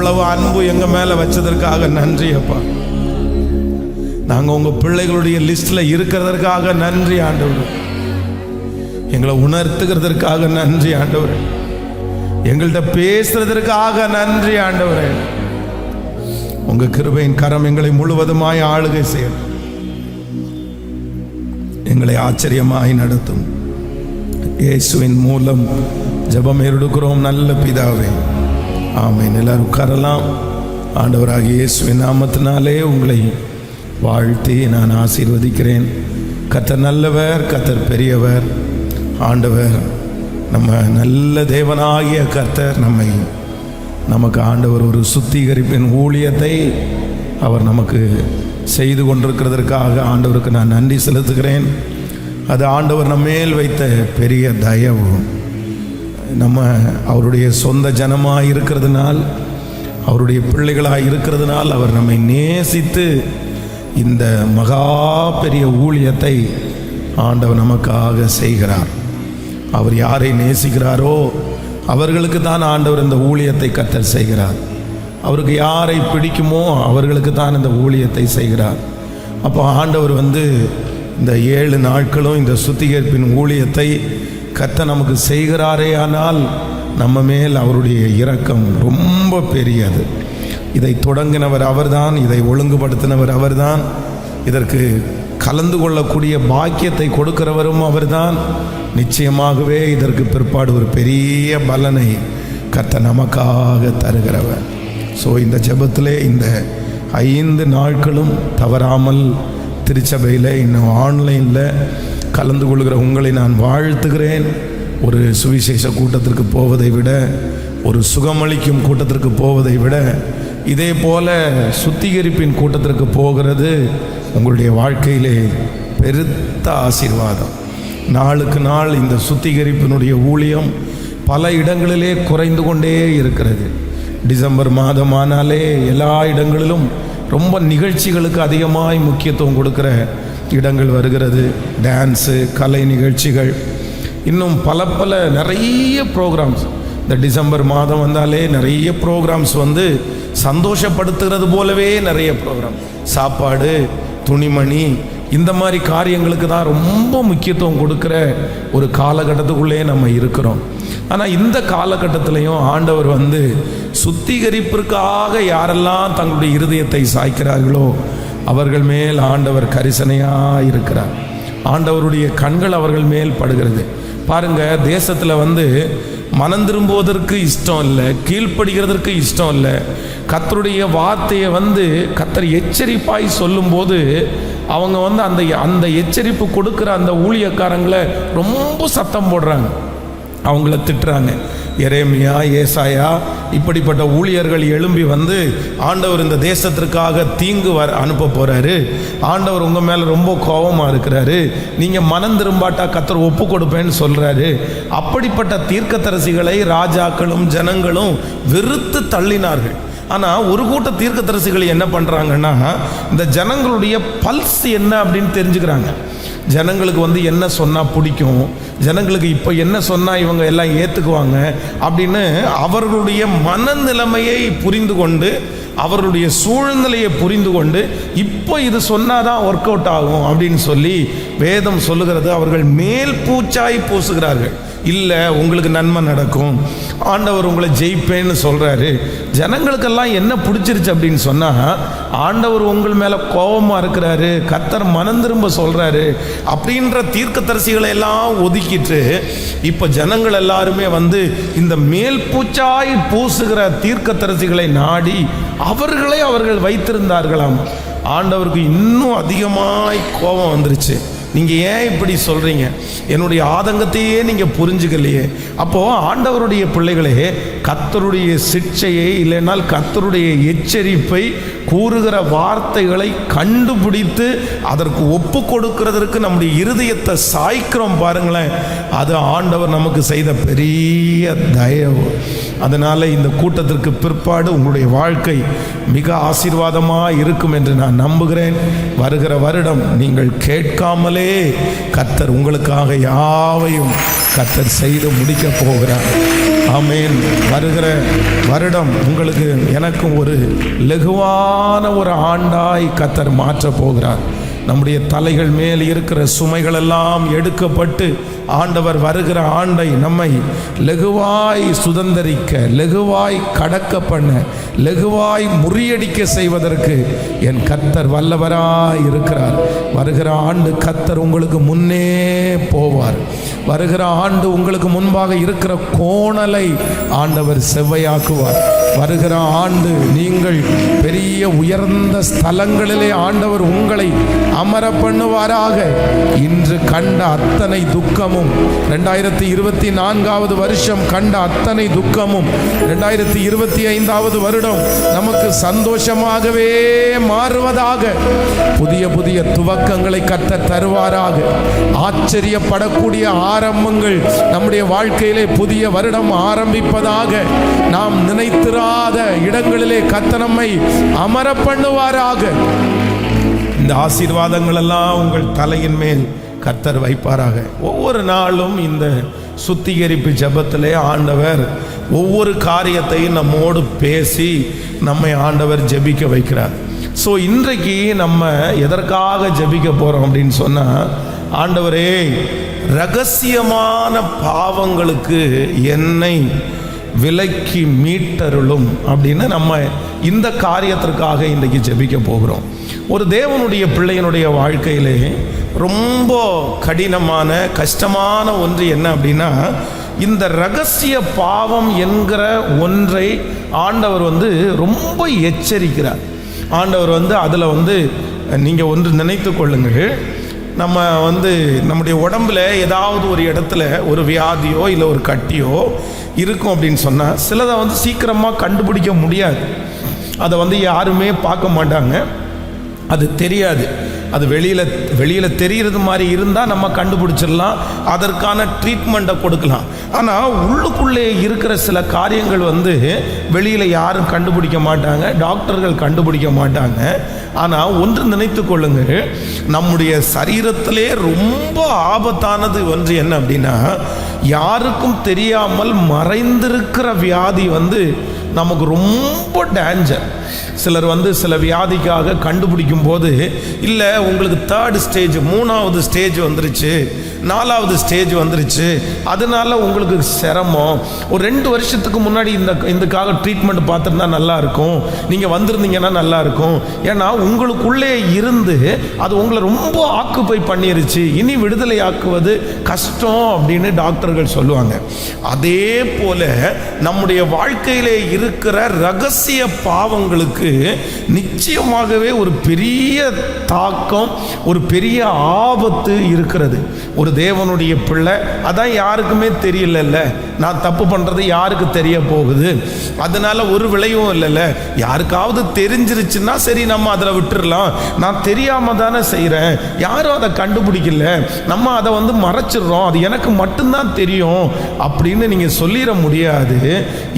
இவ்வளவு அன்பு எங்க மேல வச்சதற்காக நன்றி அப்பா. நாங்க உங்க பிள்ளைகளுடைய லிஸ்ட்ல இருக்கிறதற்காக நன்றி ஆண்டவர். எங்களை உணர்த்துகிறதற்காக நன்றி ஆண்டவர். எங்கள்கிட்ட பேசுறதற்காக நன்றி ஆண்டவரே. உங்க கிருபையின் கரம் எங்களை முழுவதுமாய் ஆளுகை செய்யும். எங்களை ஆச்சரியமாய் நடத்தும். இயேசுவின் மூலம் ஜெபம் எடுக்கிறோம் நல்ல பிதாவே, ஆமென். எல்லாரும் உட்காரலாம். ஆண்டவராகிய இயேசுவின் நாமத்தினாலே உங்களை வாழ்த்தி நான் ஆசீர்வதிக்கிறேன். கர்த்தர் நல்லவர், கர்த்தர் பெரியவர். ஆண்டவர் நம்ம நல்ல தேவனாகிய கர்த்தர் நமக்கு ஆண்டவர் ஒரு சுத்திகரிப்பின் ஊழியத்தை அவர் நமக்கு செய்து கொண்டிருக்கிறதற்காக ஆண்டவருக்கு நான் நன்றி செலுத்துகிறேன். அது ஆண்டவர் நம்ம மேல் வைத்த பெரிய தயவு. நம்ம அவருடைய சொந்த ஜனமாக இருக்கிறதுனால், அவருடைய பிள்ளைகளாக இருக்கிறதுனால் அவர் நம்மை நேசித்து இந்த மகா பெரிய ஊழியத்தை ஆண்டவர் நமக்காக செய்கிறார். அவர் யாரை நேசிக்கிறாரோ அவர்களுக்கு தான் ஆண்டவர் இந்த ஊழியத்தை கர்த்தர் செய்கிறார். அவருக்கு யாரை பிடிக்குமோ அவர்களுக்கு தான் இந்த ஊழியத்தை செய்கிறார். அப்போ ஆண்டவர் இந்த 7 நாட்களும் இந்த சுத்திகரிப்பின் ஊழியத்தை கர்த்தர் நமக்கு செய்கிறாரே, ஆனால் நம்ம மேல் அவருடைய இரக்கம் ரொம்ப பெரியது. இதை தொடங்கினவர் அவர்தான், இதை ஒழுங்குபடுத்தினவர் அவர்தான், இதற்கு கலந்து கொள்ளக்கூடிய பாக்கியத்தை கொடுக்கிறவரும் அவர்தான். நிச்சயமாகவே இதற்கு பிற்பாடு ஒரு பெரிய பலனை கர்த்தர் நமக்காக தருகிறவர். ஸோ இந்த ஜெபத்திலே இந்த 5 நாட்களும் தவறாமல் திருச்சபையில் இன்னும் ஆன்லைனில் கலந்து கொள்கிற உங்களை நான் வாழ்த்துகிறேன். ஒரு சுவிசேஷ கூட்டத்திற்கு போவதை விட, ஒரு சுகமளிக்கும் கூட்டத்திற்கு போவதை விட, இதே போல சுத்திகரிப்பின் கூட்டத்திற்கு போகிறது உங்களுடைய வாழ்க்கையிலே பெருத்த ஆசீர்வாதம். நாளுக்கு நாள் இந்த சுத்திகரிப்பினுடைய ஊழியம் பல இடங்களிலே குறைந்து கொண்டே இருக்கிறது. டிசம்பர் மாதம் ஆனாலே எல்லா இடங்களிலும் ரொம்ப நிகழ்ச்சிகளுக்கு அதிகமாய் முக்கியத்துவம் கொடுக்கிற இடங்கள் வருகிறது. டான்ஸு, கலை நிகழ்ச்சிகள், இன்னும் பல நிறைய ப்ரோக்ராம்ஸ். இந்த டிசம்பர் மாதம் வந்தாலே நிறைய ப்ரோக்ராம்ஸ் சந்தோஷப்படுத்துகிறது போலவே நிறைய ப்ரோக்ராம். சாப்பாடு, துணிமணி, இந்த மாதிரி காரியங்களுக்கு தான் ரொம்ப முக்கியத்துவம் கொடுக்குற ஒரு காலகட்டத்துக்குள்ளே நம்ம இருக்கிறோம். ஆனால் இந்த காலகட்டத்திலையும் ஆண்டவர் சுத்திகரிப்பிற்காக யாரெல்லாம் தங்களுடைய இருதயத்தை சாய்க்கிறார்களோ அவர்கள் மேல் ஆண்டவர் கரிசனையாக இருக்கிறார். ஆண்டவருடைய கண்கள் அவர்கள் மேல் படுகிறது. பாருங்க, தேசத்தில் மனம் திரும்புவதற்கு இஷ்டம் இல்லை, கீழ்ப்படுகிறதற்கு இஷ்டம் இல்லை. கர்த்தருடைய வார்த்தையை கர்த்தர் எச்சரிப்பாய் சொல்லும்போது அவங்க அந்த எச்சரிப்பு கொடுக்குற அந்த ஊழியக்காரங்களை ரொம்ப சத்தம் போடுறாங்க, அவங்கள திட்டுறாங்க. எரேமியா, ஏசாயா இப்படிப்பட்ட ஊழியர்கள் எழும்பி ஆண்டவர் இந்த தேசத்திற்காக தீங்கு அனுப்ப போறாரு, ஆண்டவர் உங்க மேல ரொம்ப கோபமா இருக்கிறாரு, நீங்க மனம் திரும்பாட்டா கர்த்தர் ஒப்பு கொடுப்பேன்னு சொல்றாரு. அப்படிப்பட்ட தீர்க்கதரிசிகளை ராஜாக்களும் ஜனங்களும் வெறுத்து தள்ளினார்கள். ஆனால் ஒரு கூட்ட தீர்க்கதரிசிகள் என்ன பண்ணுறாங்கன்னா, இந்த ஜனங்களுடைய பல்ஸ் என்ன அப்படின்னு தெரிஞ்சுக்கிறாங்க. ஜனங்களுக்கு என்ன சொன்னால் பிடிக்கும், ஜனங்களுக்கு இப்போ என்ன சொன்னால் இவங்க எல்லாம் ஏற்றுக்குவாங்க அப்படின்னு அவர்களுடைய மனநிலைமையை புரிந்து கொண்டு, அவர்களுடைய சூழ்நிலையை புரிந்து கொண்டு, இப்போ இது சொன்னாதான் ஒர்க் அவுட் ஆகும் அப்படின்னு சொல்லி வேதம் சொல்லுகிறது. அவர்கள் மேல் பூச்சாய் பூசுகிறார்கள். இல்லை, உங்களுக்கு நன்மை நடக்கும், ஆண்டவர் உங்களை ஜெயிப்பேன்னு சொல்கிறாரு. ஜனங்களுக்கெல்லாம் என்ன பிடிச்சிருச்சு அப்படின்னு சொன்னால், ஆண்டவர் உங்கள் மேலே கோபமாக இருக்கிறாரு, கர்த்தர் மனம் திரும்ப சொல்கிறாரு அப்படின்ற தீர்க்கதரிசிகளை எல்லாம் ஒதுக்கிட்டு இப்போ ஜனங்கள் எல்லாருமே இந்த மேல் பூச்சாய் பூசுகிற தீர்க்கதரிசிகளை நாடி அவர்களை அவர்கள் வைத்திருந்தார்களாம். ஆண்டவருக்கு இன்னும் அதிகமாய் கோபம் வந்துருச்சு. நீங்கள் ஏன் இப்படி சொல்கிறீங்க, என்னுடைய ஆதங்கத்தையே நீங்கள் புரிஞ்சுக்கலையே. அப்போது ஆண்டவருடைய பிள்ளைகளே, கர்த்தருடைய சிட்சையை இல்லைனால் கர்த்தருடைய எச்சரிப்பை கூறுகிற வார்த்தைகளை கண்டுபிடித்து அதற்கு ஒப்பு கொடுக்கிறதற்கு நம்முடைய இருதயத்தை சாய்க்கிறோம் பாருங்களேன், அது ஆண்டவர் நமக்கு செய்த பெரிய தயவு. அதனால் இந்த கூட்டத்திற்கு பிற்பாடு உங்களுடைய வாழ்க்கை மிக ஆசீர்வாதமாக இருக்கும் என்று நான் நம்புகிறேன். வருகிற வருடம் நீங்கள் கேட்காமலே கர்த்தர் உங்களுக்காக யாவையும் கர்த்தர் செய்து முடிக்க போகிறார். ஆமென். வருகிற வருடம் உங்களுக்கு எனக்கும் ஒரு லகுவான ஒரு ஆண்டாய் கர்த்தர் மாற்றப் போகிறார். நம்முடைய தலைகள் மேல் இருக்கிற சுமைகள் எல்லாம் எடுக்கப்பட்டு ஆண்டவர் வருகிற ஆண்டை நம்மை லகுவாய் சுதந்தரிக்க, லகுவாய் கடக்க பண்ண, லகுவாய் முறியடிக்க செய்வதற்கு என் கர்த்தர் வல்லவராய் இருக்கிறார். வருகிற ஆண்டு கர்த்தர் உங்களுக்கு முன்னே போவார். வருகிற ஆண்டு உங்களுக்கு முன்பாக இருக்கிற கோணலை ஆண்டவர் செவ்வையாக்குவார். வருகிற ஆண்டு நீங்கள் பெரிய உயர்ந்த ஸ்தலங்களிலே ஆண்டவர் உங்களை அமர பண்ணுவாராக. இன்று கண்ட அத்தனை துக்கமும், 2024 வருஷம் கண்ட அத்தனை துக்கமும் 2025 வருடம் நமக்கு சந்தோஷமாகவே மாறுவதாக. புதிய புதிய துவக்கங்களை கர்த்தர் தருவாராக. ஆச்சரியப்படக்கூடிய ஆரம்பங்கள் நம்முடைய வாழ்க்கையிலே புதிய வருடம் ஆரம்பிப்பதாக. நாம் நினைத்திராத இடங்களிலே கர்த்தர் நம்மை அமர பண்ணுவாராக. இந்த ஆசீர்வாதங்கள் எல்லாம் உங்கள் தலையின் மேல் கர்த்தர் வைப்பாராக. ஒவ்வொரு நாளும் இந்த சுத்திகரிப்பு ஜெபத்திலே ஆண்டவர் ஒவ்வொரு காரியத்தையும் நம்மோடு பேசி நம்மை ஆண்டவர் ஜெபிக்க வைக்கிறார். ஸோ இன்றைக்கு நம்ம எதற்காக ஜெபிக்க போகிறோம் அப்படின்னு சொன்னால், ஆண்டவரே ரகசியமான பாவங்களுக்கு என்னை விலக்கி மீட்டருளும் அப்படின்னு நம்ம இந்த காரியத்திற்காக இன்றைக்கு ஜெபிக்க போகிறோம். ஒரு தேவனுடைய பிள்ளையினுடைய வாழ்க்கையிலே ரொம்ப கடினமான கஷ்டமான ஒன்று என்ன அப்படின்னா, இந்த ரகசிய பாவம் என்கிற ஒன்றை ஆண்டவர் ரொம்ப எச்சரிக்கிறார். ஆண்டவர் அதில் நீங்கள் ஒன்று நினைத்து கொள்ளுங்கள். நம்ம நம்முடைய உடம்புல ஏதாவது ஒரு இடத்துல ஒரு வியாதியோ இல்லை ஒரு கட்டியோ இருக்கும் அப்படின்னு சொன்னால் சிலதை சீக்கிரமாக கண்டுபிடிக்க முடியாது. அதை யாருமே பார்க்க மாட்டாங்க, அது தெரியாது. அது வெளியில் தெரிகிறது மாதிரி இருந்தால் நம்ம கண்டுபிடிச்சிடலாம், அதற்கான ட்ரீட்மெண்ட்டை கொடுக்கலாம். ஆனால் உள்ளுக்குள்ளே இருக்கிற சில காரியங்கள் வெளியில் யாரும் கண்டுபிடிக்க மாட்டாங்க, டாக்டர்கள் கண்டுபிடிக்க மாட்டாங்க. ஆனால் ஒன்று நினைத்து கொள்ளுங்கள், நம்முடைய சரீரத்திலே ரொம்ப ஆபத்தானது ஒன்று என்ன அப்படின்னா, யாருக்கும் தெரியாமல் மறைந்திருக்கிற வியாதி நமக்கு ரொம்ப டேஞ்சர். சிலர் சில வியாதிக்காக கண்டுபிடிக்கும் போது, இல்லை உங்களுக்கு 3rd ஸ்டேஜ் 3வது ஸ்டேஜ் வந்துருச்சு, 4வது ஸ்டேஜ் வந்துருச்சு, அதனால உங்களுக்கு சிரமம், ஒரு 2 வருஷத்துக்கு முன்னாடி இதுக்காக ட்ரீட்மெண்ட் பார்த்துருந்தா நல்லா இருக்கும், நீங்கள் வந்திருந்தீங்கன்னா நல்லா இருக்கும், ஏன்னா உங்களுக்குள்ளே இருந்து அது உங்களை ரொம்ப ஆக்குப்பை பண்ணிருச்சு, இனி விடுதலை ஆக்குவது கஷ்டம் அப்படின்னு டாக்டர்கள் சொல்லுவாங்க. அதே போல நம்முடைய வாழ்க்கையிலே இருக்கிற ரகசிய பாவங்களுக்கு நிச்சயமாகவே ஒரு பெரிய தாக்கம், ஒரு பெரிய ஆபத்து இருக்கிறது. ஒரு தேவனுடைய பிள்ளை, அதான் யாருக்குமே தெரியல, நான் தப்பு பண்றது யாருக்கு தெரிய போகுது, அதனால ஒரு விளைவும் இல்லைல்ல. யாருக்காவது தெரிஞ்சிருச்சுன்னா சரி, நம்ம அதில் விட்டுறலாம். நான் தெரியாம தானே செய்கிறேன், யாரும் அதை கண்டுபிடிக்கல, நம்ம அதை மறைச்சிடுறோம், அது எனக்கு மட்டும்தான் தெரியும் அப்படின்னு நீங்க சொல்லிட முடியாது.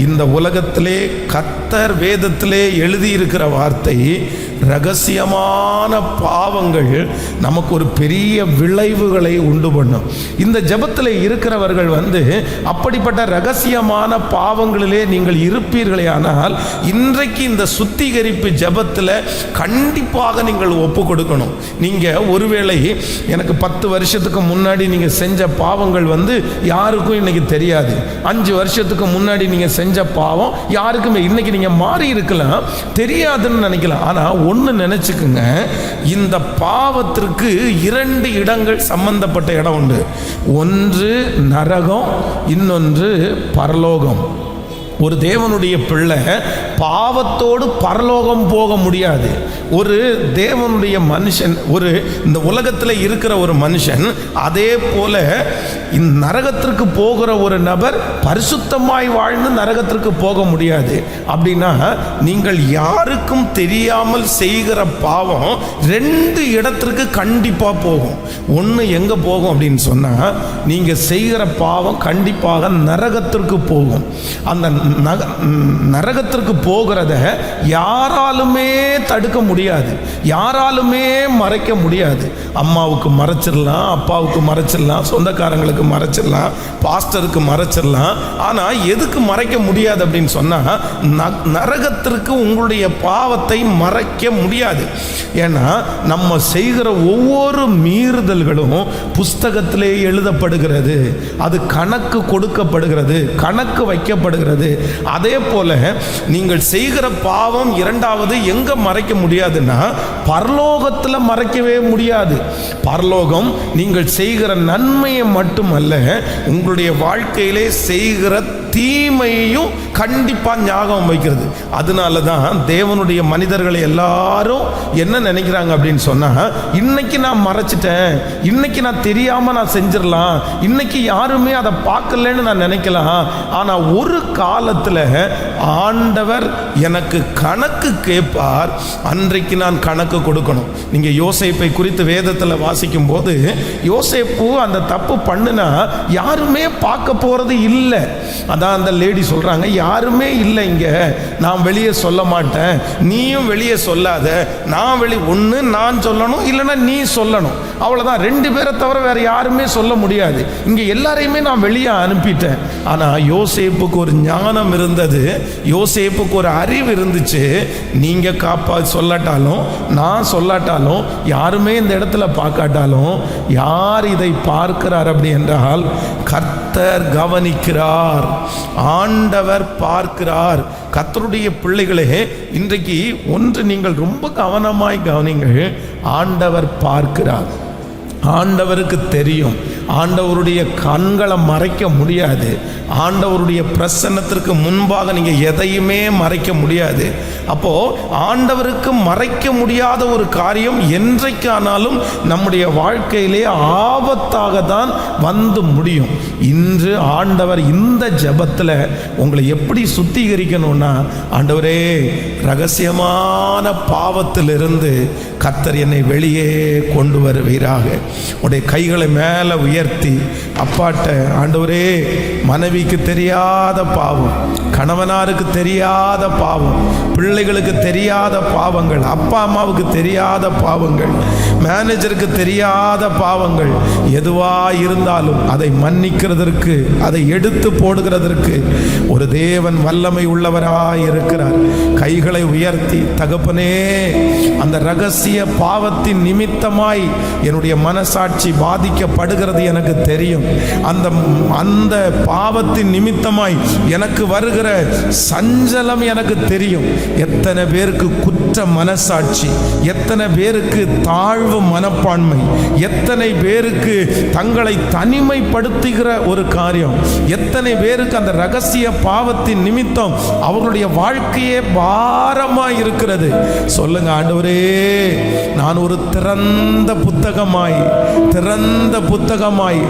இந்த உலகத்திலே கர்த்தர் வேதத்திலே எழுதியிருக்கிற வார்த்தை, ரகசியமான பாவங்கள் நமக்கு ஒரு பெரிய விளைவுகளை உண்டு பண்ணும். இந்த ஜெபத்தில் இருக்கிறவர்கள் அப்படிப்பட்ட ரகசியமான பாவங்களிலே நீங்கள் இருப்பீர்களே ஆனால், இன்றைக்கு இந்த சுத்திகரிப்பு ஜெபத்தில் கண்டிப்பாக நீங்கள் ஒப்பு கொடுக்கணும். நீங்கள் ஒருவேளை எனக்கு 10 வருஷத்துக்கு முன்னாடி நீங்கள் செஞ்ச பாவங்கள் யாருக்கும் இன்னைக்கு தெரியாது, 5 வருஷத்துக்கு முன்னாடி நீங்கள் செஞ்ச பாவம் யாருக்குமே இன்னைக்கு நீங்கள் மாறி இருக்கலாம், தெரியாதுன்னு நினைக்கலாம். ஆனால் ஒன்று நினைச்சுக்குங்க, இந்த பாவத்திற்கு 2 இடங்கள் சம்பந்தப்பட்ட இடம் உண்டு. ஒன்று நரகம், இன்னொன்று பரலோகம். ஒரு தேவனுடைய பிள்ளை பாவத்தோடு பரலோகம் போக முடியாது. ஒரு தேவனுடைய மனுஷன், ஒரு இந்த உலகத்தில் இருக்கிற ஒரு மனுஷன், அதே போல இந்த நரகத்திற்கு போகிற ஒரு நபர் பரிசுத்தமாய் வாழ்ந்து நரகத்திற்கு போக முடியாது. அப்படின்னா நீங்கள் யாருக்கும் தெரியாமல் செய்கிற பாவம் 2 இடத்திற்கு கண்டிப்பாக போகும். ஒன்று எங்கே போகும் அப்படின்னு சொன்னால், நீங்கள் செய்கிற பாவம் கண்டிப்பாக நரகத்திற்கு போகும். அந்த நரகத்திற்கு போகிறத யாராலுமே தடுக்க முடியாது, யாராலுமே மறைக்க முடியாது. அம்மாவுக்கு மறைச்சிடலாம், அப்பாவுக்கு மறைச்சிடலாம், சொந்தக்காரங்களுக்கு மறைச்சிடலாம், பாஸ்டருக்கு மறைச்சிடலாம். ஆனால் எதுக்கு மறைக்க முடியாது அப்படின்னு சொன்னால், நரகத்திற்கு உங்களுடைய பாவத்தை மறைக்க முடியாது. ஏன்னா நம்ம செய்கிற ஒவ்வொரு மீறுதல்களும் புஸ்தகத்திலே எழுதப்படுகிறது, அது கணக்கு கொடுக்கப்படுகிறது, கணக்கு வைக்கப்படுகிறது. அதே போல நீங்கள் செய்கிற பாவம் இரண்டாவது எங்க மறைக்க முடியாதுன்னா, பரலோகத்தில் மறைக்கவே முடியாது. பரலோகம் நீங்கள் செய்கிற நன்மையை மட்டுமல்ல, உங்களுடைய வாழ்க்கையிலே செய்கிற தீமையையும் கண்டிப்பாக ஞாபகம் வைக்கிறது. அதனால தான் தேவனுடைய மனிதர்களை எல்லாரும் என்ன நினைக்கிறாங்க அப்படின்னு சொன்னால், இன்னைக்கு நான் மறைச்சிட்டேன், இன்னைக்கு நான் தெரியாமல் நான் செஞ்சிடலாம், இன்னைக்கு யாருமே அதை பார்க்கலன்னு நான் நினைக்கலாம். ஆனால் ஒரு காலத்தில் ஆண்டவர் எனக்கு கணக்கு கேட்பார், அன்றைக்கு நான் கணக்கு கொடுக்கணும். நீங்கள் யோசேப்பை குறித்து வேதத்தில் வாசிக்கும் போது, யோசேப்பு அந்த தப்பு பண்ணுனா யாருமே பார்க்க போகிறது இல்லை. அதான் அந்த லேடி சொல்றாங்க, யாருமே இல்லை இங்க, நான் வெளியே சொல்ல மாட்டேன், நீயும் வெளியே சொல்லாத, நான் ஒன்று நான் சொல்லணும், இல்லைன்னா நீ சொல்லணும், அவ்வளோதான். ரெண்டு பேரை தவிர வேற யாருமே சொல்ல முடியாது. இங்க எல்லாரையுமே நான் வெளியே அனுப்பிட்டேன். ஆனா யோசேப்புக்கு ஒரு ஞானம் இருந்தது, யோசேப்புக்கு ஒரு அறிவு இருந்துச்சு. நீங்க சொல்லாட்டாலும், நான் சொல்லாட்டாலும், யாருமே இந்த இடத்துல பார்க்காட்டாலும், யார் இதை பார்க்கிறார் அப்படி என்றால், கர்த்தர் கவனிக்கிறார், ஆண்டவர் பார்க்கிறார். கர்த்தருடைய பிள்ளைகளே, இன்றைக்கு ஒன்று நீங்கள் ரொம்ப கவனமாய் கவனிங்கள். ஆண்டவர் பார்க்கிறார், ஆண்டவருக்கு தெரியும். ஆண்டவருடைய கண்களை மறைக்க முடியாது. ஆண்டவருடைய பிரசன்னத்திற்கு முன்பாக நீங்கள் எதையுமே மறைக்க முடியாது. அப்போ ஆண்டவருக்கு மறைக்க முடியாத ஒரு காரியம் என்றைக்கானாலும் நம்முடைய வாழ்க்கையிலே ஆபத்தாக தான் வந்து முடியும். இன்று ஆண்டவர் இந்த ஜெபத்தில் உங்களை எப்படி சுத்திகரிக்கணும்னா, ஆண்டவரே, ரகசியமான பாவத்திலிருந்து கர்த்தர் என்னை வெளியே கொண்டு வருவீராக. உடைய கைகளை மேலே உயர்த்தி அப்பாட்ட, ஆண்டவரே, மனைவிக்கு தெரியாத பாவம், கணவனாருக்கு தெரியாத பாவம், பிள்ளைகளுக்கு தெரியாத பாவங்கள், அப்பா அம்மாவுக்கு தெரியாத பாவங்கள், மேனேஜருக்கு தெரியாத பாவங்கள் எதுவா இருந்தாலும் அதை மன்னிக்கிறதற்கு, அதை எடுத்து போடுகிறதற்கு ஒரு தேவன் வல்லமை உள்ளவராய் இருக்கிறார். கைகளை உயர்த்தி, தகப்பனே, அந்த ரகசிய பாவத்தின் நிமித்தமாய் என்னுடைய மனசாட்சி பாதிக்கப்படுகிறது எனக்கு தெரியும். அந்த பாவத்தின் நிமித்தமாய் எனக்கு வருகிற சஞ்சலம் எனக்கு தெரியும். எத்தனை பேருக்கு குற்ற மனசாட்சி, எத்தனை பேருக்கு தாழ்வு மனப்பான்மை, எத்தனை பேருக்கு தங்களை தனிமைப்படுத்துகிற ஒரு காரியம், எத்தனை பேருக்கு அந்த ரகசிய பாவத்தின் நிமித்தம் அவர்களுடைய வாழ்க்கையே பாரமாய் இருக்கிறது. சொல்லுங்க, ஆண்டவரே, நான் ஒரு திறந்த புத்தகமாய்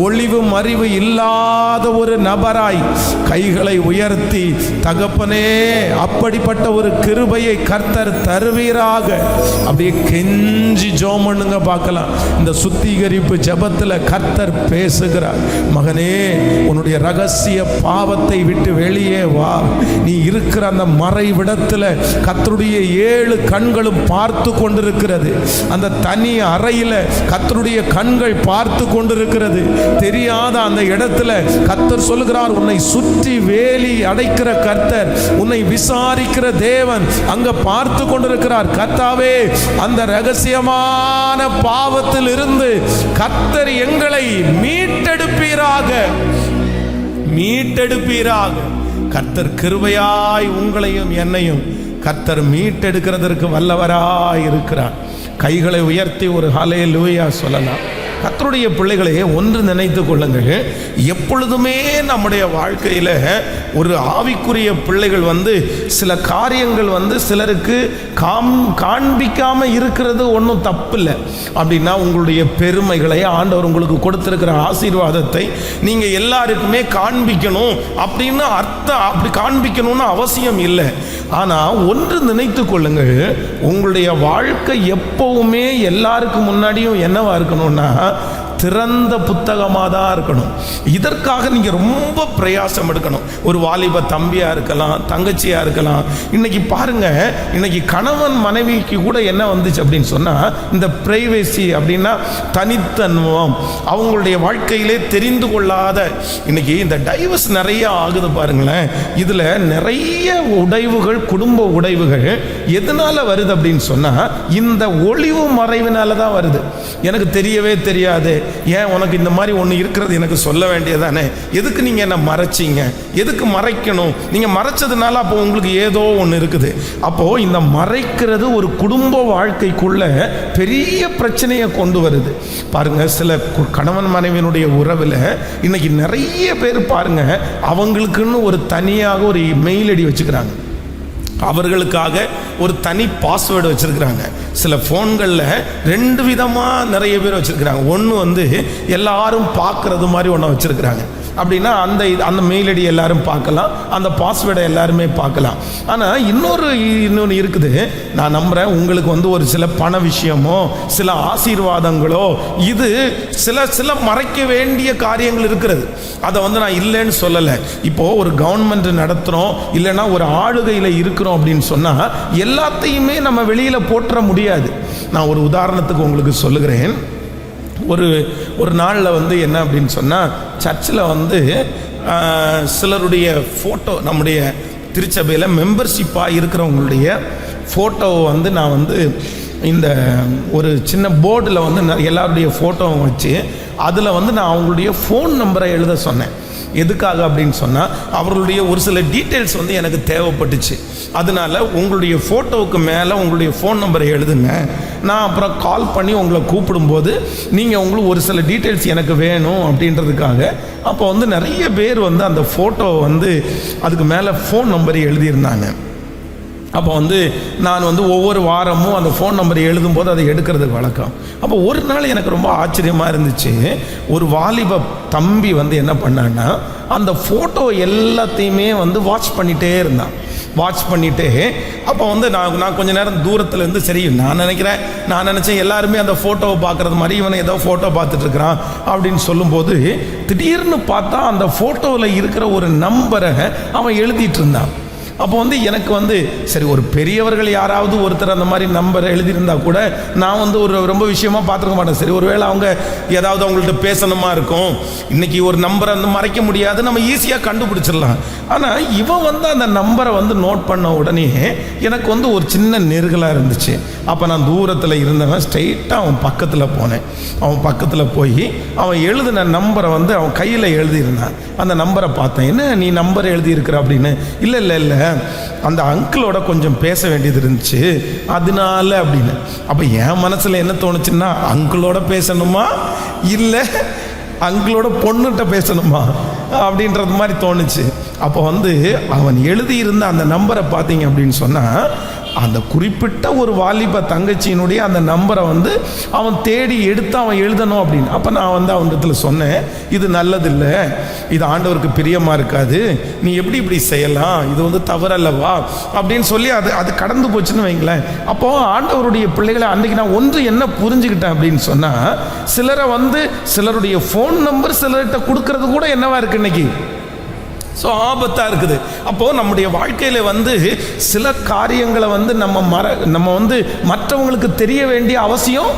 ஒளிவு மறிவு இல்லாத ஒரு நபராய் கைகளை உயர்த்தி, தகப்பனே, அப்படிப்பட்ட ஒரு கிருபையை கர்த்தர் தருவீராக. அப்படியே கெஞ்சி ஜெபம் பண்ணுங்க பார்க்கலாம். இந்த சுத்திகரிப்பு ஜெபத்தில் கர்த்தர் பேசுகிறார். மகனே, உன்னுடைய ரகசிய பாவத்தை விட்டு வெளியே வா. நீ இருக்கிற அந்த மறைவிடத்தில் கர்த்தருடைய 7 கண்களும் பார்த்து கொண்டிருக்கிறது. அந்த தனி அறையில் கர்த்தருடைய கண்கள் பார்த்து கொண்டிருக்கிறது. தெரியாத அந்த இடத்துல கர்த்தர் சொல்லுகிறார், உன்னை சுற்றி வேலி அடைக்கிற கர்த்தர், உன்னை விசாரிக்கிற தேவன் அங்க பார்த்து கொண்டிருக்கிறார். கர்த்தாவே, அந்த ரகசியமான பாவத்தில் இருந்து கர்த்தர் எங்களை மீட்டெடுப்பீராக. கர்த்தர் கிருபையாய் உங்களையும் என்னையும் கர்த்தர் மீட்டெடுக்கிறதற்கு வல்லவராய் இருக்கிறார். கைகளை உயர்த்தி ஒரு ஹல்லேலூயா சொல்லலாம். கர்த்தருடைய பிள்ளைகளே, ஒன்று நினைத்து கொள்ளுங்கள், எப்பொழுதுமே நம்முடைய வாழ்க்கையில் ஒரு ஆவிக்குரிய பிள்ளைகள் சில காரியங்கள் சிலருக்கு காண்பிக்காமல் இருக்கிறது ஒன்றும் தப்பு இல்லை. அப்படின்னா உங்களுடைய பெருமைகளை, ஆண்டவர் உங்களுக்கு கொடுத்திருக்கிற ஆசீர்வாதத்தை நீங்கள் எல்லாருக்குமே காண்பிக்கணும் அப்படின்னு அப்படி காண்பிக்கணும்னு அவசியம் இல்லை. ஆனால் ஒன்று நினைத்து கொள்ளுங்கள், உங்களுடைய வாழ்க்கை எப்பவுமே எல்லாருக்கு முன்னாடியும் என்னவா இருக்கணும்னா, திறந்த புத்தகமாக தான் இருக்கணும். இதற்காக நீங்கள் ரொம்ப பிரயாசம் எடுக்கணும். ஒரு வாலிப தம்பியாக இருக்கலாம், தங்கச்சியாக இருக்கலாம். இன்னைக்கு பாருங்க, இன்னைக்கு கணவன் மனைவிக்கு கூட என்ன வந்துச்சு அப்படின்னு சொன்னால், இந்த பிரைவேசி அப்படின்னா தனித்தன்மம், அவங்களுடைய வாழ்க்கையிலே தெரிந்து கொள்ளாத இன்னைக்கு இந்த டைவர்ஸ் நிறைய ஆகுது பாருங்களேன். இதில் நிறைய உடைவுகள், குடும்ப உடைவுகள் எதனால வருது அப்படின்னு சொன்னால், இந்த ஒளிவு மறைவினால தான் வருது. எனக்கு தெரியவே தெரியாது, ஏன் உனக்கு இந்த மாதிரி ஒன்று இருக்கிறது எனக்கு சொல்ல வேண்டியதானே, எதுக்கு நீங்கள் என்ன மறைச்சிங்க, எதுக்கு மறைக்கணும், நீங்கள் மறைச்சதுனால அப்போ உங்களுக்கு ஏதோ ஒன்று இருக்குது. அப்போது இந்த மறைக்கிறது ஒரு குடும்ப வாழ்க்கைக்குள்ள பெரிய பிரச்சனையை கொண்டு வருது பாருங்க. சில கணவன் மனைவியினுடைய உறவில் இன்னைக்கு நிறைய பேர் பாருங்க, அவங்களுக்குன்னு ஒரு தனியாக ஒரு மெயில் ஐடி வச்சுக்கிறாங்க, அவர்களுக்காக ஒரு தனி பாஸ்வேர்டு வச்சுருக்கிறாங்க. சில ஃபோன்களில் 2 விதமாக நிறைய பேர் வச்சுருக்கிறாங்க. ஒன்று வந்து எல்லாரும் பார்க்குறது மாதிரி ஒன்று வச்சுருக்கிறாங்க. அப்படின்னா அந்த மெயில் ஐடி எல்லாரும் பார்க்கலாம், அந்த பாஸ்வேர்டை எல்லாருமே பார்க்கலாம். ஆனால் இன்னொன்று இருக்குது. நான் நம்புகிறேன் உங்களுக்கு வந்து ஒரு சில பண விஷயமோ சில ஆசீர்வாதங்களோ இது சில மறைக்க வேண்டிய காரியங்கள் இருக்கிறது. அதை வந்து நான் இல்லைன்னு சொல்லலை. இப்போது ஒரு கவர்மெண்ட் நடத்துகிறோம், இல்லைன்னா ஒரு ஆளுகையில் இருக்கிறோம் அப்படின்னு சொன்னால் எல்லாத்தையுமே நம்ம வெளியில் போட்டுற முடியாது. நான் ஒரு உதாரணத்துக்கு உங்களுக்கு சொல்லுகிறேன். ஒரு நாளில் வந்து என்ன அப்படின்னு சொன்னால், சர்ச்சில் வந்து சிலருடைய ஃபோட்டோ, நம்முடைய திருச்சபையில் மெம்பர்ஷிப்பாக இருக்கிறவங்களுடைய ஃபோட்டோவை வந்து நான் வந்து இந்த ஒரு சின்ன போர்டில் வந்து எல்லாருடைய ஃபோட்டோவை வச்சு அதில் வந்து நான் அவங்களுடைய ஃபோன் நம்பரை எழுத சொன்னேன். எதுக்காக அப்படின்னு சொன்னால், அவர்களுடைய ஒரு சில டீட்டெயில்ஸ் வந்து எனக்கு தேவைப்பட்டுச்சு. அதனால் உங்களுடைய ஃபோட்டோவுக்கு மேலே உங்களுடைய ஃபோன் நம்பரை எழுதுங்க, நான் அப்புறம் கால் பண்ணி உங்களை கூப்பிடும்போது நீங்கள் உங்களுக்கு ஒரு சில டீட்டெயில்ஸ் எனக்கு வேணும் அப்படின்றதுக்காக. அப்போ வந்து நிறைய பேர் வந்து அந்த ஃபோட்டோவை வந்து அதுக்கு மேலே ஃபோன் நம்பரை எழுதியிருந்தாங்க. அப்போ வந்து நான் வந்து ஒவ்வொரு வாரமும் அந்த ஃபோன் நம்பரை எழுதும்போது அதை எடுக்கிறதுக்கு வழக்கம். அப்போ ஒரு நாள் எனக்கு ரொம்ப ஆச்சரியமாக இருந்துச்சு. ஒரு வாலிப தம்பி வந்து என்ன பண்ணான்னா, அந்த ஃபோட்டோ எல்லாத்தையுமே வந்து வாட்ச் பண்ணிகிட்டே இருந்தான். வாட்ச் பண்ணிவிட்டு அப்போ வந்து நான் கொஞ்சம் நேரம் தூரத்தில் இருந்து, சரி நான் நினச்சேன் எல்லாருமே அந்த ஃபோட்டோவை பார்க்குறது மாதிரி இவனை ஏதோ ஃபோட்டோ பார்த்துட்ருக்குறான் அப்படின்னு சொல்லும்போது, திடீர்னு பார்த்தா அந்த ஃபோட்டோவில் இருக்கிற ஒரு நம்பரை அவன் எழுதிட்டு இருந்தான். அப்போ வந்து எனக்கு வந்து சரி, ஒரு பெரியவர்கள் யாராவது ஒருத்தர் அந்த மாதிரி நம்பரை எழுதியிருந்தா கூட நான் வந்து ஒரு ரொம்ப விஷயமா பார்த்துருக்க மாட்டேன். சரி, ஒருவேளை அவங்க ஏதாவது அவங்கள்ட்ட பேசணுமா இருக்கும், இன்னைக்கு ஒரு நம்பரை வந்து மறைக்க முடியாது, நம்ம ஈஸியாக கண்டுபிடிச்சிடலாம். ஆனால் இவன் வந்து அந்த நம்பரை வந்து நோட் பண்ண உடனே எனக்கு வந்து ஒரு சின்ன நெருகலாக இருந்துச்சு. அப்போ நான் தூரத்தில் இருந்தவன் ஸ்ட்ரெயிட்டாக அவன் பக்கத்தில் போனேன். அவன் பக்கத்தில் போய் அவன் எழுதின நம்பரை வந்து அவன் கையில் எழுதியிருந்தான். அந்த நம்பரை பார்த்தேன். என்ன நீ நம்பர் எழுதியிருக்கிற அப்படின்னு. இல்லை அந்த அங்கிளோட கொஞ்சம் பேச வேண்டியது இருந்துச்சு அதனால அப்படின்னு. அப்போ என் மனசில் என்ன தோணுச்சுன்னா, அங்கிளோட பேசணுமா இல்லை அங்கிளோட பொண்ணுகிட்ட பேசணுமா அப்படின்றது மாதிரி தோணுச்சு. அப்போ வந்து அவன் எழுதியிருந்த அந்த நம்பரை பார்த்தீங்க அப்படின்னு சொன்னால், அந்த குறிப்பிட்ட ஒரு வாலிப தங்கச்சியினுடைய அந்த நம்பரை வந்து அவன் தேடி எடுத்து அவன் எழுதணும் அப்படின்னு. அப்போ நான் வந்து அவனிடத்துல சொன்னேன், இது நல்லதில்லை, இது ஆண்டவருக்கு பிரியமாக இருக்காது, நீ எப்படி இப்படி செய்யலாம், இது வந்து தவறல்லவா அப்படின்னு சொல்லி அது கடந்து போச்சுன்னு வைங்களேன். அப்போது ஆண்டவருடைய பிள்ளைகளை அன்றைக்கி நான் ஒன்று என்ன புரிஞ்சுக்கிட்டேன் அப்படின்னு சொன்னால், சிலரை வந்து சிலருடைய ஃபோன் நம்பர் சிலர்கிட்ட கொடுக்கறது கூட என்னவா இருக்குது இன்னைக்கு, ஸோ ஆபத்தாக இருக்குது. அப்போது நம்முடைய வாழ்க்கையில் வந்து சில காரியங்களை வந்து நம்ம வந்து மற்றவங்களுக்கு தெரிய வேண்டிய அவசியம்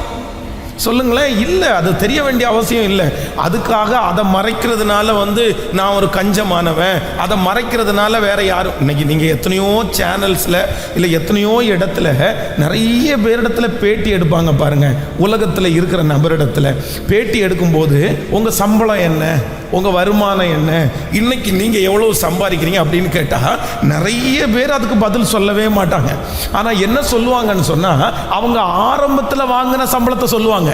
சொல்லுங்களேன் இல்லை, அது தெரிய வேண்டிய அவசியம் இல்லை. அதுக்காக அதை மறைக்கிறதுனால வந்து நான் ஒரு கஞ்சமானவன், அதை மறைக்கிறதுனால வேற யாரும். இன்னைக்கு நீங்கள் எத்தனையோ சேனல்ஸில் இல்லை எத்தனையோ இடத்துல நிறைய பேரிடத்துல பேட்டி எடுப்பாங்க பாருங்க. உலகத்தில் இருக்கிற நபரிடத்துல பேட்டி எடுக்கும்போது உங்கள் சம்பளம் என்ன, உங்கள் வருமானம் என்ன, இன்னைக்கு நீங்கள் எவ்வளோ சம்பாதிக்கிறீங்க அப்படின்னு கேட்டால் நிறைய பேர் அதுக்கு பதில் சொல்லவே மாட்டாங்க. ஆனால் என்ன சொல்லுவாங்கன்னு சொன்னால், அவங்க ஆரம்பத்தில் வாங்கின சம்பளத்தை சொல்லுவாங்க.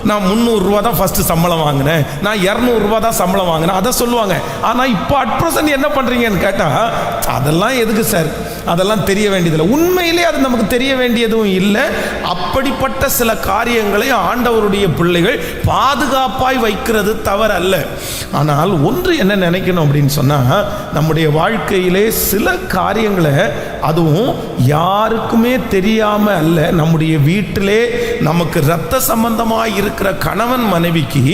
நான் 300 ரூபா தான் ஃபஸ்ட்டு சம்பளம் வாங்கினேன், நான் 200 ரூபா தான் சம்பளம் வாங்கினேன், அதை சொல்லுவாங்க. ஆனால் இப்போ அட் ப்ரெசன்ட் என்ன பண்ணுறீங்கன்னு கேட்டால், அதெல்லாம் எதுக்கு சார், அதெல்லாம் தெரிய வேண்டியதில்லை. உண்மையிலே அது நமக்கு தெரிய வேண்டியதும் இல்லை. அப்படிப்பட்ட சில காரியங்களை ஆண்டவருடைய பிள்ளைகள் பாதுகாப்பாய் வைக்கிறது தவறல்ல. ஆனால் ஒன்று என்ன நினைக்கணும் அப்படின்னு சொன்னால், நம்முடைய வாழ்க்கையிலே சில காரியங்களை, அதுவும் யாருக்குமே தெரியாம அல்ல, நம்முடைய வீட்டிலே நமக்கு இரத்த சம்பந்தமாக இருக்கிற கணவன் மனைவிக்கு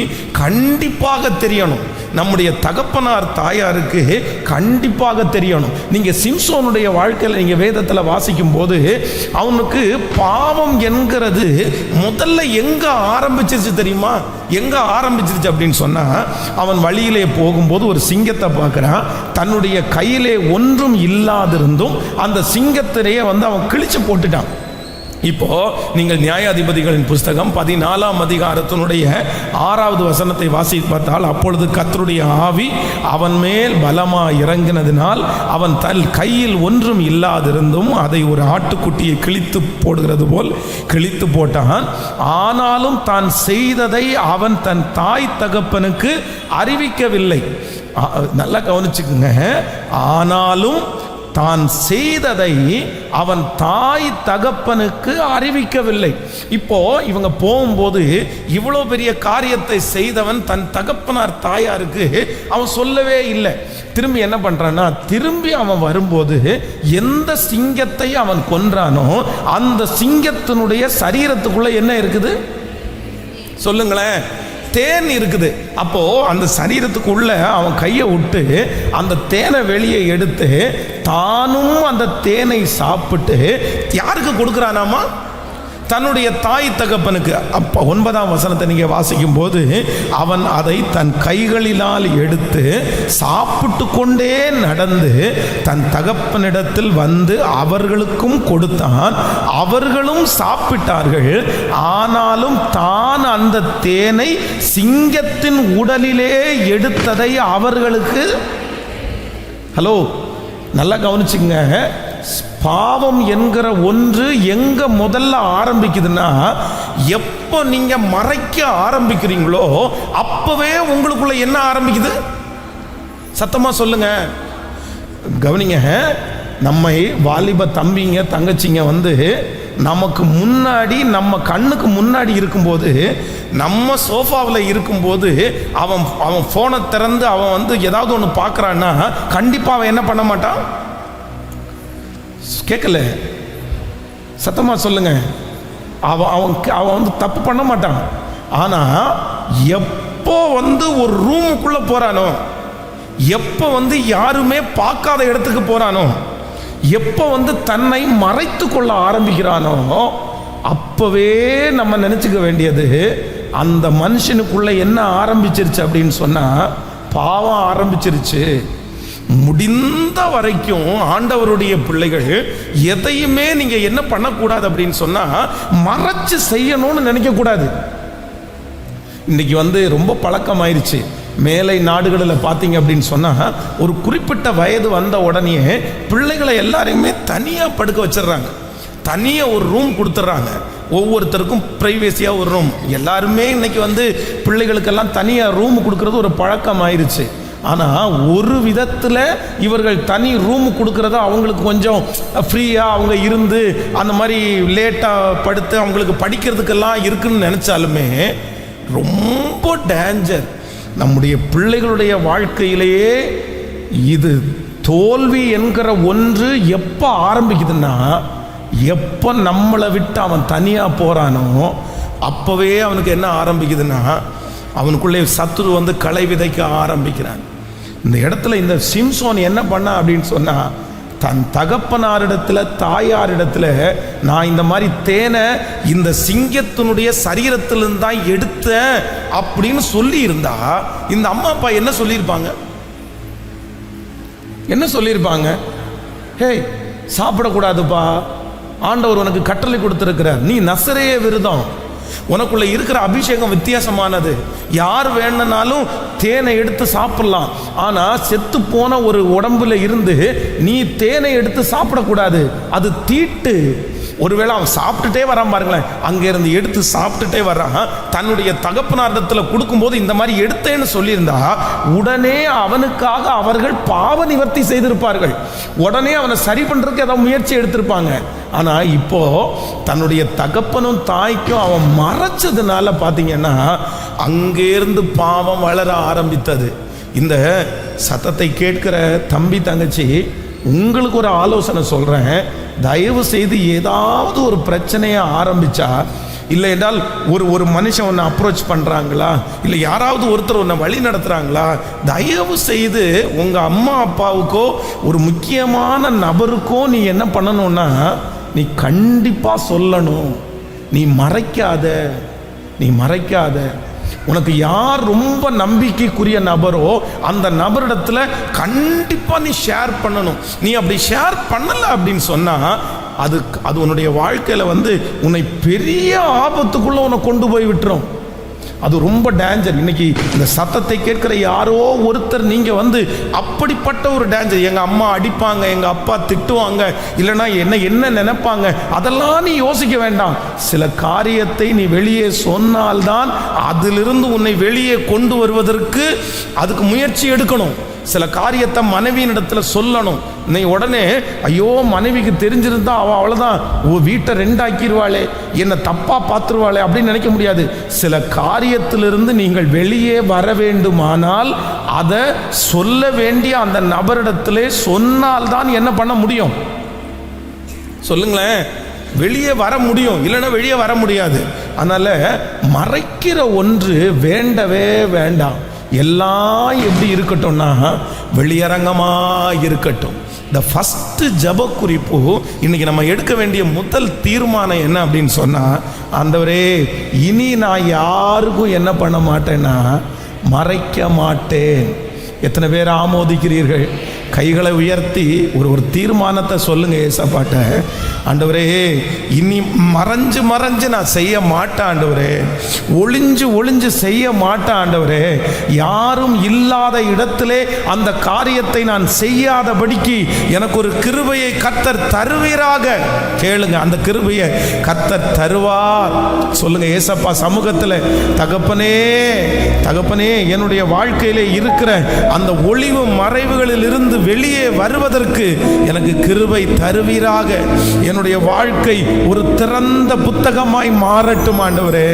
கண்டிப்பாக தெரியணும். நம்முடைய தகப்பனார் தாயாருக்கு கண்டிப்பாக தெரியணும். நீங்கள் சிம்சோனுடைய வாழ்க்கையில் நீங்கள் வேதத்தில் வாசிக்கும் போது அவனுக்கு பாவம் என்கிறது முதல்ல எங்கே ஆரம்பிச்சிருச்சு தெரியுமா? எங்கே ஆரம்பிச்சிருச்சு அப்படின்னு சொன்னால், அவன் வழியிலே போகும்போது ஒரு சிங்கத்தை பார்க்குறான். தன்னுடைய கையிலே ஒன்றும் இல்லாதிருந்தும் அந்த சிங்கத்திலேயே அவன் கிழிச்சு போட்டுட்டான். இப்போ நீங்கள் நியாயாதிபதிகளின் புஸ்தகம் 14ஆம் அதிகாரத்தினுடைய 6வது வசனத்தை வாசித்து பார்த்தால், அப்பொழுது கர்த்தருடைய ஆவி அவன் மேல் பலமாக இறங்கினதினால் அவன் தன் கையில் ஒன்றும் இல்லாதிருந்தும் அதை ஒரு ஆட்டுக்குட்டியை கிழித்து போடுகிறது போல் கிழித்து போட்டான். ஆனாலும் தான் செய்ததை அவன் தன் தாய் தகப்பனுக்கு அறிவிக்கவில்லை. நல்லா கவனிச்சுக்குங்க. ஆனாலும் தான் செய்ததை அவன் தாய் தகப்பனுக்கு அறிவிக்கவில்லை. இப்போ இவங்க போகும்போது இவ்வளோ பெரிய காரியத்தை செய்தவன் தன் தகப்பனார் தாயாருக்கு அவன் சொல்லவே இல்லை. திரும்பி என்ன பண்றான்னா, திரும்பி அவன் வரும்போது எந்த சிங்கத்தை அவன் கொன்றானோ அந்த சிங்கத்தினுடைய சரீரத்துக்குள்ள என்ன இருக்குது சொல்லுங்களேன்? தேன் இருக்குது. அப்போ அந்த சரீரத்துக்குள்ள அவன் கையை விட்டு அந்த தேனை வெளியே எடுத்து தானும் அந்த தேனை சாப்பிட்டு யாருக்கு கொடுக்குறானாமா? தன்னுடைய தாய் தகப்பனுக்கு. அப்போ 9ஆம் வசனத்தை நீங்கள் வாசிக்கும் போது, அவன் அதை தன் கைகளினால் எடுத்து சாப்பிட்டு கொண்டே நடந்து தன் தகப்பனிடத்தில் வந்து அவர்களுக்கும் கொடுத்தான். அவர்களும் சாப்பிட்டார்கள். ஆனாலும் தான் அந்த தேனை சிங்கத்தின் உடலிலே எடுத்ததை அவர்களுக்கு, ஹலோ நல்லா கவனிச்சுங்க. பாவம் என்கிற ஒன்று எங்க முதல்ல ஆரம்பிக்குதுன்னா, எப்போ நீங்க மறைக்க ஆரம்பிக்கிறீங்களோ அப்பவே உங்களுக்குள்ள என்ன ஆரம்பிக்குது? சத்தமா சொல்லுங்க, கவனிங்க. நம்மை வாலிப தம்பிங்க தங்கச்சிங்க நமக்கு முன்னாடி, நம்ம கண்ணுக்கு முன்னாடி இருக்கும்போது, நம்ம சோஃபாவில் இருக்கும்போது அவன் ஃபோனை திறந்து அவன் ஏதாவது ஒன்று பார்க்குறான்னா கண்டிப்பாக அவன் என்ன பண்ண மாட்டான்? கேட்கல, சத்தமா சொல்லுங்க. அவன் தப்பு பண்ண மாட்டான். ஆனா எப்போ ஒரு ரூமுக்குள்ள போறானோ, எப்போ யாருமே பார்க்காத இடத்துக்கு போறானோ, எப்போ தன்னை மறைத்து கொள்ள ஆரம்பிக்கிறானோ, அப்பவே நம்ம நினைச்சுக்க வேண்டியது, அந்த மனுஷனுக்குள்ள என்ன ஆரம்பிச்சிருச்சு அப்படின்னு சொன்னா, பாவம் ஆரம்பிச்சிருச்சு. முடிந்த வரைக்கும் ஆண்டவருடைய பிள்ளைகள் எதையுமே நீங்க என்ன பண்ணக்கூடாது அப்படின்னு சொன்னா, மறைச்சு செய்யணும்னு நினைக்க கூடாது. இன்னைக்கு ரொம்ப பழக்கமாயிருச்சு. மேலை நாடுகளில் பார்த்தீங்க அப்படின்னு சொன்னா, ஒரு குறிப்பிட்ட வயது வந்த உடனே பிள்ளைகளை எல்லாரையுமே தனியா படுக்க வச்சிடறாங்க. தனியா ஒரு ரூம் கொடுத்துட்றாங்க. ஒவ்வொருத்தருக்கும் பிரைவேசியா ஒரு ரூம். எல்லாருமே இன்னைக்கு பிள்ளைகளுக்கெல்லாம் தனியா ரூம் கொடுக்கறது ஒரு பழக்கம் ஆயிருச்சு. ஆனால் ஒரு விதத்தில் இவர்கள் தனி ரூம் கொடுக்குறத அவங்களுக்கு கொஞ்சம் ஃப்ரீயாக அவங்க இருந்து அந்த மாதிரி லேட்டாக படுத்து அவங்களுக்கு படிக்கிறதுக்கெல்லாம் இருக்குன்னு நினச்சாலுமே ரொம்ப டேஞ்சர். நம்முடைய பிள்ளைகளுடைய வாழ்க்கையிலேயே இது தோல்வி என்கிற ஒன்று எப்போ ஆரம்பிக்குதுன்னா, எப்போ நம்மளை விட்டு அவன் தனியாக போகிறானோ அப்போவே அவனுக்கு என்ன ஆரம்பிக்குதுன்னா, அவனுக்குள்ளே சத்துரு களை விதைக்க ஆரம்பிக்கிறான். இந்த இடத்துல இந்த சிம்சோன் என்ன பண்ணா அப்படின்னு சொன்னா, தன் தகப்பனாரிடத்துல தாயாரிடத்துல, நான் இந்த மாதிரி தேனை இந்த சிங்கத்தினுடைய சரீரத்திலிருந்து தான் எடுத்தேன் அப்படின்னு சொல்லி இருந்தா, இந்த அம்மா அப்பா என்ன சொல்லியிருப்பாங்க? என்ன சொல்லியிருப்பாங்க? ஹே, சாப்பிடக்கூடாதுப்பா, ஆண்டவர் உனக்கு கட்டளை கொடுத்திருக்கிறார், நீ நசரேய விரதம், உனக்குள்ள இருக்கிற அபிஷேகம் வித்தியாசமானது, யார் வேணும்னாலும் தேனை எடுத்து சாப்பிடலாம், ஆனா செத்து போன ஒரு உடம்புல இருந்து நீ தேனை எடுத்து சாப்பிடக்கூடாது, அது தீட்டு. ஒருவேளை அவன் சாப்பிட்டுட்டே வரான் பாருங்களேன், அங்கேருந்து எடுத்து சாப்பிட்டுட்டே வர்றான். தன்னுடைய தகப்பனாரிடத்தில் கொடுக்கும்போது இந்த மாதிரி எடுத்தேன்னு சொல்லியிருந்தா உடனே அவனுக்காக அவர்கள் பாவ நிவர்த்தி செய்திருப்பார்கள், உடனே அவனை சரி பண்ணுறதுக்கு ஏதாவது முயற்சி எடுத்திருப்பாங்க. ஆனால் இப்போ தன்னுடைய தகப்பனும் தாய்க்கும் அவன் மறைச்சதுனால பார்த்தீங்கன்னா அங்கேருந்து பாவம் வளர ஆரம்பித்தது. இந்த சத்தத்தை கேட்கிற தம்பி தங்கச்சி, உங்களுக்கு ஒரு ஆலோசனை சொல்கிறேன். தயவு செய்து ஏதாவது ஒரு பிரச்சனையை ஆரம்பித்தா, இல்லை என்றால் ஒரு மனுஷன் உன்னை அப்ரோச் பண்ணுறாங்களா, இல்லை யாராவது ஒருத்தர் உன்னை வழி நடத்துகிறாங்களா, தயவு செய்து உங்கள் அம்மா அப்பாவுக்கோ ஒரு முக்கியமான நபருக்கோ நீ என்ன பண்ணணும்னா, நீ கண்டிப்பாக சொல்லணும். நீ மறைக்காத. உனக்கு யார் ரொம்ப நம்பிக்கைக்குரிய நபரோ அந்த நபரிடத்துல கண்டிப்பா நீ ஷேர் பண்ணணும். நீ அப்படி ஷேர் பண்ணல அப்படின்னு சொன்னா அது உன்னுடைய வாழ்க்கையில உன்னை பெரிய ஆபத்துக்குள்ள உன்னை கொண்டு போய் விட்டுரும். அது ரொம்ப டேஞ்சர். இன்னைக்கு இந்த சத்தத்தை கேட்கிற யாரோ ஒருத்தர் நீங்க அப்படிப்பட்ட ஒரு டேஞ்சர், எங்க அம்மா அடிப்பாங்க, எங்க அப்பா திட்டுவாங்க, இல்லைன்னா என்ன நினைப்பாங்க, அதெல்லாம் நீ யோசிக்க வேண்டாம். சில காரியத்தை நீ வெளியே சொன்னால்தான் அதிலிருந்து உன்னை வெளியே கொண்டு வருவதற்கு அதுக்கு முயற்சி எடுக்கணும். சில காரியத்தை மனைவியின் இடத்துல சொல்லணும். நீ உடனே ஐயோ மனைவிக்கு தெரிஞ்சிருந்தா அவள் அவ்வளோதான், வீட்டை ரெண்டாக்கிடுவாளே, என்னை தப்பா பார்த்துருவாளே அப்படின்னு நினைக்க முடியாது. சில காரியத்திலிருந்து நீங்கள் வெளியே வர வேண்டுமானால் அதை சொல்ல வேண்டிய அந்த நபரிடத்திலே சொன்னால்தான் என்ன பண்ண முடியும்? சொல்லுங்களேன். வெளியே வர முடியும், இல்லைன்னா வெளியே வர முடியாது. அதனால மறைக்கிற ஒன்று வேண்டவே வேண்டாம். எல்லாம் எப்படி இருக்கட்டும்னா வெளியரங்கமா இருக்கட்டும். இந்த ஃபர்ஸ்ட் ஜப குறிப்பு இன்னைக்கு நம்ம எடுக்க வேண்டிய முதல் தீர்மானம் என்ன அப்படின்னு சொன்னா, ஆண்டவரே இனி நான் யாருக்கும் என்ன பண்ண மாட்டேன்னா மறைக்க மாட்டேன். எத்தனை பேர் ஆமோதிக்கிறீர்கள்? கைகளை உயர்த்தி ஒரு தீர்மானத்தை சொல்லுங்க ஏசப்பாட்ட. ஆண்டவரே இனி மறைஞ்சு நான் செய்ய மாட்டேன் ஆண்டவரே, ஒளிஞ்சு செய்ய மாட்டேன் ஆண்டவரே. யாரும் இல்லாத இடத்திலே அந்த காரியத்தை நான் செய்யாதபடிக்கு எனக்கு ஒரு கிருபையை கர்த்தர் தருவீராக. கேளுங்க, அந்த கிருபையை கர்த்தர் தருவார். சொல்லுங்க ஏசப்பா சமூகத்தில், தகப்பனே என்னுடைய வாழ்க்கையிலே இருக்கிற அந்த ஒளிவு மறைவுகளில் இருந்து வெளியே வருவதற்கு எனக்கு கிருபை தருவீராக. என்னுடைய வாழ்க்கை ஒரு திறந்த புத்தகமாய் மாறட்டும் ஆண்டவரே.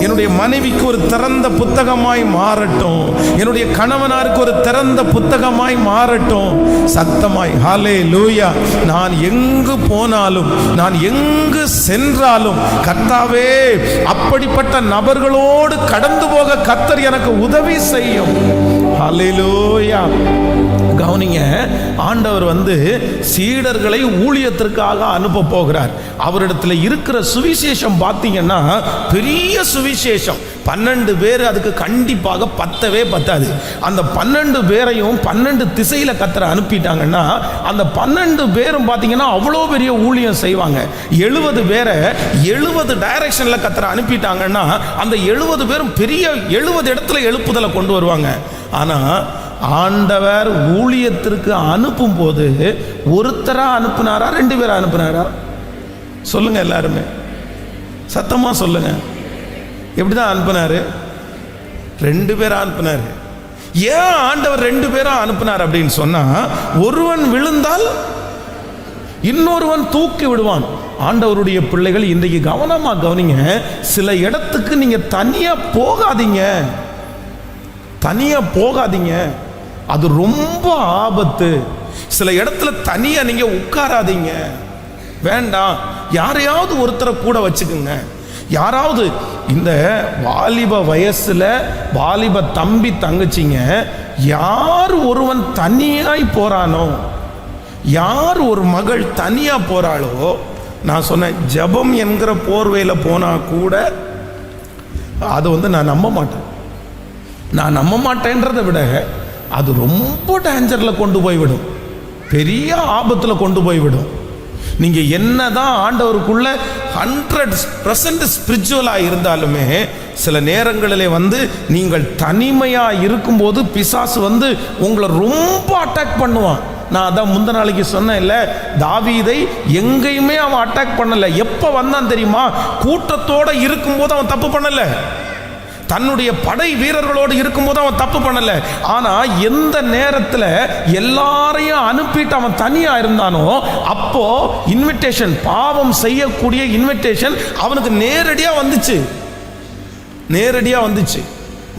என்னுடைய மனைவிக்கு ஒரு திறந்த புத்தகமாய் மாறட்டும். என்னுடைய கணவனாருக்கு ஒரு திறந்த புத்தகமாய் மாறட்டும். சத்தமாய் ஹல்லேலூயா. நான் எங்கு போனாலும், நான் எங்கு சென்றாலும் கர்த்தாவே அப்படிப்பட்ட நபர்களோடு கடந்து போக கர்த்தர் எனக்கு உதவி செய்யும். ஹல்லேலூயா. கவனிங்க, ஆண்டவர் சீடர்களை ஊழியத்திற்காக அனுப்ப போகிறார். அவரிடத்துல இருக்கிற சுவிசேஷம் பார்த்தீங்கன்னா பெரிய சுவிசேஷம். 12 பேர் அதுக்கு கண்டிப்பாக பத்தவே பத்தாது. அந்த 12 பேரையும் 12 திசையில கர்த்தர் அனுப்பிட்டாங்கன்னா அந்த 12 பேரும் பார்த்தீங்கன்னா அவ்வளோ பெரிய ஊழியம் செய்வாங்க. 70 பேரை 70 டைரக்ஷன்ல கர்த்தர் அனுப்பிட்டாங்கன்னா அந்த 70 பேரும் பெரிய 70 இடத்துல எழுப்புதலை கொண்டு வருவாங்க. ஆனா ஆண்டவர் ஊழியத்திற்கு அனுப்பும் போது ஒருத்தரா அனுப்புனாரா, 2 பேரா அனுப்புனாரா? சொல்லுங்க எல்லாருமே, சத்தமா சொல்லுங்க. எப்படிதான் அனுப்புனாரு? 2 பேரா அனுப்புனாரு. ஏன் ஆண்டவர் 2 பேரா அனுப்புனார் அப்படின்னு சொன்னா, ஒருவன் விழுந்தால் இன்னொருவன் தூக்கி விடுவான். ஆண்டவருடைய பிள்ளைகள் இன்றைக்கு கவனமா கவனிங்க. சில இடத்துக்கு நீங்க தனியா போகாதீங்க, அது ரொம்ப ஆபத்து. சில இடத்துல தனியா நீங்க உட்காராதீங்க, வேண்டாம். யாரையாவது ஒருத்தரை கூட வச்சுக்குங்க. யாராவது இந்த வாலிப வயசுல வாலிப தம்பி தங்கச்சிங்க, யார் ஒருவன் தனியாய் போறானோ, யார் ஒரு மகள் தனியா போறாளோ, நான் சொன்ன ஜபம் என்கிற போர்வையில போனா கூட அது நான் நம்ப மாட்டேன்றதை விட அது ரொம்ப டேஞ்சர்ல கொண்டு போய்விடும், பெரிய ஆபத்துல கொண்டு போய்விடும். நீங்க என்னதான் ஆண்டவருக்குள்ள 100% ஸ்பிரிச்சுவலா இருந்தாலுமே சில நேரங்களிலே நீங்கள் தனிமையா இருக்கும்போது பிசாசு உங்களை ரொம்ப அட்டாக் பண்ணுவான். நான் அதான் முந்த நாளைக்கு சொன்னேன் இல்லை, தாவீதை எங்கேயுமே அவன் அட்டாக் பண்ணலை. எப்போ வந்தான் தெரியுமா? கூட்டத்தோடு இருக்கும்போது அவன் தப்பு பண்ணலை, தன்னுடைய படை வீரர்களோடு இருக்கும்போது அவன் தப்பு பண்ணல. ஆனா எந்த நேரத்தில் எல்லாரையும் அனுப்பிட்டு அவன் தனியா இருந்தானோ அப்போ இன்விடேஷன், பாவம் செய்யக்கூடிய இன்விடேஷன் அவனுக்கு நேரடியா வந்துச்சு.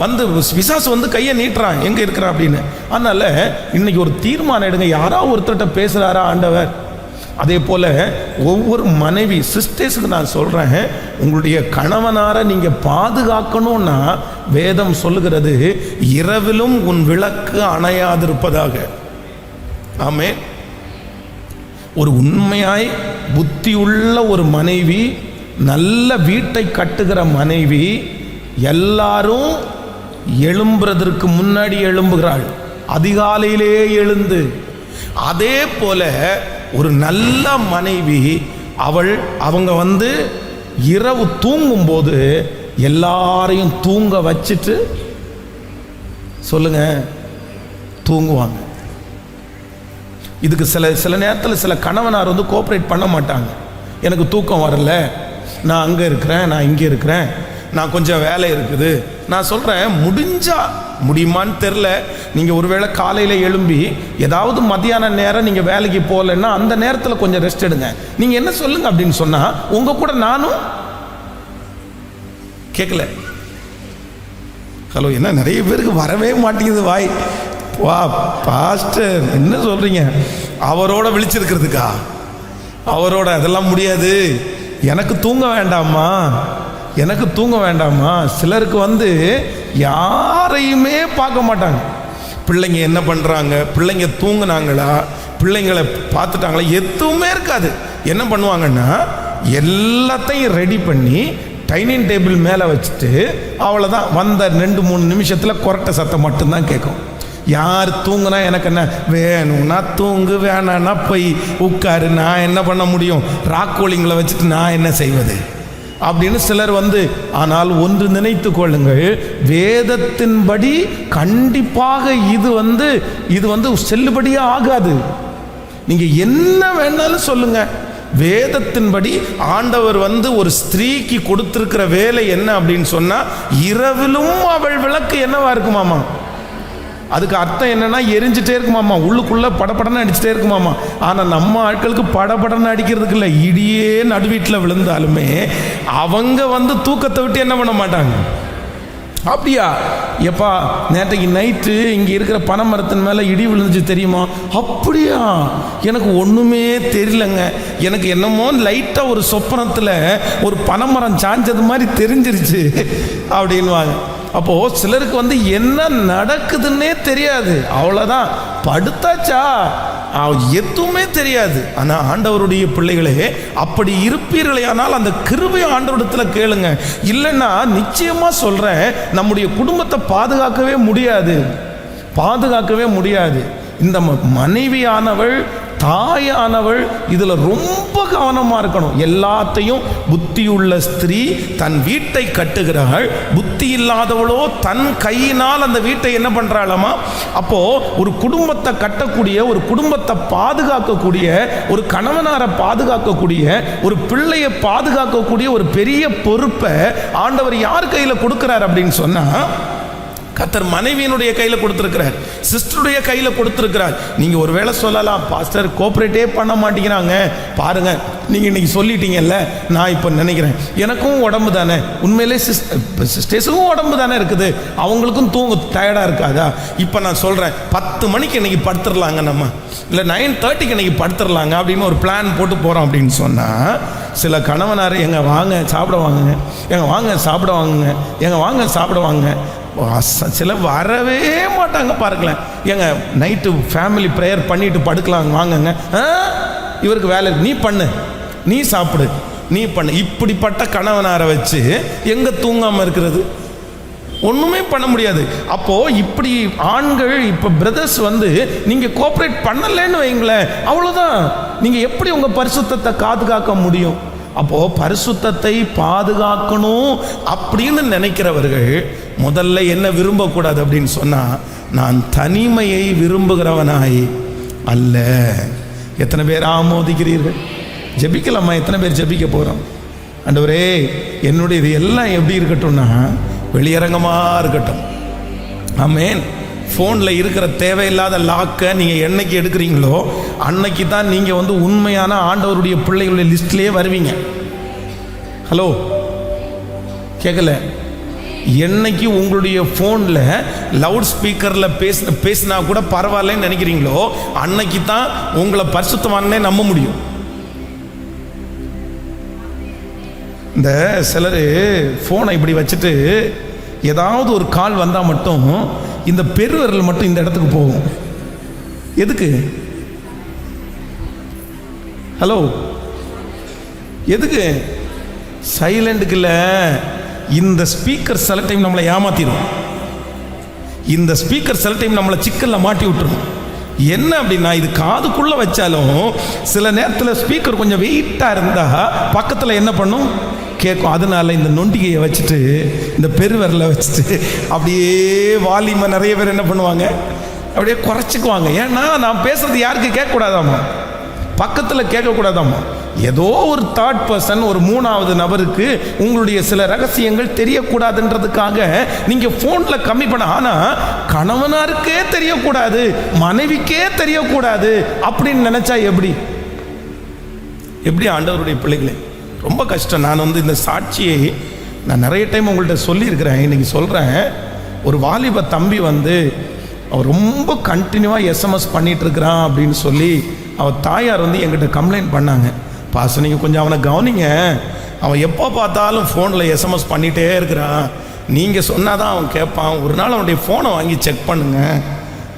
வந்து பிசாசு வந்து கையை நீட்டுறான், எங்க இருக்கிறான் அப்படின்னு. அதனால இன்னைக்கு ஒரு தீர்மானம் எடுங்க. யாராவது ஒருத்தர்கிட்ட பேசுறாரா ஆண்டவர்? அதே போல ஒவ்வொரு மனைவி சிஸ்டர்ஸுக்கு நான் சொல்றேன், உங்களுடைய கணவனாரை நீங்க பாதுகாக்கணும்னா வேதம் சொல்லுகிறது, இரவிலும் உன் விளக்கு அணையாதிருப்பதாக. ஆமென். ஒரு உண்மையாய் புத்தி உள்ள ஒரு மனைவி, நல்ல வீட்டை கட்டுகிற மனைவி, எல்லாரும் எழும்புறதற்கு முன்னாடி எழும்புகிறாள், அதிகாலையிலே எழுந்து. அதே போல ஒரு நல்ல மனைவி அவங்க வந்து இரவு தூங்கும்போது எல்லாரையும் தூங்க வச்சுட்டு சொல்லுங்க தூங்குவாங்க. இதுக்கு சில நேரத்தில் சில கணவனார் வந்து கோஆப்ரேட் பண்ண மாட்டாங்க. எனக்கு தூக்கம் வரல, நான் அங்கே இருக்கிறேன், நான் இங்கே இருக்கிறேன், நான் கொஞ்சம் வேலை இருக்குது. நான் சொல்கிறேன், முடியுமான்னு தெரில. நீங்கள் ஒருவேளை காலையில் எழும்பி ஏதாவது மத்தியான நேரம் நீங்கள் வேலைக்கு போகலன்னா அந்த நேரத்தில் கொஞ்சம் ரெஸ்ட் எடுங்க. நீங்கள் என்ன சொல்லுங்க அப்படின்னு சொன்னால், உங்கள் கூட நானும் கேட்கல. ஹலோ, என்ன நிறைய பேருக்கு வரவே மாட்டேங்குது வாய். வா பாஸ்டர் என்ன சொல்கிறீங்க? அவரோட விழிச்சிருக்கிறதுக்கா? அவரோட அதெல்லாம் முடியாது. எனக்கு தூங்க வேண்டாமா? சிலருக்கு வந்து யாரையுமே பார்க்க மாட்டாங்க. பிள்ளைங்க என்ன பண்ணுறாங்க, பிள்ளைங்க தூங்குனாங்களா, பிள்ளைங்களை பார்த்துட்டாங்களா, எதுவுமே இருக்காது. என்ன பண்ணுவாங்கன்னா எல்லாத்தையும் ரெடி பண்ணி டைனிங் டேபிள் மேலே வச்சுட்டு அவ்வளோதான், வந்த 2-3 நிமிஷத்தில் கொரட்டை சத்தம் மட்டும்தான் கேட்கும். யார் தூங்குனா எனக்கு என்ன, வேணும்னா தூங்கு, வேணான்னா போய் உட்காரு, நான் என்ன பண்ண முடியும், ராக்கோலிங்களை வச்சுட்டு நான் என்ன செய்வது அப்படின்னு சிலர் வந்து. ஆனால் ஒன்று நினைத்து கொள்ளுங்கள், வேதத்தின்படி கண்டிப்பாக இது வந்து செல்லுபடியே ஆகாது. நீங்க என்ன வேணாலும் சொல்லுங்க, வேதத்தின்படி ஆண்டவர் வந்து ஒரு ஸ்திரீக்கு கொடுத்திருக்கிற வேலை என்ன அப்படின்னு சொன்னா, இரவிலும் அவள் விளக்கு என்னவா இருக்குமாமா? அதுக்கு அர்த்தம் என்னன்னா, எரிஞ்சிட்டே இருக்குமாமா, உள்ளுக்குள்ள படப்படன்னு அடிச்சுட்டே இருக்குமாமா. ஆனால் நம்ம ஆட்களுக்கு படப்படன்னு அடிக்கிறதுக்கு இல்லை, இடியே நடுவீட்டில் விழுந்தாலுமே அவங்க வந்து தூக்கத்தை விட்டு என்ன பண்ண மாட்டாங்க. அப்படியா? எப்பா நேற்றைக்கு நைட்டு இங்கே இருக்கிற பனைமரத்தின் மேலே இடி விழுந்துச்சு தெரியுமா? அப்படியா? எனக்கு ஒன்றுமே தெரியலங்க, எனக்கு என்னமோ லைட்டாக ஒரு சொப்பனத்தில் ஒரு பனைமரம் சாஞ்சது மாதிரி தெரிஞ்சிருச்சு அப்படின்வாங்க. அப்போது சிலருக்கு வந்து என்ன நடக்குதுன்னே தெரியாது, அவ்வளோதான், படுத்தாச்சா எதுவுமே தெரியாது. ஆனால் ஆண்டவருடைய பிள்ளைகளே, அப்படி இருப்பீர்களே ஆனால் அந்த கிருபை ஆண்டவரிடத்தில் கேளுங்க. இல்லைன்னா நிச்சயமாக சொல்கிறேன், நம்முடைய குடும்பத்தை பாதுகாக்கவே முடியாது. இந்த மனைவியானவள், தாயானவள் இதில் ரொம்ப கவனமாக இருக்கணும். எல்லாத்தையும் புத்தியுள்ள ஸ்திரீ தன் வீட்டை கட்டுகிறாள், புத்தி இல்லாதவளோ தன் கையினால் அந்த வீட்டை என்ன பண்ணுறாளாமா? அப்போது ஒரு குடும்பத்தை கட்டக்கூடிய, ஒரு குடும்பத்தை பாதுகாக்கக்கூடிய, ஒரு கணவனாரை பாதுகாக்கக்கூடிய, ஒரு பிள்ளையை பாதுகாக்கக்கூடிய ஒரு பெரிய பொறுப்பை ஆண்டவர் யார் கையில் கொடுக்குறார் அப்படின்னு சொன்னால், கர்த்தர் மனைவியினுடைய கையில் கொடுத்துருக்கிறார், சிஸ்டருடைய கையில் கொடுத்துருக்கிறார். நீங்கள் ஒரு வேளை சொல்லலாம், பாஸ்டர் கோஆப்ரேட்டே பண்ண மாட்டேங்கிறாங்க. பாருங்க, நீங்கள் இன்னைக்கு சொல்லிட்டீங்கல்ல, நான் இப்போ நினைக்கிறேன், எனக்கும் உடம்பு தானே, உண்மையிலே சிஸ்டர்ஸுக்கும் உடம்பு தானே இருக்குது, அவங்களுக்கும் தூங்க டயர்டாக இருக்காதா? இப்போ நான் சொல்கிறேன், 10 மணிக்கு இன்னைக்கு படுத்துடலாங்க, நம்ம இல்லை 9:30க்கு இன்னைக்கு படுத்துடலாங்க அப்படின்னு ஒரு பிளான் போட்டு போகிறோம் அப்படின்னு சொன்னால், சில கணவனார் எங்க வாங்க சாப்பிட வாங்குங்க, எங்க வாங்க சாப்பிட வாங்குங்க, எங்க வாங்க சாப்பிட வாங்க, சில வரவே மாட்டாங்க. பாருங்களேன், எங்க நைட்டு ஃபேமிலி ப்ரேயர் பண்ணிட்டு படுக்கலாம் வாங்கங்க, இவருக்கு வேலை, நீ பண்ணு, நீ சாப்பிடு, நீ பண்ணு. இப்படிப்பட்ட கணவனாரை வச்சு எங்க தூங்காம இருக்கிறது? ஒண்ணுமே பண்ண முடியாது. அப்போ இப்படி ஆண்கள், இப்ப பிரதர்ஸ் வந்து நீங்க கோஆப்ரேட் பண்ணலன்னு வைங்களேன், அவ்வளவுதான். நீங்க எப்படி உங்க பரிசுத்தத்தை காக்க முடியும்? அப்போ பரிசுத்தத்தை பாதுகாக்கணும் அப்படின்னு நினைக்கிறவர்கள் முதல்ல என்ன விரும்பக்கூடாது அப்படின்னு சொன்னா, நான் தனிமையை விரும்புகிறவனாய் அல்ல. எத்தனை பேர் ஆமோதிக்கிறீர்கள்? ஜெபிக்கலாமா? எத்தனை பேர் ஜெபிக்க போகிறோம்? ஆண்டவரே, என்னுடைய இது எல்லாம் எப்படி இருக்கட்டும்னா வெளியரங்கமாக இருக்கட்டும். ஆமென். ஃபோனில் இருக்கிற தேவையில்லாத லாக்கை நீங்கள் என்னைக்கு எடுக்கிறீங்களோ அன்னைக்கு தான் நீங்கள் உண்மையான ஆண்டவருடைய பிள்ளைகளுடைய லிஸ்ட்லேயே வருவீங்க. ஹலோ, கேட்கல? என்னைக்கு உங்களுடைய ஃபோனில் லவுட் ஸ்பீக்கரில் பேசினா கூட பரவாயில்லன்னு நினைக்கிறீங்களோ அன்னைக்கு தான் உங்களை பரிசுத்தவானே நம்ப முடியும். இந்த சிலர் ஃபோனை இப்படி வச்சுட்டு ஏதாவது ஒரு கால் வந்தால் மட்டும் இந்த பெருவிரல் மட்டும் இந்த இடத்துக்கு போகும். எதுக்கு? ஹலோ, எதுக்கு? சைலண்ட்டுக்கு இல்லை. இந்த ஸ்பீக்கர் சில டைம் நம்மளை ஏமாத்திடும். இந்த ஸ்பீக்கர் சில டைம் நம்மளை சிக்கலில் மாட்டி விட்டுரும். என்ன அப்படின்னா, இது காதுக்குள்ளே வச்சாலும் சில நேரத்தில் ஸ்பீக்கர் கொஞ்சம் வெயிட்டாக இருந்தால் பக்கத்தில் என்ன பண்ணும்? கேட்கும். அதனால இந்த நொண்டிகையை வச்சுட்டு இந்த பெருவிரலை வச்சுட்டு அப்படியே வால்யூமை நிறைய பேர் என்ன பண்ணுவாங்க, அப்படியே குறைச்சிக்குவாங்க. ஏன்னா நான் பேசுறது யாருக்கு கேட்கக்கூடாதாமா, பக்கத்தில் கேட்கக்கூடாதாமா. ஏதோ ஒரு தேர்ட் பர்சன், ஒரு மூணாவது நபருக்கு உங்களுடைய சில ரகசியங்கள் தெரியக்கூடாதுன்றதுக்காக நீங்கள் ஃபோனில் கம்மி பண்ண. ஆனால் கணவனாருக்கே தெரியக்கூடாது, மனைவிக்கே தெரியக்கூடாது அப்படின்னு நினச்சா எப்படி? ஆண்டவருடைய பிள்ளைகளே, ரொம்ப கஷ்டம். நான் இந்த சாட்சியை நான் நிறைய டைம் உங்கள்கிட்ட சொல்லியிருக்கிறேன். இன்றைக்கி சொல்கிறேன். ஒரு வாலிப தம்பி அவர் ரொம்ப கண்டினியூவாக எஸ்எம்எஸ் பண்ணிகிட்ருக்கிறான் அப்படின்னு சொல்லி அவர் தாயார் என்கிட்ட கம்ப்ளைண்ட் பண்ணாங்க. பாஸ், நீங்கள் கொஞ்சம் அவனை கவனிங்க, அவன் எப்போ பார்த்தாலும் ஃபோனில் எஸ்எம்எஸ் பண்ணிகிட்டே இருக்கிறான், நீங்கள் சொன்னால் தான் அவன் கேட்பான், ஒரு நாள் அவனுடைய ஃபோனை வாங்கி செக் பண்ணுங்க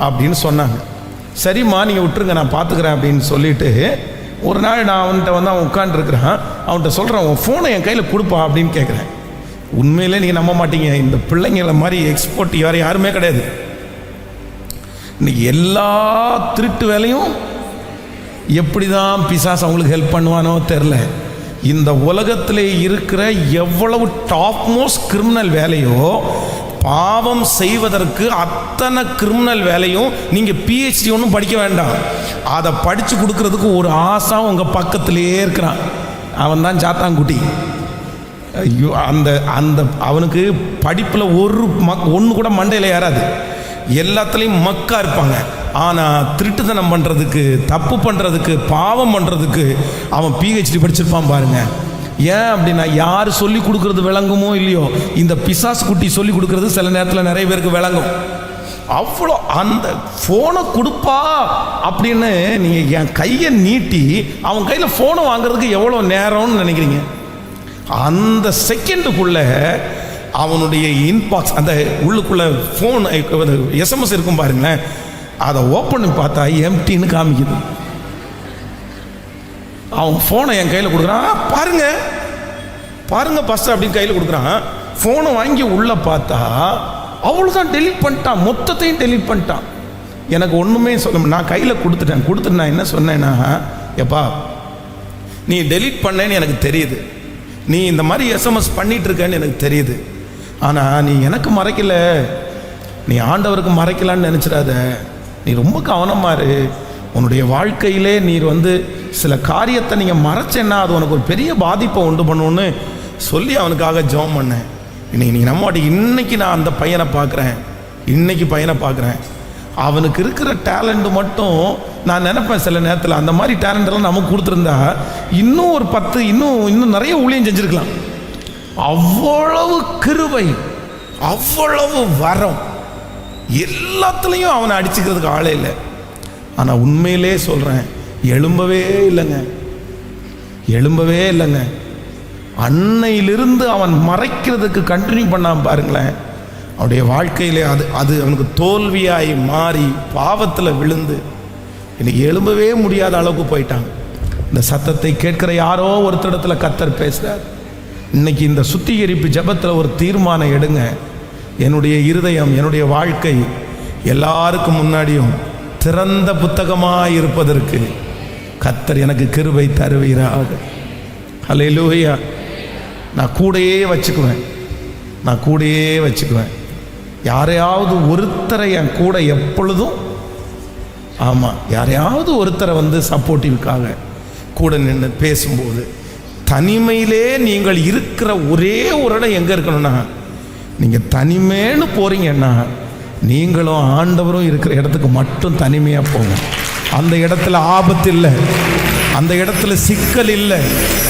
அப்படின்னு சொன்னாங்க. சரிம்மா, நீங்கள் விட்டுருங்க, நான் பார்த்துக்கிறேன் அப்படின்னு சொல்லிவிட்டு ஒரு நாள் நான் அவன்கிட்ட அவன் உட்காந்துருக்கிறான். அவன்கிட்ட சொல்கிறேன், உன் ஃபோனை என் கையில் கொடுப்பா அப்படின்னு கேட்குறேன். உண்மையிலே நீங்கள் நம்ப மாட்டீங்க, இந்த பிள்ளைங்கள மாதிரி எக்ஸ்போர்ட் வேறு யாருமே கிடையாது. இன்னைக்கு எல்லா திருட்டு வேலையும் எப்படி தான் பிசாசு அவங்களுக்கு ஹெல்ப் பண்ணுவானோ தெரில. இந்த உலகத்தில் இருக்கிற எவ்வளவு டாப் மோஸ்ட் கிரிமினல் வேலையோ, பாவம் செய்வதற்கு அத்தனை கிரிமினல் வேலையும் நீங்கள் பிஹெச்டி ஒன்றும் படிக்க வேண்டாம், அதை படித்து கொடுக்கறதுக்கு ஒரு ஆசை உங்கள் பக்கத்திலே இருக்கிறான். அவன் தான் சாத்தாங்குட்டி. ஐயோ, அந்த அவனுக்கு படிப்பில் ஒன்று கூட மண்டையில் ஏறாது, எல்லாத்துலேயும் மக்கா இருப்பாங்க. ஆனால் திருட்டுத்தனம் பண்ணுறதுக்கு, தப்பு பண்ணுறதுக்கு, பாவம் பண்ணுறதுக்கு அவன் பிஹெச்டி படிச்சிருப்பான் பாருங்க. ஏன் அப்படின்னா, யார் சொல்லி கொடுக்குறது விளங்குமோ இல்லையோ, இந்த பிசாசு குட்டி சொல்லி கொடுக்குறது சில நேரத்தில் நிறைய பேருக்கு விளங்கும். அவ்வளோ அந்த ஃபோனை கொடுப்பா அப்படின்னு நீங்கள் என் கையை நீட்டி அவன் கையில் ஃபோனை வாங்குறதுக்கு எவ்வளோ நேரம்னு நினைக்கிறீங்க? அந்த செகண்டுக்குள்ளே அவனுடைய இன்பாக்ஸ், அந்த உள்ளுக்குள்ளே ஃபோன் எஸ்எம்எஸ் இருக்கும் பாருங்களேன், அதை ஓப்பன் பண்ணி பார்த்தா எம்டின்னு காமிக்குது. அவன் ஃபோனை என் கையில் கொடுக்குறான், பாருங்க ஃபஸ்ட்டு அப்படின்னு கையில் கொடுக்குறான். ஃபோனை வாங்கி உள்ளே பார்த்தா அவ்வளோதான், டெலீட் பண்ணிட்டான், மொத்தத்தையும் டெலீட் பண்ணிட்டான். எனக்கு ஒன்றுமே சொல்ல, நான் கையில் கொடுத்துட்டு நான் என்ன சொன்னேன்னா, எப்பா நீ டெலீட் பண்ணேன்னு எனக்கு தெரியுது, நீ இந்த மாதிரி எஸ்எம்எஸ் பண்ணிகிட்டு இருக்கேன்னு எனக்கு தெரியுது, ஆனால் நீ எனக்கு மறைக்கல, நீ ஆண்டவருக்கு மறைக்கலான்னு நினச்சிடாத, நீ ரொம்ப கவனமாக இரு. உன்னுடைய வாழ்க்கையிலே நீர் சில காரியத்தை நீங்கள் மறைச்சேன்னா அது உனக்கு ஒரு பெரிய பாதிப்பை உண்டு பண்ணுன்னு சொல்லி அவனுக்காக ஜெபம் பண்ணேன். இன்னைக்கு நம்ம இன்னைக்கு நான் அந்த பையனை பார்க்குறேன், அவனுக்கு இருக்கிற டேலண்ட்டு மட்டும் நான் நினைப்பேன் சில நேரத்தில், அந்த மாதிரி டேலண்டெல்லாம் நமக்கு கொடுத்துருந்தா இன்னும் ஒரு 10 இன்னும் நிறைய ஊழியம் செஞ்சுருக்கலாம். அவ்வளவு கிருபை, அவ்வளவு வரம், எல்லாத்துலேயும் அவனை அடிச்சுக்கிறதுக்கு ஆளே இல்லை. ஆனால் உண்மையிலே சொல்கிறேன், எழும்பவே இல்லைங்க. அன்னையிலிருந்து அவன் மறைக்கிறதுக்கு கண்டினியூ பண்ணாம பாருங்களேன், அவனுடைய வாழ்க்கையிலே அது அவனுக்கு தோல்வியாய் மாறி பாவத்தில் விழுந்து இன்னைக்கு எழும்பவே முடியாத அளவுக்கு போயிட்டாங்க. இந்த சத்தத்தை கேட்கிற யாரோ ஒருத்தரிடத்துல கர்த்தர் பேசுகிறார். இன்னைக்கு இந்த சுத்திகரிப்பு ஜெபத்தில் ஒரு தீர்மானம் எடுங்க. என்னுடைய இருதயம், என்னுடைய வாழ்க்கை எல்லாருக்கும் முன்னாடியும் திறந்த புத்தகமாக இருப்பதற்கு கர்த்தர் எனக்கு கிருபை தருவீராக. ஹல்லேலூயா. நான் கூடயே வச்சுக்குவேன். யாரையாவது ஒருத்தரை என் கூட எப்பொழுதும் ஆமாம், யாரையாவது ஒருத்தரை சப்போர்ட்டிவ்க்காக கூட நின்று பேசும்போது, தனிமையிலே நீங்கள் இருக்கிற ஒரே ஒரு இடம் எங்கே இருக்கணும்னா, நீங்கள் தனிமேன்னு போகிறீங்கன்னா நீங்களும் ஆண்டவரும் இருக்கிற இடத்துக்கு மட்டும் தனிமையாக போங்க. அந்த இடத்துல ஆபத்து இல்லை, அந்த இடத்துல சிக்கல் இல்லை,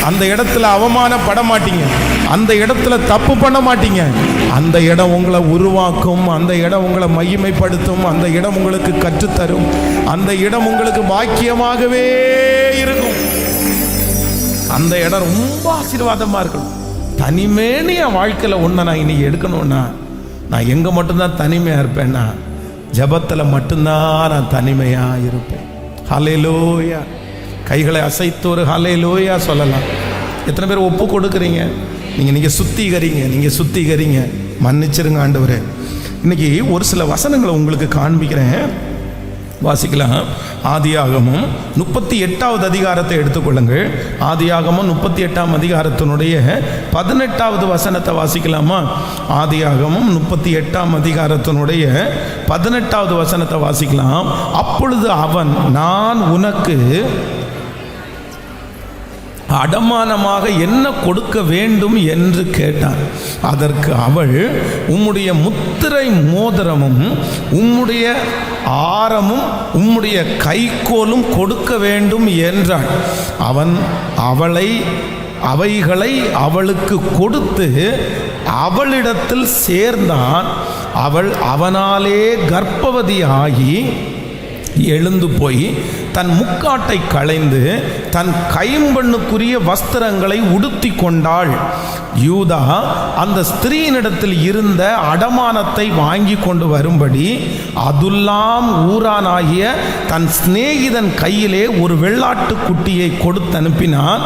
அந்த இடத்துல அவமானப்பட மாட்டீங்க, அந்த இடத்துல தப்பு பண்ண மாட்டீங்க. அந்த இடம் உங்களை உருவாக்கும், அந்த இடம் உங்களை மகிமைப்படுத்தும், அந்த இடம் உங்களுக்கு கற்றுத்தரும், அந்த இடம் உங்களுக்கு பாக்கியமாகவே இருக்கும். அந்த இடம் ரொம்ப ஆசீர்வாதமாக இருக்கணும். தனிமேனு என் வாழ்க்கையில் ஒன்றை நான் இன்னைக்கு எடுக்கணும்னா, நான் எங்கே மட்டும்தான் தனிமையாக இருப்பேன்னா, ஜபத்தில் மட்டும்தான் நான் தனிமையாக இருப்பேன். ஹல்லேலூயா. கைகளை அசைத்து ஒரு ஹல்லேலூயா சொல்லலாம். எத்தனை பேர் ஒப்பு கொடுக்குறீங்க? நீங்கள் சுத்திகரிங்க. மன்னிச்சிருங்க ஆண்டவரே. இன்னைக்கு ஒரு சில வசனங்களை உங்களுக்கு காண்பிக்கிறேன், வாசிக்கலாம். ஆதியாகமம் 38வது அதிகாரத்தை எடுத்துக்கொள்ளுங்கள். ஆதியாகமம் 38ஆம் அதிகாரத்தினுடைய 18வது வசனத்தை வாசிக்கலாமா? ஆதியாகமம் 38ஆம் அதிகாரத்தினுடைய 18வது வசனத்தை வாசிக்கலாம். அப்பொழுது அவன், நான் உனக்கு அடமானமாக என்ன கொடுக்க வேண்டும் என்று கேட்டான். அதற்கு அவள், உம்முடைய முத்திரை மோதிரமும் உம்முடைய ஆரமும் உம்முடைய கைக்கோலும் கொடுக்க வேண்டும் என்றான். அவன் அவைகளை அவளுக்கு கொடுத்து அவளிடத்தில் சேர்ந்தான். அவள் அவனாலே கர்ப்பவதியாகி எழுந்து போய் தன் முக்காட்டை களைந்து தன் கைம்பெண்ணுக்குரிய வஸ்திரங்களை உடுத்தி கொண்டாள். யூதா அந்த ஸ்திரீனிடத்தில் இருந்த அடமானத்தை வாங்கி கொண்டு வரும்படி அதுல்லாம் ஊரானாகிய தன் சிநேகிதன் கையிலே ஒரு வெள்ளாட்டு குட்டியை கொடுத்து அனுப்பினான்.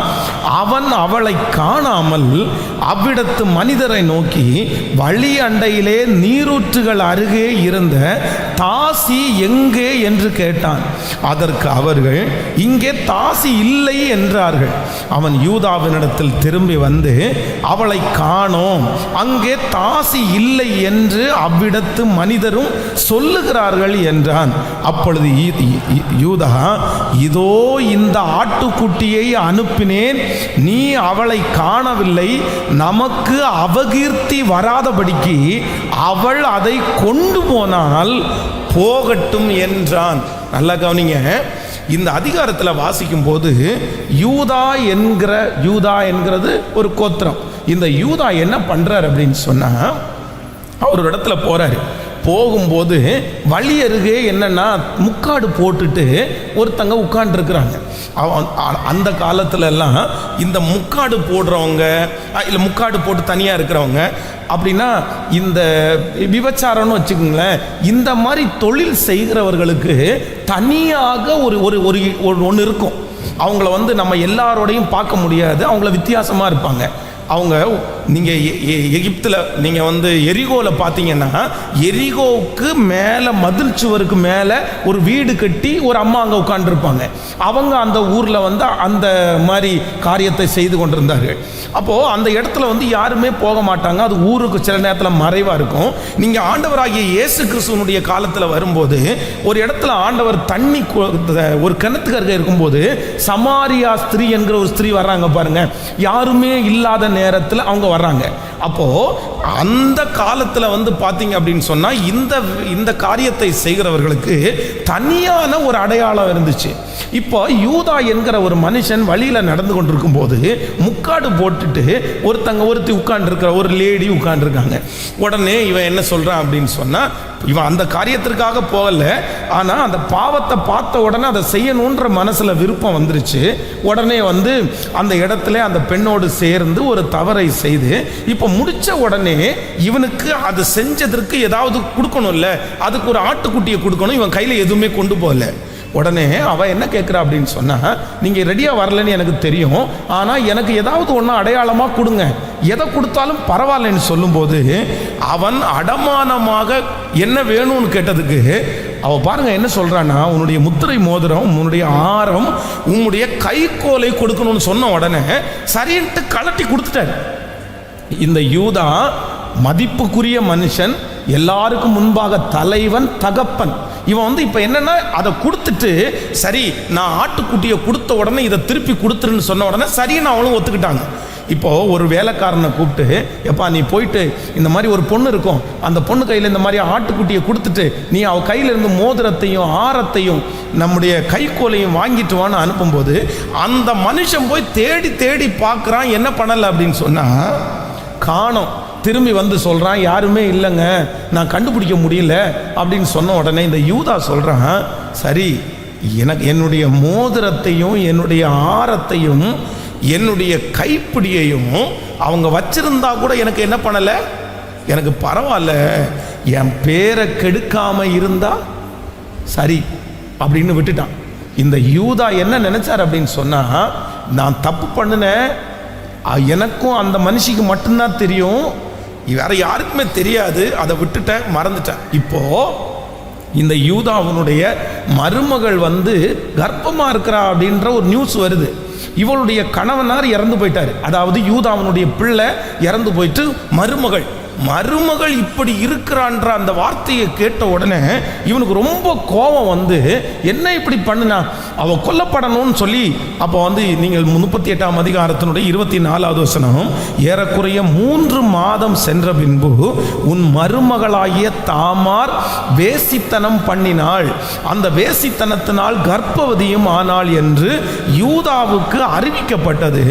அவன் அவளை காணாமல் அவ்விடத்து மனிதரை நோக்கி, வழி அண்டையிலே நீரூற்றுகள் அருகே இருந்த தாசி எங்கே என்று கேட்டான். அதற்கு அவர்கள், இங்கே தாசி இல்லை என்றார்கள். அவன் யூதாவினிடத்தில் திரும்பி வந்து, அவளை காணோம், அங்கே தாசி இல்லை என்று அவ்விடத்து மனிதரும் சொல்லுகிறார்கள் என்றான். அப்பொழுது யூதா, இதோ இந்த ஆட்டுக்குட்டியை அனுப்பினேன், நீ அவளை காணவில்லை, நமக்கு அபகீர்த்தி வராதபடிக்கு அவள் அதை கொண்டு போனால் போகட்டும் என்றான். நல்லா கவனிங்க. இந்த அதிகாரத்தில் வாசிக்கும் போது யூதா என்கிறது ஒரு கோத்திரம். இந்த யூதா என்ன பண்றார் அப்படின்னு சொன்னா, அவர் ஒரு இடத்துல போறாரு. போகும்போது வழி அருகே என்னன்னா முக்காடு போட்டுட்டு ஒருத்தங்க உட்கார்ந்துருக்குறாங்க. அந்த காலத்துல எல்லாம் இந்த முக்காடு போடுறவங்க இல்லை முக்காடு போட்டு தனியாக இருக்கிறவங்க அப்படின்னா இந்த விபச்சாரம்னு வச்சுக்கோங்களேன், இந்த மாதிரி தொழில் செய்கிறவர்களுக்கு தனியாக ஒன்று இருக்கும். அவங்கள நம்ம எல்லாரோடையும் பார்க்க முடியாது, அவங்கள வித்தியாசமாக இருப்பாங்க. அவங்க நீங்கள் எகிப்தில் நீங்கள் எரிகோவில் பார்த்தீங்கன்னா, எரிகோவுக்கு மேலே மதில் சுவருக்கு மேலே ஒரு வீடு கட்டி ஒரு அம்மா அங்கே உட்காந்துருப்பாங்க. அவங்க அந்த ஊரில் அந்த மாதிரி காரியத்தை செய்து கொண்டிருந்தார்கள். அப்போது அந்த இடத்துல யாருமே போக மாட்டாங்க. அது ஊருக்கு சில நேரத்தில் மறைவாக இருக்கும். நீங்கள் ஆண்டவராகிய இயேசு கிறிஸ்துவனுடைய காலத்தில் வரும்போது ஒரு இடத்துல ஆண்டவர் தண்ணி ஒரு கிணத்துக்கு அருகே இருக்கும்போது சமாரியா ஸ்திரீ என்கிற ஒரு ஸ்திரீ வர்றாங்க பாருங்க. யாருமே இல்லாத நேரத்தில் அவங்க வர்றாங்க. அப்போ அந்த காலத்தில் பார்த்தீங்க அப்படின்னு சொன்னா இந்த காரியத்தை செய்கிறவர்களுக்கு தனியான ஒரு அடையாளம் இருந்துச்சு. இப்போ யூதா என்கிற ஒரு மனுஷன் வழியில நடந்து கொண்டிருக்கும் போது முக்காடு போட்டுட்டு ஒருத்தி உட்கார்ந்துருக்கிற ஒரு லேடி உட்கார்ந்துருக்காங்க. உடனே இவன் என்ன சொல்றான் அப்படின்னு சொன்னா, இவன் அந்த காரியத்திற்காக போகல, ஆனா அந்த பாவத்தை பார்த்த உடனே அதை செய்யணுன்ற மனசுல விருப்பம் வந்துருச்சு. உடனே அந்த இடத்துல அந்த பெண்ணோடு சேர்ந்து ஒரு தவறை செய்து இப்போ முடிச்ச உடனே இவனுக்கு அது செஞ்சதற்கு ஏதாவது கொடுக்கணும்ல, அதுக்கு ஒரு ஆட்டுக்குட்டியை கொடுக்கணும். இவன் கையில எதுவுமே கொண்டு போகல. உடனே அவன் என்ன கேட்குறா அப்படின்னு சொன்னா, நீங்கள் ரெடியாக வரலன்னு எனக்கு தெரியும், ஆனால் எனக்கு ஏதாவது ஒன்று அடையாளமாக கொடுங்க, எதை கொடுத்தாலும் பரவாயில்லன்னு சொல்லும்போது அவன் அடமானமாக என்ன வேணும்னு கேட்டதுக்கு அவ பாருங்க என்ன சொல்றான்னா, உன்னுடைய முத்திரை மோதிரம், உன்னுடைய ஆரம், உன்னுடைய கைக்கோலை கொடுக்கணும்னு சொன்ன உடனே சரின்ட்டு கலட்டி கொடுத்துட்டார். இந்த யூதா மதிப்புக்குரிய மனுஷன், எல்லாருக்கும் முன்பாக தலைவன், தகப்பன். இவன் வந்து இப்போ என்னன்னா அதை கொடுத்துட்டு, சரி நான் ஆட்டுக்குட்டியை கொடுத்த உடனே இதை திருப்பி கொடுத்துருன்னு சொன்ன உடனே சரின்னு அவளும் ஒத்துக்கிட்டாங்க. இப்போது ஒரு வேலைக்காரனை கூப்பிட்டு, எப்பா நீ போயிட்டு இந்த மாதிரி ஒரு பொண்ணு இருக்கும், அந்த பொண்ணு கையில் இந்த மாதிரி ஆட்டுக்குட்டியை கொடுத்துட்டு நீ அவள் கையில் இருந்து மோதிரத்தையும் ஆரத்தையும் நம்முடைய கைக்கோலையும் வாங்கிட்டு வான்னு அனுப்பும்போது, அந்த மனுஷன் போய் தேடி தேடி பார்க்குறான், என்ன பண்ணலை அப்படின்னு சொன்னால் காணோம். திரும்பி வந்து சொல்கிறான், யாருமே இல்லைங்க, நான் கண்டுபிடிக்க முடியல அப்படின்னு சொன்ன உடனே இந்த யூதா சொல்கிறான், சரி எனக்கு என்னுடைய மோதிரத்தையும் என்னுடைய ஆரத்தையும் என்னுடைய கைப்பிடியையும் அவங்க வச்சிருந்தா கூட எனக்கு என்ன பண்ணலை, எனக்கு பரவாயில்ல, என் பேரை கெடுக்காம இருந்தா சரி அப்படின்னு விட்டுட்டான். இந்த யூதா என்ன நினைச்சார் அப்படின்னு சொன்னா, நான் தப்பு பண்ணினேன், எனக்கும் அந்த மனுஷிக்கு மட்டும்தான் தெரியும், வேற யாருக்குமே தெரியாது, அதை விட்டுட்டேன், மறந்துட்டேன். இப்போ இந்த யூதாவினுடைய மருமகள் வந்து கர்ப்பமா இருக்கிறா அப்படின்ற ஒரு நியூஸ் வருது. இவளுடைய கணவனார் இறந்து போயிட்டார், அதாவது யூதாவினுடைய பிள்ளை இறந்து போயிட்டு மருமகள் இப்படி இருக்கிறான்ற அந்த வார்த்தையை கேட்ட உடனே இவனுக்கு ரொம்ப கோபம் வந்து, என்ன இப்படி பண்ணுனா, அவ கொல்லப்படணும்னு சொல்லி அப்போ வந்து நீங்கள் 38ஆம் அதிகாரத்தினுடைய 24வது வசனம், ஏறக்குறைய 3 மாதம் சென்ற பின்பு உன் மருமகளாகிய தாமார் வேசித்தனம் பண்ணினாள், அந்த வேசித்தனத்தினால் கர்ப்பவதியும் ஆனாள் என்று யூதாவுக்கு அறிவிக்கப்பட்டது.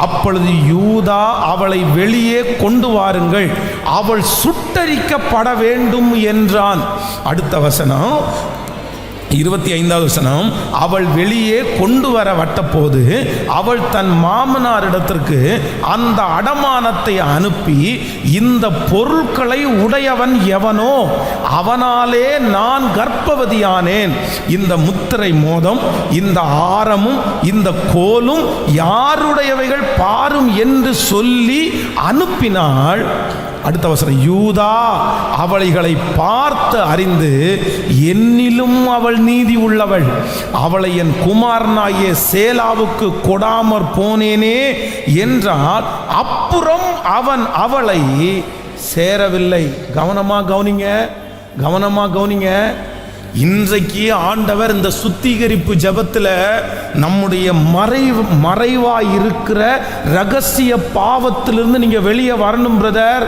அப்பொழுது யூதா அவளை வெளியே கொண்டு வாருங்கள், அவள் சுட்டரிக்கப்பட வேண்டும் என்றான். அடுத்த வசனம் 25வது வசனம், அவள் வெளியே கொண்டு வர வட்டபோது அவள் தன் மாமனாரிடத்திற்கு அந்த அடமானத்தை அனுப்பி, இந்த பொருட்களை உடையவன் எவனோ அவனாலே நான் கர்ப்பவதியானேன், இந்த முத்திரை மோதம், இந்த ஆரமும் இந்த கோலும் யாருடையவைகள் பாரும் என்று சொல்லி அனுப்பினாள். அடுத்த வசனம், யூதா அவளைகளை பார்த்து அறிந்து, என்னிலும் அவள் நீதி உள்ளவள், அவளை என் குமாரனாகிய சேலாவுக்கு கொடாமற் போனேனே என்றால் அப்புறம் அவன் அவளை சேரவில்லை. கவனமா கவனிங்க. இன்றைக்கு ஆண்டவர் இந்த சுத்திகரிப்பு ஜெபத்தில் நம்முடைய மறைவாய் இருக்கிற ரகசிய பாவத்திலிருந்து நீங்க வெளியே வரணும் பிரதர்,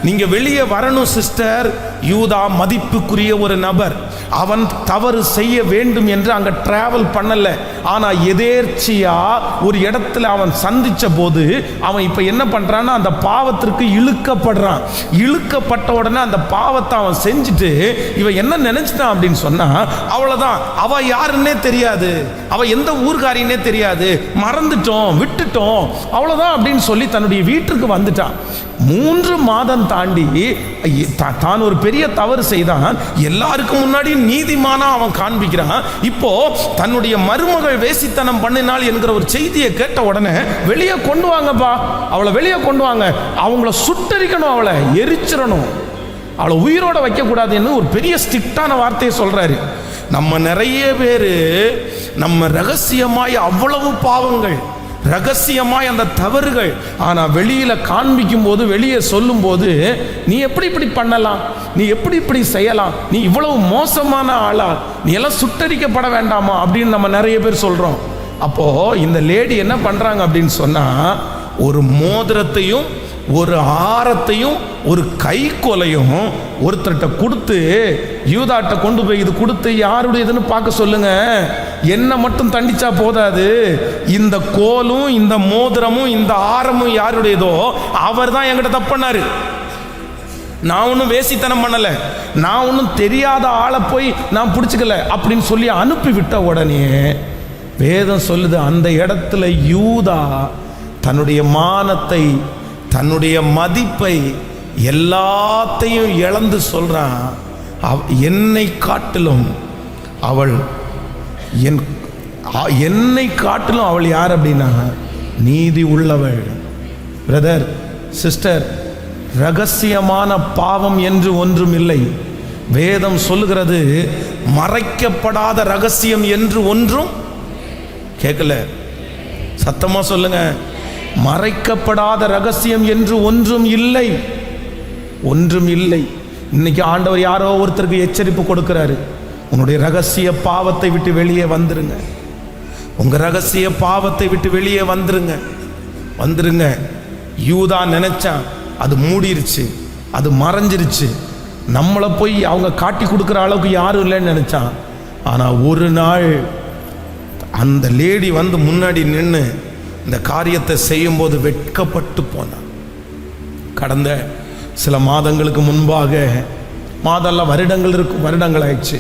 நீங்க வெளியே வரணும் சிஸ்டர். யூதா மதிப்புக்குரிய ஒரு நபர், அவன் தவறு செய்ய வேண்டும் என்று அங்க டிராவல் பண்ணல, ஆனா எதேர்ச்சியா ஒரு இடத்துல அவன் சந்திச்ச போது அவன் இப்ப என்ன பண்றான்னா அந்த பாவத்திற்கு இழுக்கப்படுறான். இழுக்கப்பட்ட உடனே அந்த பாவத்தை அவன் செஞ்சுட்டு இவன் என்ன நினைச்சிட்டான் அப்படின்னு சொன்னா, அவ்வளவுதான், அவ யாருன்னே தெரியாது, அவ எந்த ஊர்காரின்னே தெரியாது, மறந்துட்டோம், விட்டுட்டோம், அவ்வளவுதான் அப்படின்னு சொல்லி தன்னுடைய வீட்டுக்கு வந்துட்டான். 3 மாதம் தாண்டி தான் ஒரு பெரிய தவறு செய்தான், எல்லாருக்கும் முன்னாடி நீதிமானா அவன் காண்பிக்கிறான். இப்போ தன்னுடைய மருமகள் வேசித்தனம் பண்ணினாள் என்கிற ஒரு செய்தியை கேட்ட உடனே வெளியே கொண்டு வாங்கப்பா, அவளை வெளியே கொண்டு வாங்க, அவங்கள சுட்டரிக்கணும், அவளை எரிச்சிடணும், அவளை உயிரோட வைக்கக்கூடாதுன்னு ஒரு பெரிய ஸ்ட்ரிக்டான வார்த்தையை சொல்றாரு. நம்ம நிறைய பேர் நம்ம ரகசியமாய் அவ்வளவு பாவங்கள், ரகசியமாய் அந்த தவறுகள், ஆனால் வெளியில் காண்பிக்கும் போது, வெளியே சொல்லும் போது, நீ எப்படி இப்படி பண்ணலாம், நீ எப்படி இப்படி செய்யலாம், நீ இவ்வளவு மோசமான ஆளா, நீ எல்லாம் சுட்டரிக்கப்பட வேண்டாமா அப்படின்னு நம்ம நிறைய பேர் சொல்கிறோம். அப்போது இந்த லேடி என்ன பண்ணுறாங்க அப்படின்னு சொன்னால், ஒரு மோதிரத்தையும் ஒரு ஆரத்தையும் ஒரு கைக்கோலையும் ஒருத்தர்கிட்ட கொடுத்து, யூதாட்ட கொண்டு போய் இது கொடுத்து யாருடையதுன்னு பார்க்க சொல்லுங்க, என்ன மட்டும் தண்டிச்சா போதாது, இந்த கோலும் இந்த மோதிரமும் இந்த ஆரமும் யாருடையதோ அவர் தான் என்கிட்ட தப்பு பண்ணாரு, நான் ஒன்றும் வேசித்தனம் பண்ணல, நான் ஒன்றும் தெரியாத ஆளை போய் நான் பிடிச்சிக்கல அப்படின்னு சொல்லி அனுப்பிவிட்ட உடனே வேதம் சொல்லுது, அந்த இடத்துல யூதா தன்னுடைய மானத்தை, தன்னுடைய மதிப்பை எல்லாத்தையும் இழந்து சொல்றான், என்னை காட்டிலும் அவள் என்னை காட்டிலும் அவள் யார் அப்படின்னா நீதி உள்ளவள். பிரதர் சிஸ்டர், ரகசியமான பாவம் என்று ஒன்றும் இல்லை. வேதம் சொல்லுகிறது, மறைக்கப்படாத ரகசியம் என்று ஒன்றும் கேட்கல, சத்தமா சொல்லுங்க, மறைக்கப்படாத ரகசியம் என்று ஒன்றும் இல்லை, ஒன்றும் இல்லை. இன்னைக்கு ஆண்டவர் யாரோ ஒருத்தருக்கு எச்சரிப்பு கொடுக்கிறாரு, உன்னுடைய ரகசிய பாவத்தை விட்டு வெளியே வந்துருங்க. உங்க ரகசிய பாவத்தை விட்டு வெளியே வந்துருங்க. யூதா நினைச்சான் அது மூடிருச்சு, அது மறைஞ்சிருச்சு, நம்மளை போய் அவங்க காட்டி கொடுக்குற அளவுக்கு யாரும் இல்லைன்னு நினைச்சான். ஆனா ஒரு நாள் அந்த லேடி வந்து முன்னாடி நின்று இந்த காரியத்தை செய்யும் போது வெட்கப்பட்டு போனான். கடந்த சில மாதங்களுக்கு முன்பாக, மாதெல்லாம் வருடங்கள் ஆயிடுச்சு,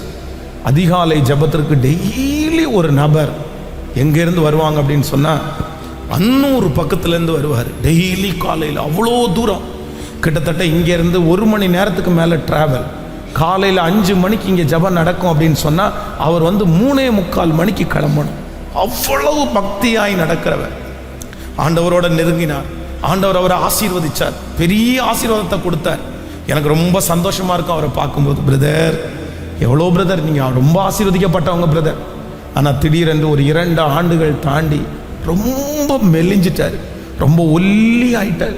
அதிகாலை ஜபத்திற்கு டெய்லி ஒரு நபர் எங்கேருந்து வருவாங்க அப்படின்னு சொன்னால் அன்னூர் பக்கத்துலேருந்து வருவார். டெய்லி காலையில் அவ்வளோ தூரம், கிட்டத்தட்ட இங்கேருந்து 1 மணி நேரத்துக்கு மேலே ட்ராவல். காலையில் 5 மணிக்கு இங்கே ஜபம் நடக்கும் அப்படின்னு சொன்னால் அவர் வந்து 3:45 மணிக்கு கிளம்பணும். அவ்வளவு பக்தியாய் நடக்கிறவர். ஆண்டவரோட நெருங்கினார். ஆண்டவர் அவரை ஆசீர்வதிச்சார், பெரிய ஆசீர்வாதத்தை கொடுத்தார். எனக்கு ரொம்ப சந்தோஷமாக இருக்கும் அவரை பார்க்கும்போது. பிரதர், எவ்வளோ பிரதர், நீங்கள் ரொம்ப ஆசீர்வதிக்கப்பட்டவங்க பிரதர். ஆனால் திடீரென்று ஒரு 2 ஆண்டுகள் தாண்டி ரொம்ப மெலிஞ்சிட்டார், ரொம்ப ஒல்லி ஆயிட்டார்.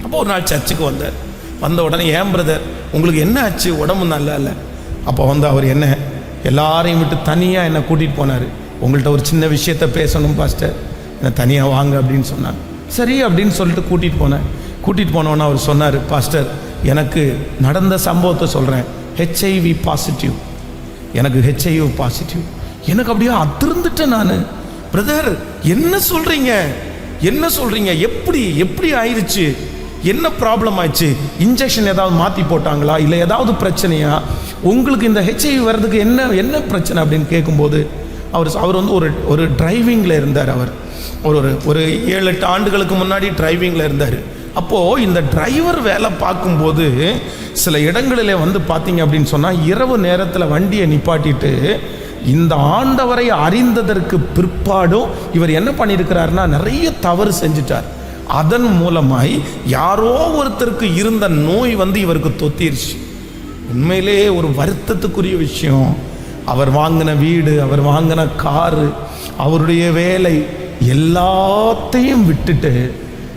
அப்போ ஒரு நாள் சர்ச்சுக்கு வந்த உடனே, ஏன் பிரதர் உங்களுக்கு என்ன ஆச்சு, உடம்பு நல்லா இல்லை? அப்போ வந்து அவர் என்ன எல்லாரையும் விட்டு தனியாக என்னை கூட்டிகிட்டு போனார். உங்கள்கிட்ட ஒரு சின்ன விஷயத்த பேசணும் பாஸ்டர், என்னை தனியாக வாங்க அப்படின்னு சொன்னார். சரி அப்படின்னு சொல்லிட்டு கூட்டிகிட்டு போனோன்னு அவர் சொன்னார், பாஸ்டர் எனக்கு நடந்த சம்பவத்தை சொல்கிறேன், HIV பாசிட்டிவ், எனக்கு HIV பாசிட்டிவ். எனக்கு அப்படியே அதிர்ந்துட்டேன் நான். பிரதர் என்ன சொல்கிறீங்க, எப்படி ஆயிடுச்சு, என்ன ப்ராப்ளம் ஆயிடுச்சு, இன்ஜெக்ஷன் ஏதாவது மாற்றி போட்டாங்களா, இல்லை ஏதாவது பிரச்சனையா, உங்களுக்கு இந்த HIV வர்றதுக்கு என்ன பிரச்சனை அப்படின்னு கேட்கும்போது அவர் வந்து ஒரு டிரைவிங்கில் இருந்தார். அவர் ஒரு 7-8 ஆண்டுகளுக்கு முன்னாடி டிரைவிங்கில் இருந்தார். அப்போது இந்த டிரைவர் வேலை பார்க்கும்போது சில இடங்களிலே வந்து பார்த்தீங்க அப்படின்னு சொன்னால் இரவு நேரத்தில் வண்டியை நிப்பாட்டிட்டு இந்த ஆண்டவரை அறிந்ததற்கு பிற்பாடும் இவர் என்ன பண்ணியிருக்கிறாருன்னா நிறைய தவறு செஞ்சிட்டார். அதன் மூலமாய் யாரோ ஒருத்தருக்கு இருந்த நோய் வந்து இவருக்கு தொத்திருச்சு. உண்மையிலே ஒரு வருத்தத்துக்குரிய விஷயம். அவர் வாங்கின வீடு, அவர் வாங்கின காரு, அவருடைய வேலை எல்லாத்தையும் விட்டுட்டு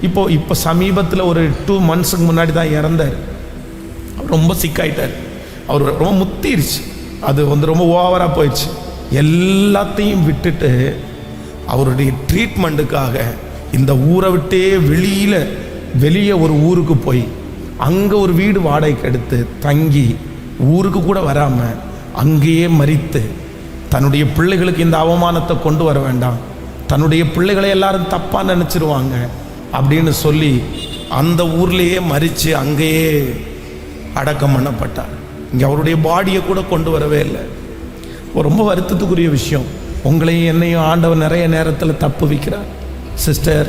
இப்போ சமீபத்தில் ஒரு 2 மந்த்ஸுக்கு முன்னாடி தான் இறந்தார். அவர் ரொம்ப சிக்காயிட்டார், அவர் ரொம்ப முத்திருச்சு, அது வந்து ரொம்ப ஓவராக போயிடுச்சு. எல்லாத்தையும் விட்டுட்டு அவருடைய ட்ரீட்மெண்ட்டுக்காக இந்த ஊரை விட்டே வெளியே ஒரு ஊருக்கு போய் அங்கே ஒரு வீடு வாடகைக்கு எடுத்து தங்கி ஊருக்கு கூட வராமல் அங்கேயே மரித்து, தன்னுடைய பிள்ளைகளுக்கு இந்த அவமானத்தை கொண்டு வர வேண்டாம், தன்னுடைய பிள்ளைகளை எல்லாரும் தப்பாக நினச்சிருவாங்க அப்படின்னு சொல்லி அந்த ஊர்லேயே மரித்து அங்கேயே அடக்கம் பண்ணப்பட்டார். இங்கே அவருடைய பாடியை கூட கொண்டு வரவே இல்லை. ரொம்ப வருத்தத்துக்குரிய விஷயம். உங்களையும் என்னையும் ஆண்டவர் நிறைய நேரத்தில் தப்பு வைக்கிறார். சிஸ்டர்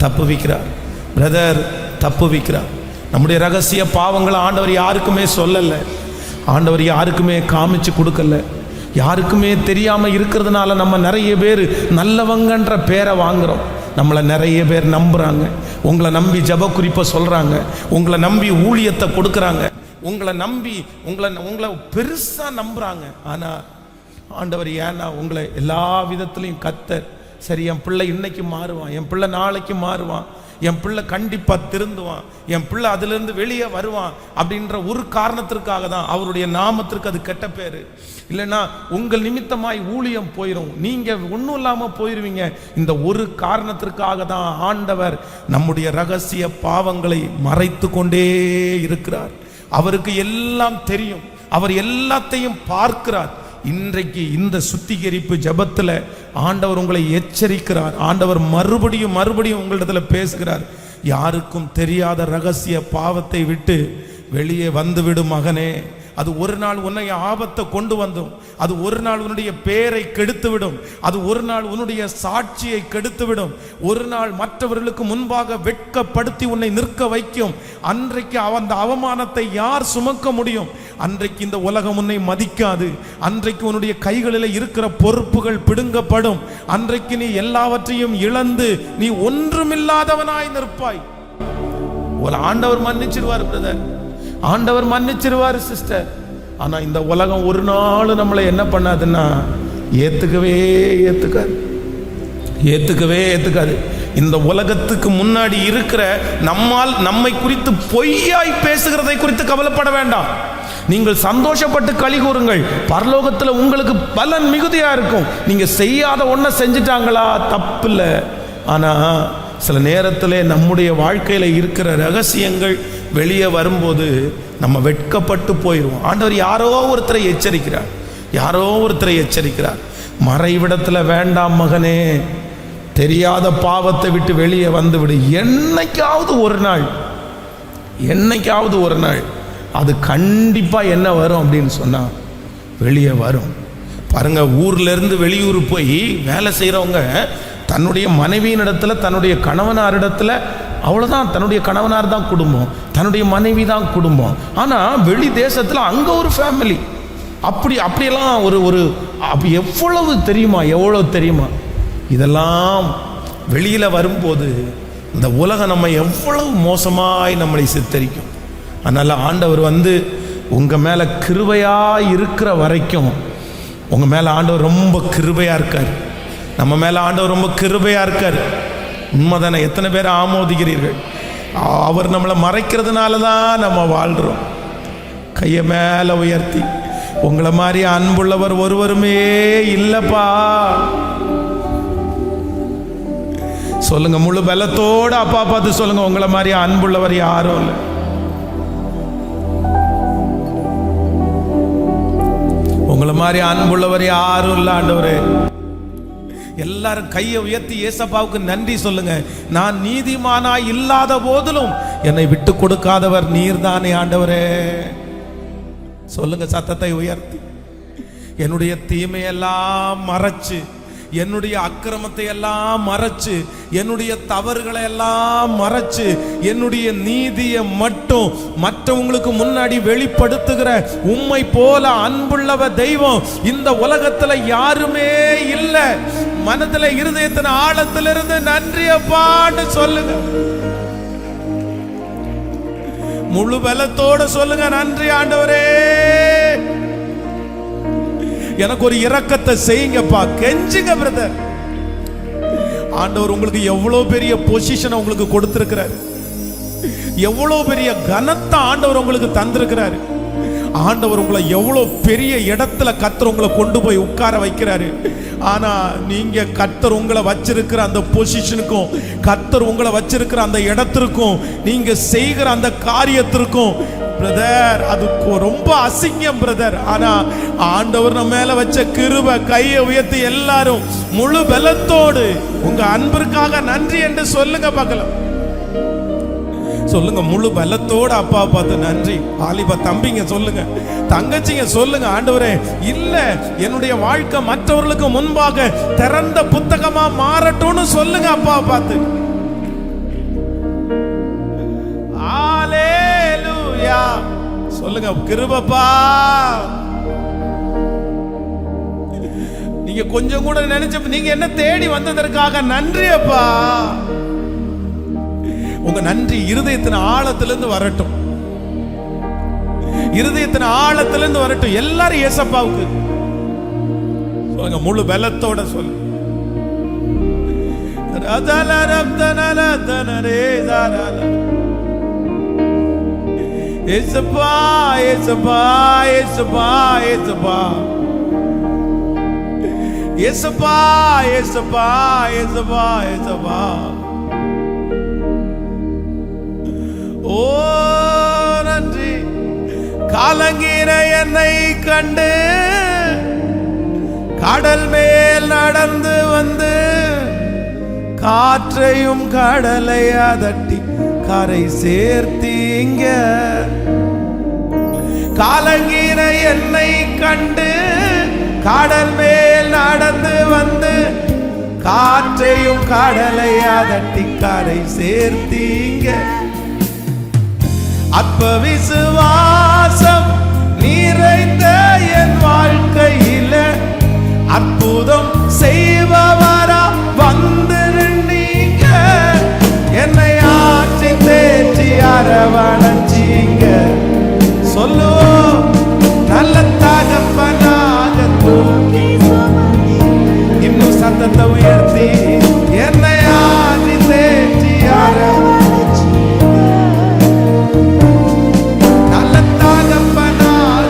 தப்பு வைக்கிறார், பிரதர் தப்பு வைக்கிறார். நம்முடைய ரகசிய பாவங்களை ஆண்டவர் யாருக்குமே சொல்லலை, ஆண்டவர் யாருக்குமே காமிச்சு கொடுக்கல. யாருக்குமே தெரியாமல் இருக்கிறதுனால நம்ம நிறைய பேர் நல்லவங்கன்ற பேரை வாங்குகிறோம். நம்மளை நிறைய பேர் நம்புகிறாங்க. உங்களை நம்பி ஜப குறிப்பை சொல்கிறாங்க, உங்களை நம்பி ஊழியத்தை கொடுக்குறாங்க, உங்களை நம்பி உங்களை பெருசாக நம்புகிறாங்க. ஆனால் ஆண்டவர் ஏன்னா உங்களை எல்லா விதத்துலையும் கத்தர், சரி என் பிள்ளை இன்னைக்கு மாறுவான், என் பிள்ளை நாளைக்கு மாறுவான், என் பிள்ளை கண்டிப்பாக திருந்துவான், என் பிள்ளை அதுலேருந்து வெளியே வருவான் அப்படின்ற ஒரு காரணத்திற்காக தான் அவருடைய நாமத்திற்கு அது கெட்ட பேர். இல்லைன்னா உங்கள் நிமித்தமாய் ஊழியம் போயிடும், நீங்கள் ஒன்றும் இல்லாமல் போயிடுவீங்க. இந்த ஒரு காரணத்திற்காக தான் ஆண்டவர் நம்முடைய ரகசிய பாவங்களை மறைத்து கொண்டே இருக்கிறார். அவருக்கு எல்லாம் தெரியும், அவர் எல்லாத்தையும் பார்க்கிறார். இன்றைக்கு இந்த சுத்திகரிப்பு ஜபத்தில் ஆண்டவர் உங்களை எச்சரிக்கிறார். ஆண்டவர் மறுபடியும் உங்களிடத்துல பேசுகிறார். யாருக்கும் தெரியாத ரகசிய பாவத்தை விட்டு வெளியே வந்துவிடும் மகனே. அது ஒரு நாள் உன்னை ஆபத்தை கொண்டு வந்தும், அது ஒரு நாள் உன்னுடைய பேரை கெடுத்துவிடும், அது ஒரு நாள் உன்னுடைய சாட்சியை கெடுத்துவிடும், ஒரு நாள் மற்றவர்களுக்கு முன்பாக வெட்கப்படுத்தி உன்னை நிற்க வைக்கும். அன்றைக்கு அந்த அவமானத்தை யார் சுமக்க முடியும்? அன்றைக்கு இந்த உலகம் உன்னை மதிக்காது. அன்றைக்கு உன்னுடைய கைகளில் இருக்கிற பொறுப்புகள் பிடுங்கப்படும். அன்றைக்கு நீ எல்லாவற்றையும் இழந்து நீ ஒன்றுமில்லாதவனாய் நிற்பாய். ஆண்டவர் மன்னிச்சிருவார் பிரதர், ஆண்டவர் மன்னிச்சிருவார் சிஸ்டர். ஆனா இந்த உலகம் ஒரு நாள் நம்மளை என்ன பண்ணாதுன்னா ஏத்துக்கவே. இந்த உலகத்துக்கு முன்னாடி இருக்கிற நம்மை குறித்து பொய்யாய் பேசுகிறதை குறித்து கவலைப்பட வேண்டாம். நீங்கள் சந்தோஷப்பட்டு களி கூறுங்கள், பரலோகத்தில் உங்களுக்கு பலன் மிகுதியா இருக்கும். நீங்க செய்யாத ஒன்றை செஞ்சிட்டாங்களா தப்பில்லை. ஆனா சில நேரத்தில் நம்முடைய வாழ்க்கையில இருக்கிற ரகசியங்கள் வெளியே வரும்போது நம்ம வெட்கப்பட்டு போயிடுவோம். ஆண்டவர் யாரோ ஒருத்தரை எச்சரிக்கிறார். மறைவிடத்தில் வேண்டாம் மகனே, தெரியாத பாவத்தை விட்டு வெளியே வந்து விடு. என்னைக்காவது ஒரு நாள் அது கண்டிப்பா என்ன வரும் அப்படின்னு சொன்னா வெளியே வரும். பாருங்க, ஊர்ல இருந்து வெளியூர் போய் வேலை செய்யறவங்க தன்னுடைய மனைவியின் இடத்துல, தன்னுடைய கணவனாரிடத்துல, அவ்வளவுதான், தன்னுடைய கணவனார் தான் குடும்பம், தன்னுடைய மனைவி தான் குடும்பம். ஆனா வெளி தேசத்துல அங்க ஒரு ஃபேமிலி, அப்படியெல்லாம் ஒரு எவ்வளவு தெரியுமா. இதெல்லாம் வெளியில வரும்போது இந்த உலகம் நம்ம எவ்வளவு மோசமாய் நம்மளை சித்தரிக்கும். அதனால ஆண்டவர் உங்க மேல கிருபையா இருக்கிற வரைக்கும் உங்க மேல ஆண்டவர் ரொம்ப கிருபையா இருக்கார். நம்ம மேல ஆண்டவர் ரொம்ப கிருபையா இருக்கார். உண்மைதானே? எத்தனை பேர் ஆமோதிக்கிறீர்கள்? அவர் நம்மளை மறைக்கிறதுனால தான் நம்ம வாழ்றோம். கையை மேல உயர்த்தி, உங்களை மாதிரி அன்புள்ளவர் ஒருவருமே இல்லப்பா சொல்லுங்க. முழு பலத்தோட அப்பா பார்த்து சொல்லுங்க, உங்களை மாதிரி அன்புள்ளவர் யாரும் இல்லை. உங்களை மாதிரி அன்புள்ளவர் யாரும் இல்லை ஆண்டவரே. எல்லாரும் கையை உயர்த்தி ஏசப்பாவுக்கு நன்றி சொல்லுங்க. நான் நீதிமானா இல்லாத போதிலும் என்னை விட்டு கொடுக்காதவர் நீர்தானே ஆண்டவரே. சொல்லுங்க சத்தத்தை உயர்த்தி. என்னுடைய தீமையெல்லாம் மறைச்சு, என்னுடைய அக்கிரமத்தை எல்லாம் மறைச்சு, என்னுடைய தவறுகளை எல்லாம் மறைச்சு, என்னுடைய நீதியை மட்டும் மற்றவங்களுக்கு முன்னாடி வெளிப்படுத்துகிற உம்மை போல அன்புள்ளவ தெய்வம் இந்த உலகத்துல யாருமே இல்லை. மனதுல இருதயத்தின் ஆழத்திலிருந்து நன்றி அப்பான்னு சொல்லுங்க. முழு பலத்தோட சொல்லுங்க, நன்றி ஆண்டவரே. எனக்கு ஒரு இரக்கத்தை செய்யுங்கப்பா, கெஞ்சுங்க பிரதர். ஆண்டவர் உங்களுக்கு எவ்வளவு பெரிய பொசிஷன் உங்களுக்கு கொடுத்திருக்கிறார், எவ்வளவு பெரிய கனத்தை ஆண்டவர் உங்களுக்கு தந்திருக்கிறாரு. ஆண்டவர் உங்களை எவ்வளவு பெரிய இடத்துல கர்த்தர் உங்களை கொண்டு போய் உட்கார வைக்கிறாரு. ஆனா நீங்க கர்த்தர் உங்களை வச்சிருக்கிற அந்த பொசிஷனுக்கும், கர்த்தர் உங்களை வச்சிருக்கிற அந்த இடத்திற்கும், நீங்க செய்கிற அந்த காரியத்திற்கும் பிரதர் அது ரொம்ப அசிங்கம் பிரதர். ஆனா ஆண்டவர் நம்ம மேல வச்ச கிருபை, கையை உயர்த்தி எல்லாரும் முழு பலத்தோடு உங்க அன்பிற்காக நன்றி என்று சொல்லுங்க பார்க்கலாம். சொல்லுங்க முழு பலத்தோட அப்பா பார்த்து நன்றி. ஆலிபா தம்பிங்க சொல்லுங்க, தங்கச்சிங்க சொல்லுங்க, ஆண்டவரே இல்ல என்னுடைய வாழ்க்கை மற்றவர்களுக்கு முன்பாக திறந்த புத்தகமா மாறட்டும்னு சொல்லுங்க அப்பா பார்த்து. ஹalleluya சொல்லுங்க. கிருபைப்பா, நீங்க கொஞ்சம் கூட நினைச்சு நீங்க என்ன தேடி வந்ததற்காக நன்றி அப்பா. உங்க நன்றி இருதயத்தின் ஆழத்திலிருந்து வரட்டும், இருதயத்தின் ஆழத்திலிருந்து வரட்டும். எல்லாரும் ஏசப்பாவுக்கு சொல்லுங்க, முழு பலத்தோட சொல்லு. ஏசப்பா ஏசப்பா ஏசப்பா ஏசப்பா ஏசப்பா ஏசப்பா ஏசப்பா ஏசப்பா. ஓ நன்றி. காலங்கிற என்னை கண்டு கடல் மேல் நடந்து வந்து காற்றையும் கடலை அதட்டி கரை சேர்த்தீங்க. காலங்கிற என்னை கண்டு கடல் மேல் நடந்து வந்து காற்றையும் கடலை அதட்டி கரை சேர்த்தீங்க. அற்ப விசுவாசம் நிறைந்த என் வாழ்க்கையில அற்புதம் செய்பவரா வந்து நீங்க. என்னை ஆற்றி தேற்றி அரவணைச்சீங்க. சொல்லுவோம், நல்ல தகப்பனாக தூக்கி இன்னும் சத்தத்தை உயர்த்தி என்னை ஆற்றி தேற்றி அரவணைச்சீங்க. நல்ல தகப்பனாக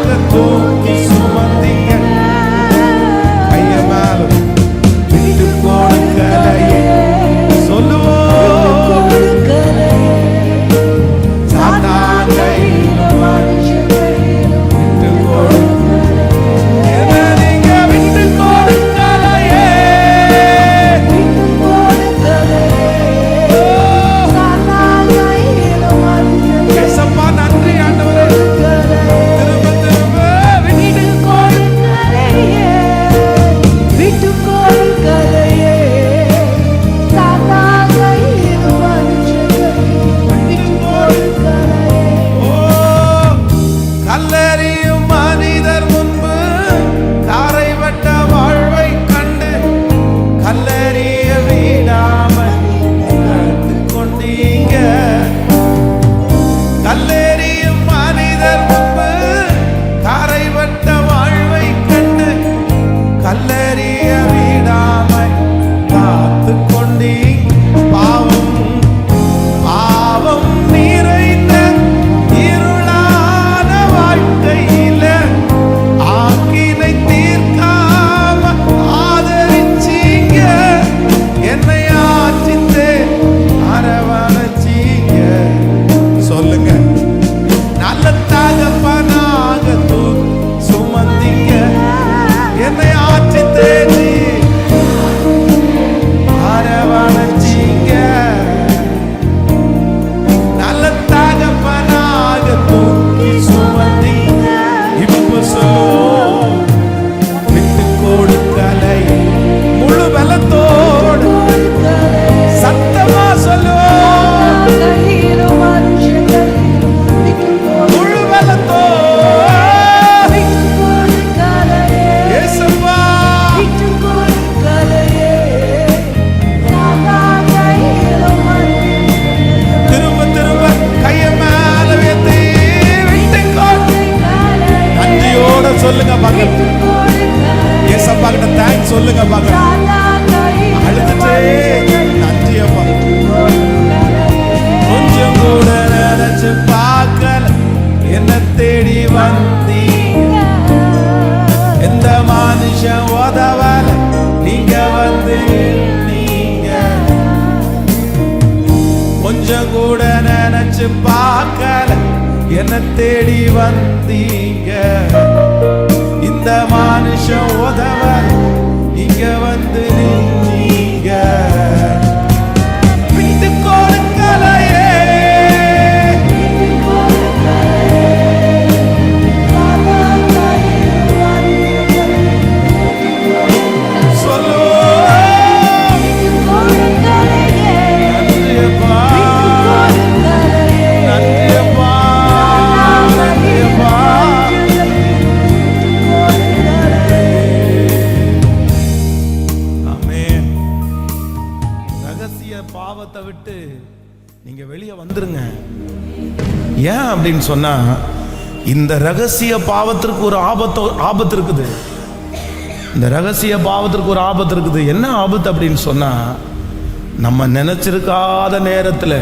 கொஞ்சம் கூட நினைச்சு பார்க்கல, என்ன தேடி வந்தீங்க. இந்த மனுஷன் உதவ இங்க வந்து நின்றீங்க. விட்டு கொடுக்கலையே, பாவத்தை விட்டு நீங்க வெளியே வந்துருங்க. ஏன் அப்படின்னு சொன்னா, இந்த ரகசிய பாவத்திற்கு ஒரு ஆபத்து இருக்குது. இந்த ரகசிய பாவத்திற்கு ஒரு ஆபத்து இருக்குது. என்ன ஆபத்து அப்படின்னு சொன்னா, நம்ம நினைச்சிருக்காத நேரத்தில்,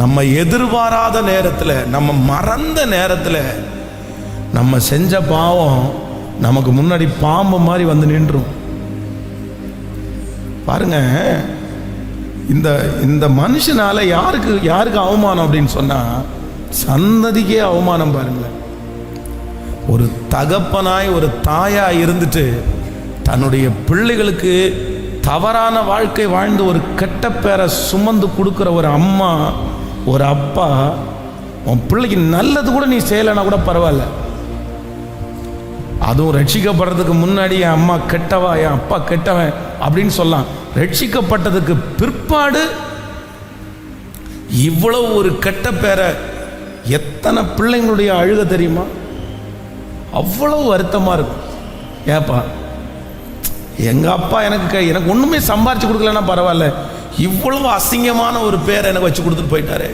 நம்ம எதிர்பாராத நேரத்தில், நம்ம மறந்த நேரத்தில் நம்ம செஞ்ச பாவம் நமக்கு முன்னாடி பாம்பு மாதிரி வந்து நின்றும். பாருங்க, இந்த மனுஷனால யாருக்கு அவமானம் அப்படின்னு சொன்னா, சந்ததிக்கே அவமானம். பாருங்களேன், ஒரு தகப்பனாய் ஒரு தாயா இருந்துட்டு தன்னுடைய பிள்ளைகளுக்கு தவறான வாழ்க்கை வாழ்ந்து ஒரு கெட்ட பேரை சுமந்து கொடுக்குற ஒரு அம்மா, ஒரு அப்பா, உன் பிள்ளைக்கு நல்லது கூட நீ செய்யலைன்னா கூட பரவாயில்ல, அதுவும் ரட்சிக்கப்படுறதுக்கு முன்னாடி என் அம்மா கெட்டவா, என் அப்பா கெட்டவன் அப்படின்னு சொல்லலாம். ரட்சிக்கப்பட்டதுக்கு பிற்பாடு இவ்வளவு ஒரு கெட்ட பேரை, எத்தனை பிள்ளைங்களுடைய அழுக தெரியுமா? அவ்வளவு வருத்தமா இருக்கும். ஏப்பா, எங்க அப்பா எனக்கு ஒண்ணுமே சம்பாரிச்சு கொடுக்கலன்னா பரவாயில்ல, இவ்வளவு அசிங்கமான ஒரு பேரை எனக்கு வச்சு கொடுத்துட்டு போயிட்டாரு,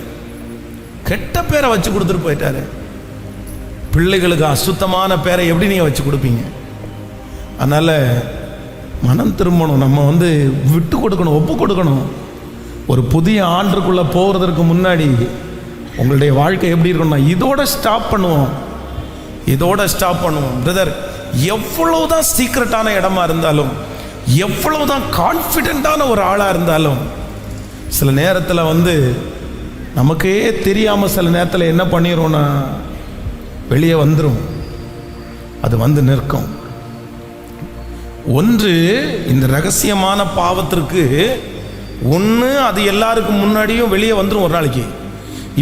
கெட்ட பேரை வச்சு கொடுத்துட்டு போயிட்டாரு. பிள்ளைகளுக்கு அசுத்தமான பேரை எப்படி நீங்க வச்சு கொடுப்பீங்க? அதனால மனம் திரும்பணும். நம்ம விட்டு கொடுக்கணும், ஒப்பு கொடுக்கணும். ஒரு புதிய ஆண்டுக்குள்ள போகிறதுக்கு முன்னாடி உங்களுடைய வாழ்க்கை எப்படி இருக்கணும்னா, இதோட ஸ்டாப் பண்ணுவோம், இதோட ஸ்டாப் பண்ணுவோம். பிரதர், எவ்வளவுதான் சீக்ரெட்டான இடமா இருந்தாலும், எவ்வளவுதான் கான்ஃபிடென்ட்டான ஒரு ஆளா இருந்தாலும், சில நேரத்தில் நமக்கே தெரியாம சில நேரத்தில் என்ன பண்ணிடும்னா வெளியே வந்துடும். அது நிற்கும். ஒன்று, இந்த ரகசியமான பாவத்திற்கு ஒன்று, அது எல்லாருக்கும் முன்னாடியும் வெளியே வந்துடும் ஒரு நாளைக்கு.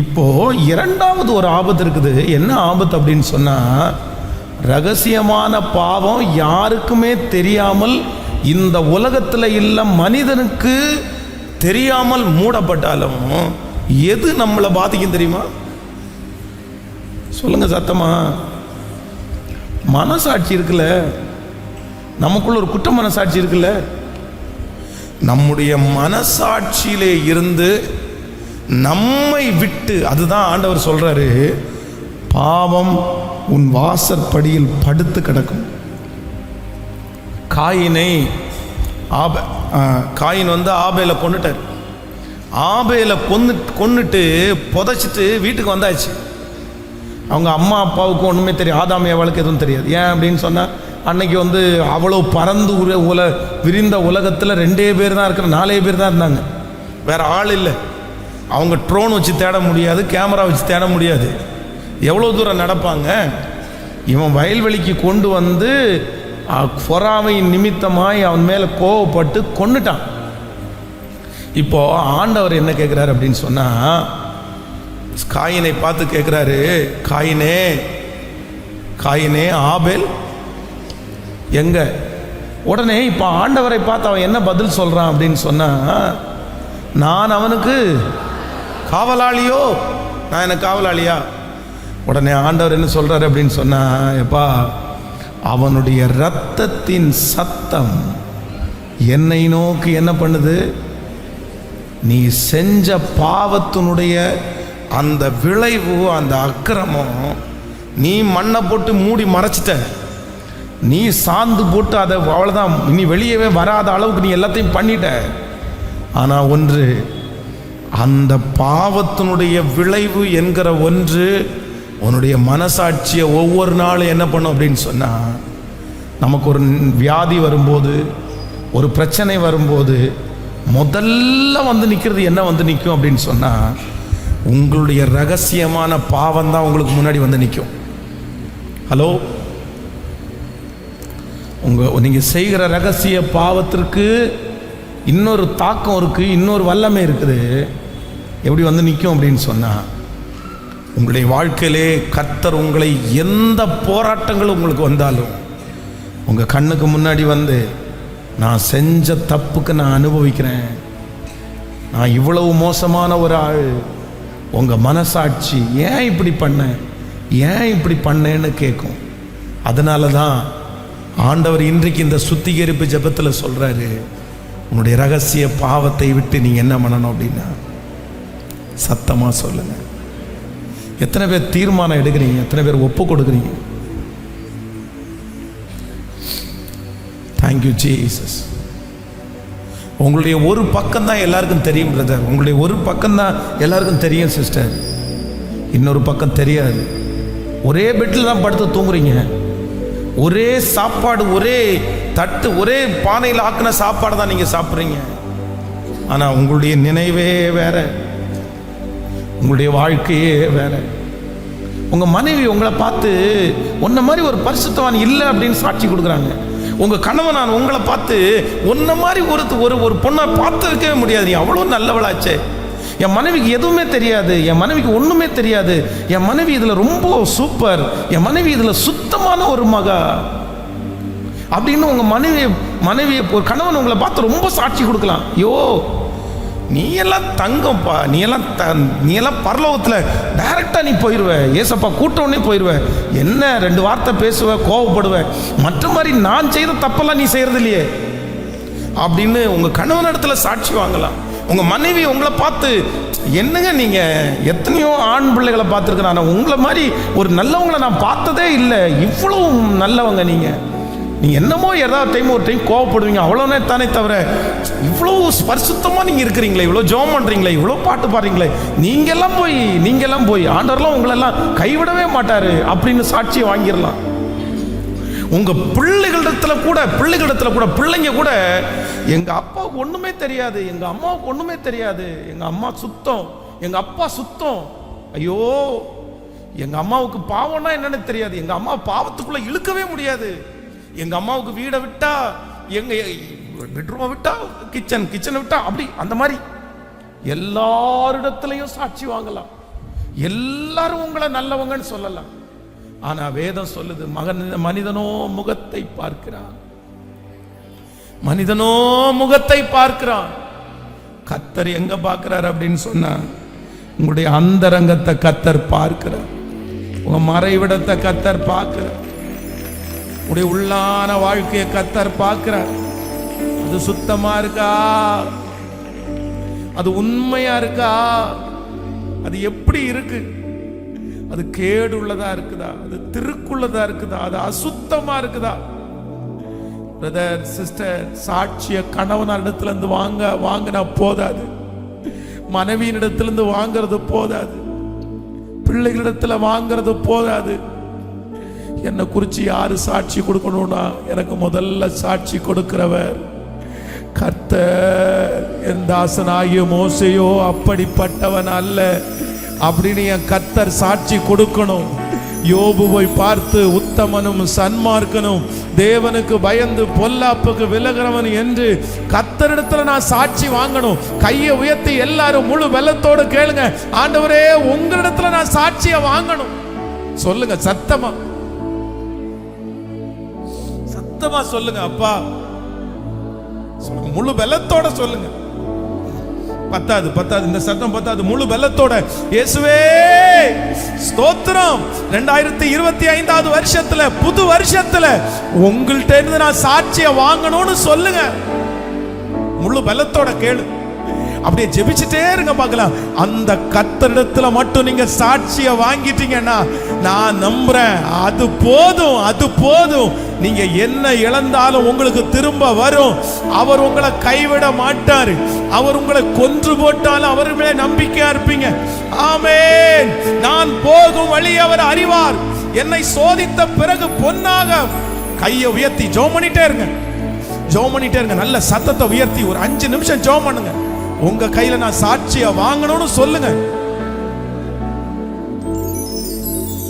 இப்போ இரண்டாவது ஒரு ஆபத்து இருக்குது. என்ன ஆபத்து அப்படின்னு சொன்னா, ரகசியமான பாவம் யாருக்குமே தெரியாமல், இந்த உலகத்தில் இல்ல மனிதனுக்கு தெரியாமல் மூடப்பட்டாலும் எது நம்மளை பாதிக்கும் தெரியுமா? சொல்லுங்க சத்தமா. மனசாட்சி இருக்குல்ல, நமக்குள்ள ஒரு குற்ற மனசாட்சி இருக்குல்ல, நம்முடைய மனசாட்சியிலே இருந்து நம்மை விட்டு, அதுதான் ஆண்டவர் சொல்றாரு, பாவம் உன் வாசற்படியில் படுத்து கிடக்கும். காயின் ஆபேலை கொன்னுட்டார். ஆபேலை கொன்னுட்டு புதைச்சிட்டு வீட்டுக்கு வந்தாச்சு. அவங்க அம்மா அப்பாவுக்கும் ஒன்றுமே தெரியும், ஆதாம் ஏவாளுக்கு எதுவும் தெரியாது. ஏன் அப்படின்னு சொன்னால், அன்னைக்கு அவ்வளோ பறந்து விரிந்த உலகத்தில் 2 பேர் தான் இருக்கிற, 4 பேர் தான் இருந்தாங்க, வேற ஆள் இல்லை. அவங்க ட்ரோன் வச்சு தேட முடியாது, கேமரா வச்சு தேட முடியாது. எவ்வளோ தூரம் நடப்பாங்க? இவன் வயல்வெளிக்கு கொண்டு பொறாமை நிமித்தமாய் அவன் மேலே கோவப்பட்டு கொன்னுட்டான். இப்போ ஆண்டவர் என்ன கேட்குறாரு அப்படின்னு சொன்னால், காயினை பார்த்து கேட்குறாரு, காயினே ஆபேல் எங்க? உடனே இப்போ ஆண்டவரை பார்த்து அவன் என்ன பதில் சொல்கிறான் அப்படின்னு சொன்னால், நான் அவனுக்கு காவலாளியோ? நான் எனக்கு காவலாளியா? உடனே ஆண்டவர் என்ன சொல்கிறாரு அப்படின்னு சொன்னால், எப்பா, அவனுடைய இரத்தத்தின் சத்தம் என்னை நோக்கி என்ன பண்ணுது? நீ செஞ்ச பாவத்தினுடைய அந்த விளைவு, அந்த அக்கிரமம், நீ மண்ணை போட்டு மூடி மறைச்சிட்ட, நீ சாந்து போட்டு அதை அவ்வளோதான், நீ வெளியவே வராத அளவுக்கு நீ எல்லாத்தையும் பண்ணிட்ட. ஆனால் ஒன்று, அந்த பாவத்தினுடைய விளைவு என்கிற ஒன்று உன்னுடைய மனசாட்சியை ஒவ்வொரு நாளும் என்ன பண்ணும் அப்படின்னு சொன்னால், நமக்கு ஒரு வியாதி வரும்போது, ஒரு பிரச்சனை வரும்போது, முதல்ல வந்து நிற்கிறது என்ன வந்து நிற்கும் அப்படின்னு சொன்னால், உங்களுடைய ரகசியமான பாவம் தான் உங்களுக்கு முன்னாடி வந்து நிற்கும். ஹலோ, நீங்கள் செய்கிற ரகசிய பாவத்திற்கு இன்னொரு தாக்கம் இருக்குது, இன்னொரு வல்லமை இருக்குது. எப்படி வந்து நிற்கும் அப்படின்னு சொன்னால், உங்களுடைய வாழ்க்கையிலே கர்த்தர் உங்களை எந்த போராட்டங்கள் உங்களுக்கு வந்தாலும் உங்கள் கண்ணுக்கு முன்னாடி வந்து, நான் செஞ்ச தப்புக்கு நான் அனுபவிக்கிறேன், நான் இவ்வளவு மோசமான ஒரு ஆள், உங்கள் மனசாட்சி ஏன் இப்படி பண்ணேன்னு கேட்கும். அதனால தான் ஆண்டவர் இன்றைக்கு இந்த சுத்திகரிப்பு ஜெபத்தில் சொல்கிறாரு, உன்னுடைய ரகசிய பாவத்தை விட்டு நீங்கள் என்ன பண்ணணும் அப்படின்னா சத்தமாக சொல்லுங்கள். எத்தனை பேர் தீர்மானம் எடுக்கிறீங்க? எத்தனை பேர் ஒப்பு கொடுக்குறீங்க? Thank you Jesus. உங்களுடைய ஒரு பக்கம் தான் எல்லாருக்கும் தெரியும் பிரதர், உங்களுடைய ஒரு பக்கம் தான் எல்லாருக்கும் தெரியும் சிஸ்டர், இன்னொரு பக்கம் தெரியாது. ஒரே பெட்டில் தான் படுத்து தூங்குறீங்க, ஒரே சாப்பாடு, ஒரே தட்டு, ஒரே பானையில் ஆக்கின சாப்பாடு தான் நீங்கள் சாப்பிட்றீங்க. ஆனால் உங்களுடைய நினைவே வேற, உங்களுடைய வாழ்க்கையே வேற. உங்கள் மனைவி உங்களை பார்த்து உன்ன மாதிரி ஒரு பரிசுத்தவான் இல்லை அப்படின்னு சாட்சி கொடுக்குறாங்க. உங்கள் கணவன் உங்களை பார்த்து உன்ன மாதிரி ஒரு பொண்ணை பார்த்துருக்கவே முடியாது, நீ அவ்வளோ நல்லவளாச்சே, என் மனைவிக்கு எதுவுமே தெரியாது, என் மனைவிக்கு ஒன்றுமே தெரியாது, என் மனைவி இதில் ரொம்ப சூப்பர், என் மனைவி இதில் சுத்தமான ஒரு மகா அப்படின்னு உங்கள் மனைவி ஒரு கணவன் உங்களை பார்த்து ரொம்ப சாட்சி கொடுக்கலாம். ஐயோ, நீ எல்லாம் தங்கம்ப்பா, நீ எல்லாம் பரலோகத்தில் டைரக்டாக நீ போயிடுவ, ஏசப்பா கூட்டவுடனே போயிடுவ, என்ன 2 வார்த்தை பேசுவ, கோவப்படுவ, மற்ற மாதிரி நான் செய்த தப்பெல்லாம் நீ செய்கிறது இல்லையே அப்படின்னு உங்கள் கணவன் இடத்துல சாட்சி வாங்கலாம். உங்கள் மனைவி உங்களை பார்த்து, என்னங்க நீங்கள் எத்தனையோ ஆண் பிள்ளைகளை பார்த்துருக்குறேன், ஆனால் உங்களை மாதிரி ஒரு நல்லவங்களை நான் பார்த்ததே இல்லை, இவ்வளோ நல்லவங்க நீங்கள் என்னமோ ஏதாவது ஒரு டைம் கோவப்படுவீங்க, அவ்வளோனே தானே தவிர இவ்வளோ பரிசுத்தமாக நீங்கள் இருக்கிறீங்களே, இவ்வளோ ஜெபம் பண்ணுறீங்களே, இவ்வளோ பாட்டு பாடுறீங்களே, நீங்கெல்லாம் போய் ஆண்டவரெல்லாம் உங்களெல்லாம் கைவிடவே மாட்டார் அப்படின்னு சாட்சியை வாங்கிடலாம். உங்கள் பிள்ளைகளிடத்துல கூட பிள்ளைங்க கூட, எங்கள் அப்பாவுக்கு ஒன்றுமே தெரியாது, எங்கள் அம்மாவுக்கு ஒன்றுமே தெரியாது, எங்கள் அம்மா சுத்தம், எங்கள் அப்பா சுத்தம், ஐயோ எங்கள் அம்மாவுக்கு பாவம்னா என்னன்னு தெரியாது, எங்கள் அம்மா பாவத்துக்குள்ளே இழுக்கவே முடியாது, எங்கள் அம்மாவுக்கு வீடை விட்டா, எங்கள் பெட்ரூமை விட்டா கிச்சனை விட்டா, அப்படி அந்த மாதிரி எல்லாரிடத்துலையும் சாட்சி வாங்கலாம், எல்லாரும் உங்களை நல்லவங்கன்னு சொல்லலாம். ஆனா வேதம் சொல்லுது, மனிதனோ முகத்தை பார்க்கிறான், கர்த்தர் எங்க பார்க்கிறார் அப்படின்னு சொன்னா, உங்களுடைய அந்தரங்கத்தை கர்த்தர் பார்க்கிறார், உங்க மறைவிடத்தை கர்த்தர் பார்க்கிறார், உங்களுடைய உள்ளான வாழ்க்கையை கர்த்தர் பார்க்கிறார். அது சுத்தமா இருக்கா, அது உண்மையா இருக்கா, அது எப்படி இருக்கு, அது கேடு உள்ளதா இருக்குதா, அது திருக்குள்ளதா இருக்குதா, அது அசுத்தமா இருக்குதா? பிரதர் சிஸ்டர், சாட்சிய கணவனிடத்துல இருந்து வாங்கினா போதாது, மனைவியினிடத்திலிருந்து வாங்கிறது போதாது, பிள்ளைகளிடத்துல வாங்கிறது போதாது. என்னை குறித்து யாரு சாட்சி கொடுக்கணும்னா, எனக்கு முதல்ல சாட்சி கொடுக்கிறவர் கர்த்தர். என் தாசனாகிய மோசேயோ அப்படிப்பட்டவன் அல்ல அப்படின்னு என் கர்த்தர் சாட்சி கொடுக்கணும். யோபுவை பார்த்து உத்தமனும் சன்மார்க்கனும் தேவனுக்கு பயந்து பொல்லாப்புக்கு விலகிறவன் என்று கர்த்தரிடத்துல நான் சாட்சி வாங்கணும். கையை உயர்த்தி எல்லாரும் முழு வெள்ளத்தோடு கேளுங்க, ஆண்டவரே உங்களிடத்துல நான் சாட்சியை வாங்கணும். சொல்லுங்க சத்தமா சொல்லுங்க, அப்பா சொல்லுங்க, முழு வெள்ளத்தோட சொல்லுங்க. பத்தாது இந்த சத்தம் பத்தாது, முழு வெள்ளத்தோட இயேசுவே ஸ்தோத்திரம். 2025 வருஷத்துல, புது வருஷத்துல உங்கள்கிட்ட இருந்து நான் சாட்சியை வாங்கணும்னு சொல்லுங்க. முழு வெள்ளத்தோட கேளு, அப்படியே ஜெபிச்சுட்டே இருங்க பார்க்கலாம். அந்த கர்த்தரிடத்துல மட்டும் நீங்க சாட்சியை வாங்கிட்டீங்கன்னா நான் நம்புறேன், அது போதும். நீங்க என்ன இழந்தாலும் உங்களுக்கு திரும்ப வரும். அவர் உங்களை கைவிட மாட்டார். அவர் உங்களை கொன்று போட்டாலும் அவர் மேலே நம்பிக்கையா இருப்பீங்க. ஆமென். நான் போகும் வழி அவர் அறிவார். என்னை சோதித்த பிறகு பொன்னாக கையை உயர்த்தி ஜெபம் பண்ணிட்டே இருங்க. ஜெபம் பண்ணிட்டே இருங்க. நல்ல சத்தத்தை உயர்த்தி ஒரு 5 நிமிஷம் ஜெபம் பண்ணுங்க. உங்க கையில நான் சாட்சியா வாங்கணும்னு சொல்லுங்க.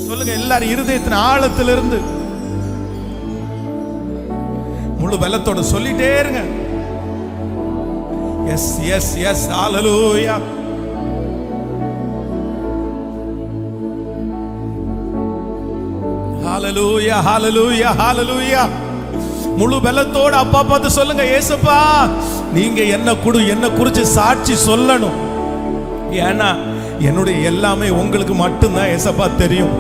சொல்லுங்க எல்லாரும் இருதயத்தின் ஆழத்திலிருந்து முழு பலத்தோட சொல்லிட்டே இருங்க. எஸ் எஸ் எஸ் ஹalleluya. ஹalleluya ஹalleluya ஹalleluya. முழு பலத்தோட அப்பா பார்த்து சொல்லுங்க, ஏசப்பா நீங்க என்ன குறிச்சு சாட்சி சொல்லணும். ஏன்னா என்னுடைய எல்லாமே உங்களுக்கு மட்டும்தான் ஏசப்பா தெரியும்.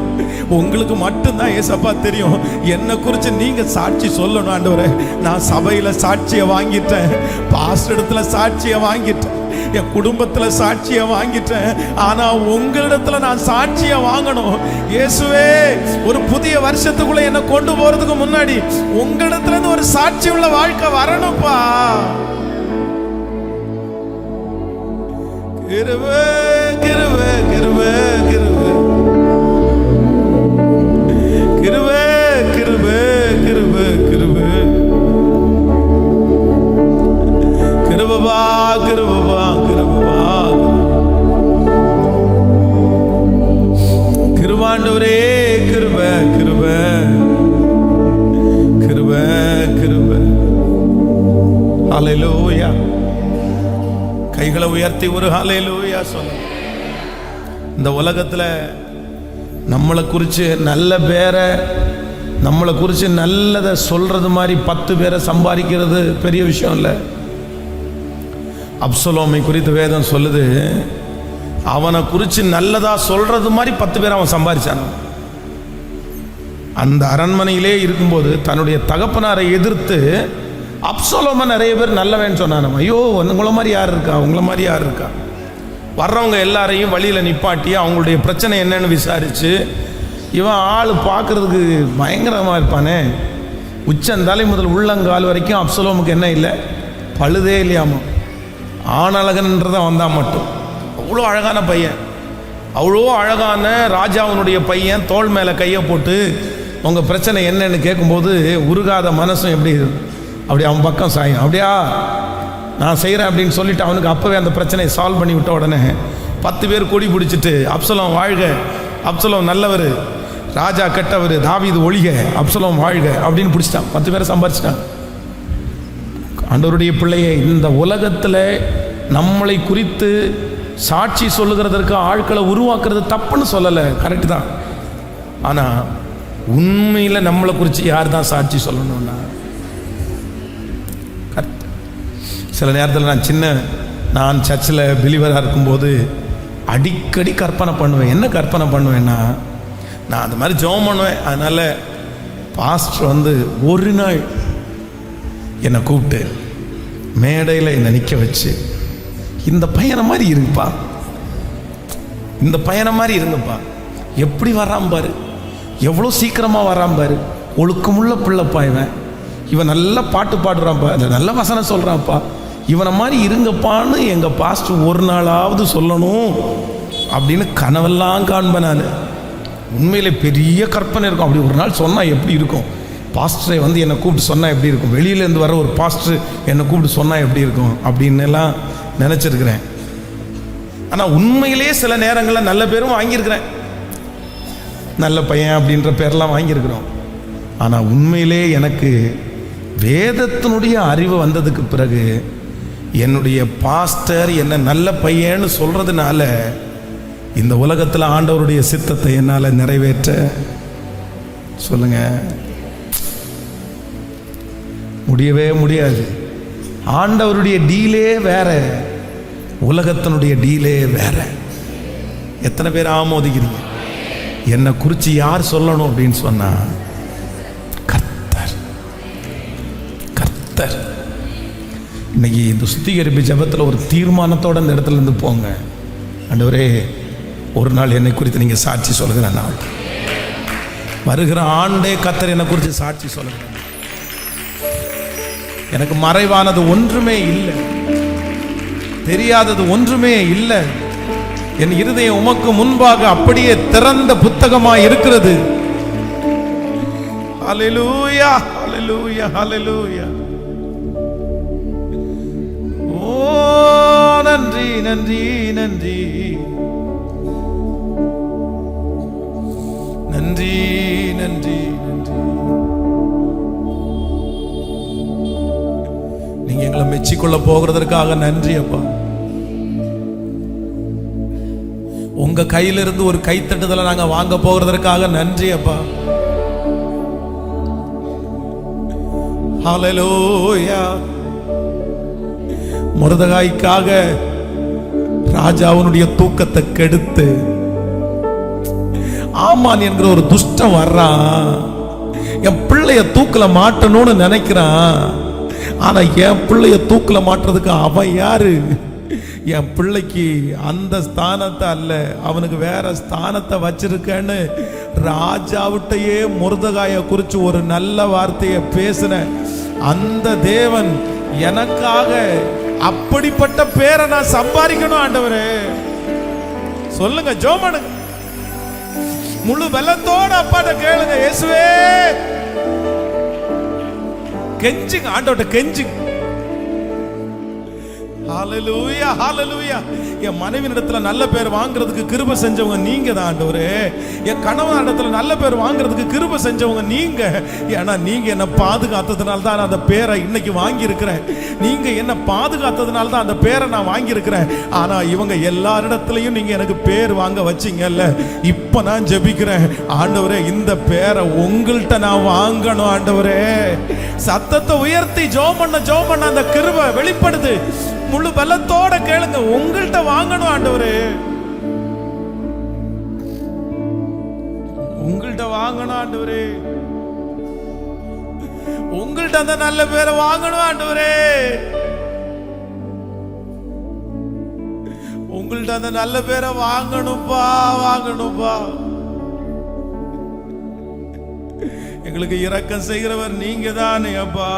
உங்களுக்கு மட்டும்தான் ஏசப்பா தெரியும். என்ன குறிச்சு நீங்க சாட்சி சொல்லணும் ஆண்டவரே. நான் சபையில சாட்சியை வாங்கிட்டேன், பாஸ்டர் இடத்துல சாட்சியை வாங்கிட்டேன், என் குடும்பத்துல சாட்சியை வாங்கிட்டேன். ஆனா உங்களிடத்துல நான் சாட்சியை வாங்கணும். இயேசுவே ஒரு புதிய வருஷத்துக்குள்ள என்ன கொண்டு போறதுக்கு முன்னாடி உங்களிடத்துல இருந்து ஒரு சாட்சி உள்ள வாழ்க்கை வரணும்ப்பா. கிருபை கிருபை கிருபை கிருபை கிருபை கிருபை கிருபை கிருபை கிருபா கிருபா கிருபா கிருபாண்டவரே கிருபை கிருபை கிருபை கிருபை. ஹல்லேலூயா. கைகளை உயர்த்தி ஒரு ஹல்லேலூயா சொல்லுங்க. இந்த உலகத்துல நம்மளை குறித்து நல்ல பேரை, நம்மளை குறித்து நல்லதை சொல்றது மாதிரி 10 பேரை சம்பாதிக்கிறது பெரிய விஷயம் இல்லை. அப்சலோமை குறித்து வேதம் சொல்லுது, அவனை குறித்து நல்லதா சொல்றது மாதிரி 10 பேரை அவன் சம்பாதிச்சான். அந்த அரண்மனையிலே இருக்கும்போது தன்னுடைய தகப்பனாரை எதிர்த்து அப்சலோமை நிறைய பேர் நல்லவன்னு சொன்னான். ஐயோ உங்களை மாதிரி யார் இருக்கா, உங்களை மாதிரி யார் இருக்கா. வர்றவங்க எல்லாரையும் வழியில் நிப்பாட்டி அவங்களுடைய பிரச்சனை என்னன்னு விசாரித்து, இவன் ஆள் பார்க்குறதுக்கு பயங்கரமாக இருப்பானே, உச்சந்தலை முதல் உள்ளங்கால் வரைக்கும் அப்சலோமுக்கு என்ன இல்லை, பழுதே இல்லையாமா. ஆணழகன்றதை வந்தான் மட்டும். அவ்வளோ அழகான பையன், அவ்வளோ அழகான ராஜாவினுடைய பையன் தோள் மேலே கையை போட்டு உங்கள் பிரச்சனை என்னன்னு கேட்கும்போது உருகாத மனசும் எப்படி அப்படி அவன் பக்கம் சாயும். அப்படியா நான் செய்கிறேன் அப்படின்னு சொல்லிட்டு அவனுக்கு அப்போவே அந்த பிரச்சனையை சால்வ் பண்ணி விட்ட உடனே 10 பேர் கொடி பிடிச்சிட்டு அப்சலோம் வாழ்க, அப்சலோம் நல்லவர், ராஜா கெட்டவர், தாவீது ஒழிக, அப்சலோம் வாழ்க அப்படின்னு பிடிச்சிட்டான். 10 பேரை சம்பாரிச்சிட்டான். ஆண்டவருடைய பிள்ளையை, இந்த உலகத்தில் நம்மளை குறித்து சாட்சி சொல்லுகிறதற்கு ஆட்களை உருவாக்குறது தப்புன்னு சொல்லலை, கரெக்டு தான். ஆனால் உண்மையில் நம்மளை குறித்து யார் தான் சாட்சி சொல்லணும்னா, சில நேரத்தில் நான் சர்ச்சில் பிலீவராக இருக்கும்போது அடிக்கடி கற்பனை பண்ணுவேன். என்ன கற்பனை பண்ணுவேன்னா, நான் அந்த மாதிரி ஜெபம் பண்ணுவேன். அதனால் பாஸ்டர் ஒரு நாள் என்னை கூப்பிட்டு மேடையில் என்னை நிற்க வச்சு, இந்த பையனை மாதிரி இருங்கப்பா, இந்த பையனை மாதிரி இருங்கப்பா, எப்படி வரான் பாரு, எவ்வளோ சீக்கிரமாக வரான் பாரு, ஒழுக்கமுள்ள பிள்ளைப்பா, இவன் நல்லா பாட்டு பாடுறான்ப்பா, நல்ல வசனம் சொல்கிறான்ப்பா, இவனை மாதிரி இருங்கப்பான்னு எங்கள் பாஸ்டர் ஒரு நாளாவது சொல்லணும் அப்படின்னு கனவெல்லாம் காண்பேன் நான். உண்மையிலே பெரிய கற்பனை இருக்கும். அப்படி ஒரு நாள் சொன்னால் எப்படி இருக்கும், பாஸ்டரை என்னை கூப்பிட்டு சொன்னால் எப்படி இருக்கும், வெளியிலேருந்து வர ஒரு பாஸ்டர் என்னை கூப்பிட்டு சொன்னால் எப்படி இருக்கும் அப்படின்னு எல்லாம் நினச்சிருக்கிறேன். ஆனால் உண்மையிலே சில நேரங்களில் நல்ல பேரும் வாங்கியிருக்கிறேன், நல்ல பையன் அப்படின்ற பேரெல்லாம் வாங்கியிருக்கிறோம். ஆனால் உண்மையிலே எனக்கு வேதத்தினுடைய அறிவு வந்ததுக்கு பிறகு என்னுடைய பாஸ்டர் என்ன நல்ல பையன்னு சொல்றதுனால இந்த உலகத்தில் ஆண்டவருடைய சித்தத்தை என்னால் நிறைவேற்ற சொல்லுங்க முடியவே முடியாது. ஆண்டவருடைய டீலே வேற, உலகத்தினுடைய டீலே வேற. எத்தனை பேர் ஆமோதிக்கிறீங்க? என்னை குறித்து யார் சொல்லணும் அப்படின்னு சொன்னா கர்த்தர். இன்னைக்கு இந்த சுத்திகரிப்பு ஜபத்தில் ஒரு தீர்மானத்தோட இந்த இடத்துல இருந்து போங்க. ஆண்டவரே, ஒரு நாள் என்னை குறித்து நீங்கள் சாட்சி சொல்லுகிற நாள், வருகிற ஆண்டே கர்த்தர் என்னை குறித்து சாட்சி சொல்லுகிற. எனக்கு மறைவானது ஒன்றுமே இல்லை, தெரியாதது ஒன்றுமே இல்லை. என் இருதயம் உமக்கு முன்பாக அப்படியே திறந்த புத்தகமாய் இருக்கிறது. ஹல்லேலூயா, ஹல்லேலூயா, ஹல்லேலூயா. நன்றி நன்றி நன்றி நன்றி நன்றி நன்றி. நீங்க எங்களை மெச்சிக்கொள்ள போகிறதற்காக நன்றி அப்பா. உங்க கையிலிருந்து ஒரு கைத்தட்டுதலை நாங்க வாங்க போகிறதற்காக நன்றி அப்பா. ஹல்லேலூயா. மொர்தெகாய்க்காக ராஜாவுடைய தூக்கத்தை கெடுத்து ஆமான் என்கிற ஒரு துஷ்டம் வர்றான். என் பிள்ளைய தூக்கல மாட்டணும்னு நினைக்கிறான். ஆனா என் பிள்ளைய தூக்கல மாட்டுறதுக்கு அவன் யாரு? என் பிள்ளைக்கு அந்த ஸ்தானத்தை அல்ல, அவனுக்கு வேற ஸ்தானத்தை வச்சிருக்கேன்னு ராஜாவிட்டையே மொர்தெகாயை குறித்து ஒரு நல்ல வார்த்தையை பேசின அந்த தேவன் எனக்காக அப்படிப்பட்ட பேரை நான் சம்பாதிக்கணும் ஆண்டவரே. சொல்லுங்க, ஜோமனுங்க, முழு பலத்தோட அப்பாட்ட கேளுங்க. இயேசுவே, கெஞ்சுங்க, ஆண்டவர்ட்ட கெஞ்சுங்க. ஹல்லேலூயா, ஹல்லேலூயா. என் மனைவி இடத்துல நல்ல பேர் வாங்குறதுக்கு கிருபை செஞ்சவங்க நீங்க தான் ஆண்டவரே. என் கணவன் இடத்துல நல்ல பேர் வாங்குறதுக்கு கிருபை செஞ்சவங்க நீங்க. ஏன்னா நீங்க என்ன பாதுகாத்ததுனால தான் நான் அந்த பேரை இன்னைக்கு வாங்கி இருக்கிறேன். நீங்க என்ன பாதுகாத்ததுனால தான் அந்த பேரை நான் வாங்கி இருக்கிறேன். ஆனா இவங்க எல்லாரிடத்துலயும் நீங்க எனக்கு பேர் வாங்க வச்சீங்கல்ல. இப்ப நான் ஜெபிக்கிறேன், ஆண்டவரே இந்த பேரை உங்கள்கிட்ட நான் வாங்கணும் ஆண்டவரே. சத்தத்தை உயர்த்தி ஜெபம் பண்ண அந்த கிருபை வெளிப்படுது. முழு பலத்தோட கேளுங்க, உங்கள்கிட்ட வாங்கணும் ஆண்டவரே, உங்கள்கிட்ட வாங்கணும் ஆண்டவரே, உங்கள்கிட்ட அந்த நல்ல பேரை வாங்கணும் ஆண்டவரே, உங்கள்கிட்ட அந்த நல்ல பேரை வாங்கணும்பா, வாங்கணும்பா. எங்களுக்கு இரக்கம் செய்கிறவர் நீங்க தானே அப்பா.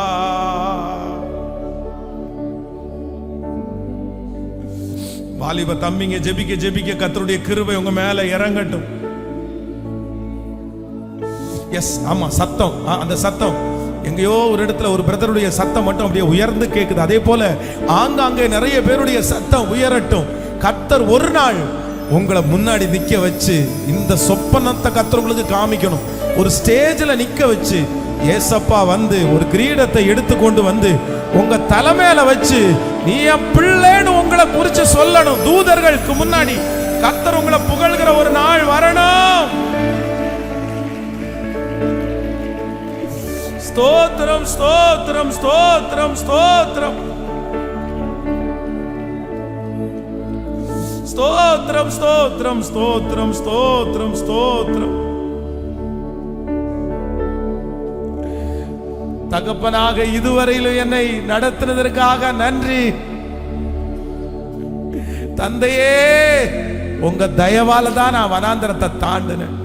வாலிப தம்பிங்க ஜெபிக்க ஜெபிக்க கர்த்தருடைய கிருபை உங்க மேல இறங்கட்டும். எஸ், ஆமா, சத்தம், அந்த சத்தம் எங்கேயோ ஒரு இடத்துல ஒரு பிரதருடைய சத்தம் மட்டும் அப்படியே உயர்ந்து கேக்குது. அதே போல ஆங்காங்கே நிறைய பேருடைய சத்தம் உயரட்டும். கர்த்தர் ஒரு நாள் உங்களை முன்னாடி நிக்க வச்சு இந்த சொப்பனத்தை கர்த்தர் உங்களுக்கு காமிக்கணும். ஒரு ஸ்டேஜில் நிக்க வச்சு ஏசப்பா வந்து ஒரு கிரீடத்தை எடுத்துக்கொண்டு வந்து உங்க தலைமையில வச்சு நீ என் பிள்ளைன்னு உங்களை குறிச்சு சொல்லணும். தூதர்களுக்கு முன்னாடி கர்த்தர் உங்களை புகழ்கிற ஒரு நாள் வரணும். ஸ்தோத்திரம், ஸ்தோத்திரம், ஸ்தோத்திரம், ஸ்தோத்திரம், ஸ்தோத்திரம், ஸ்தோத்திரம், ஸ்தோத்திரம், ஸ்தோத்திரம், ஸ்தோத்திரம். தகப்பனாக இதுவரையிலும் என்னை நடத்தினதற்காக நன்றி. தந்தையே, உங்க தயவால தான் நான் வனாந்தரத்தை தாண்டினேன்.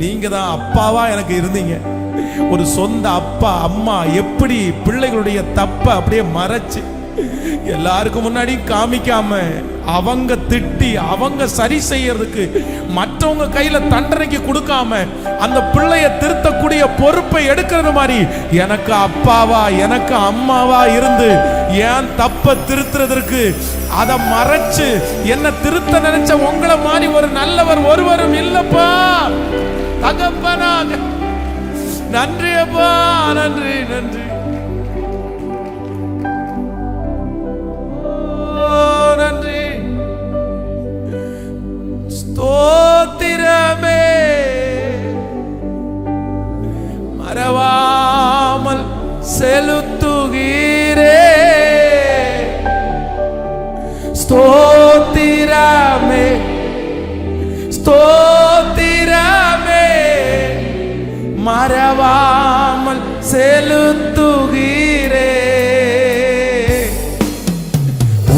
நீங்க தான் அப்பாவா எனக்கு இருந்தீங்க. ஒரு சொந்த அப்பா அம்மா எப்படி பிள்ளைகளுடைய தப்ப அப்படியே மறைச்சு எல்லாருக்கும் முன்னாடி காமிக்காம அவங்க திட்டி அவங்க சரி செய்யறதுக்கு மற்றவங்க கையில தண்டனைக்கு கொடுக்காம அந்த பிள்ளைய திருத்தக்கூடிய பொறுப்பை எடுக்கிறது மாதிரி எனக்கு அப்பாவா எனக்கு அம்மாவா இருந்து ஏன் தப்ப திருத்துறதற்கு அதை மறைச்சு என்ன திருத்த நினைச்ச உங்களை மாதிரி ஒரு நல்லவர் ஒருவரும் இல்லப்பா. தகப்பனாக நன்றி அப்பா, நன்றி, நன்றி, நன்றி. ஸ்தோத்திரமே மறவாமல் செலுத்துகிறே. ஸ்தோத்திரமே, ஸ்தோத்திரமே மறவாமல் செலுத்துகிறே.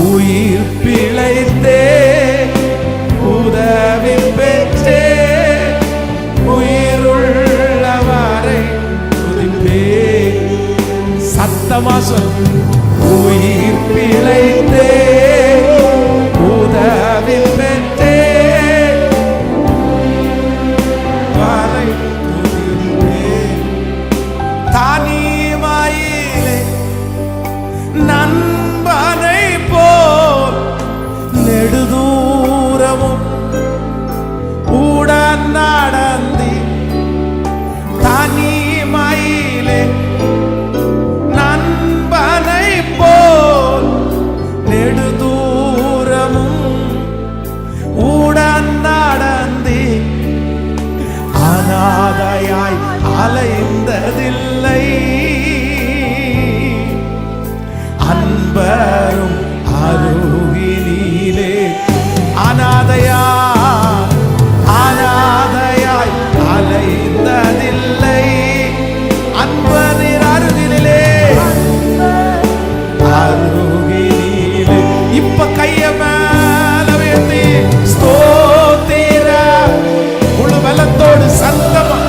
உயிர் பிழைத்தே உதவி பெற்றே உயிருள்ளவரை துதிப்பே. சத்தமா சொல். உயிர் பிழைத்தே உதவி பெற்றே வரை துதிப்பே. தனிமையிலே நண்பர் அலைந்ததில்லை. அன்பரும் அருகிலே அனாதையாய் அலைந்ததில்லை. அன்பரின் அருகிலே இப்ப கைய மேல உயர்த்தி ஸ்தோத்திர முழு பலத்தோடு சத்தமா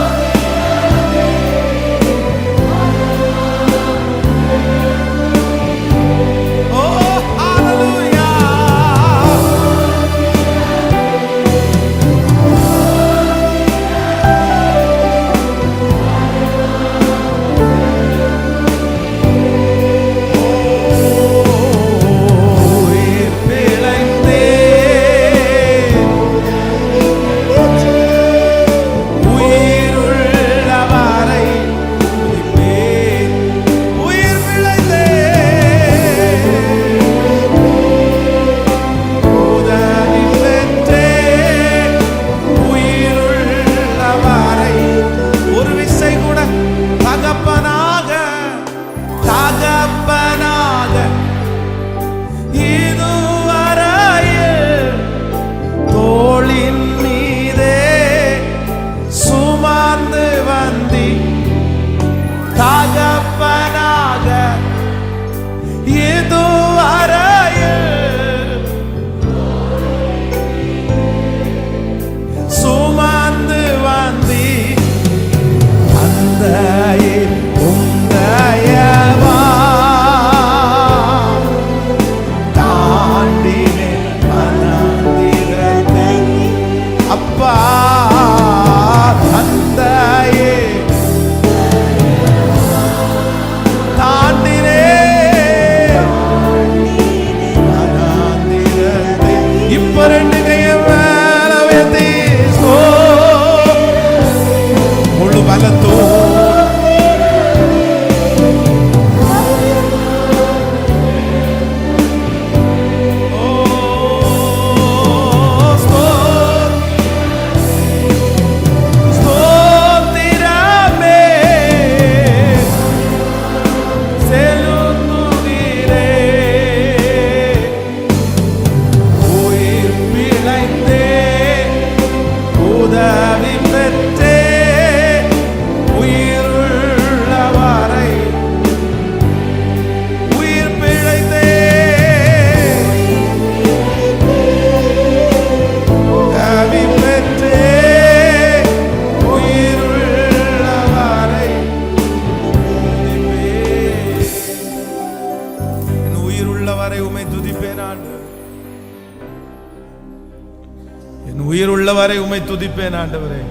உயிர் உள்ளவரை உம்மை துதிப்பேன் ஆண்டவரே.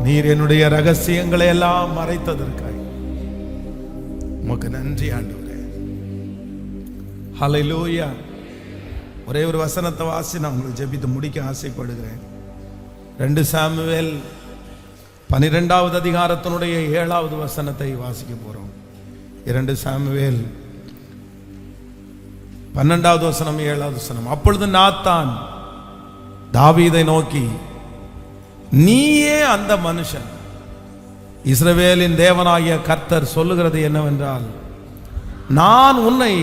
நீர் என்னுடைய ரகசியங்களை எல்லாம் மறைத்ததற்காய் உமக்கு நன்றி ஆண்டவரே. ஹல்லேலூயா. ஒரே ஒரு வசனத்தை வாசி நான் உங்களுக்கு ஜெபித்து முடிக்க ஆசைப்படுகிறேன். 2 சாமுவேல் 12வது அதிகாரத்தினுடைய 7வது வசனத்தை வாசிக்க போறோம். 2 சாமுவேல் 12வது வசனம் 7வது வசனம். அப்பொழுது நாத்தான் தாவீதை நோக்கி, நீயே அந்த மனுஷன். இஸ்ரவேலின் தேவனாகிய கர்த்தர் சொல்லுகிறது என்னவென்றால், நான் உன்னை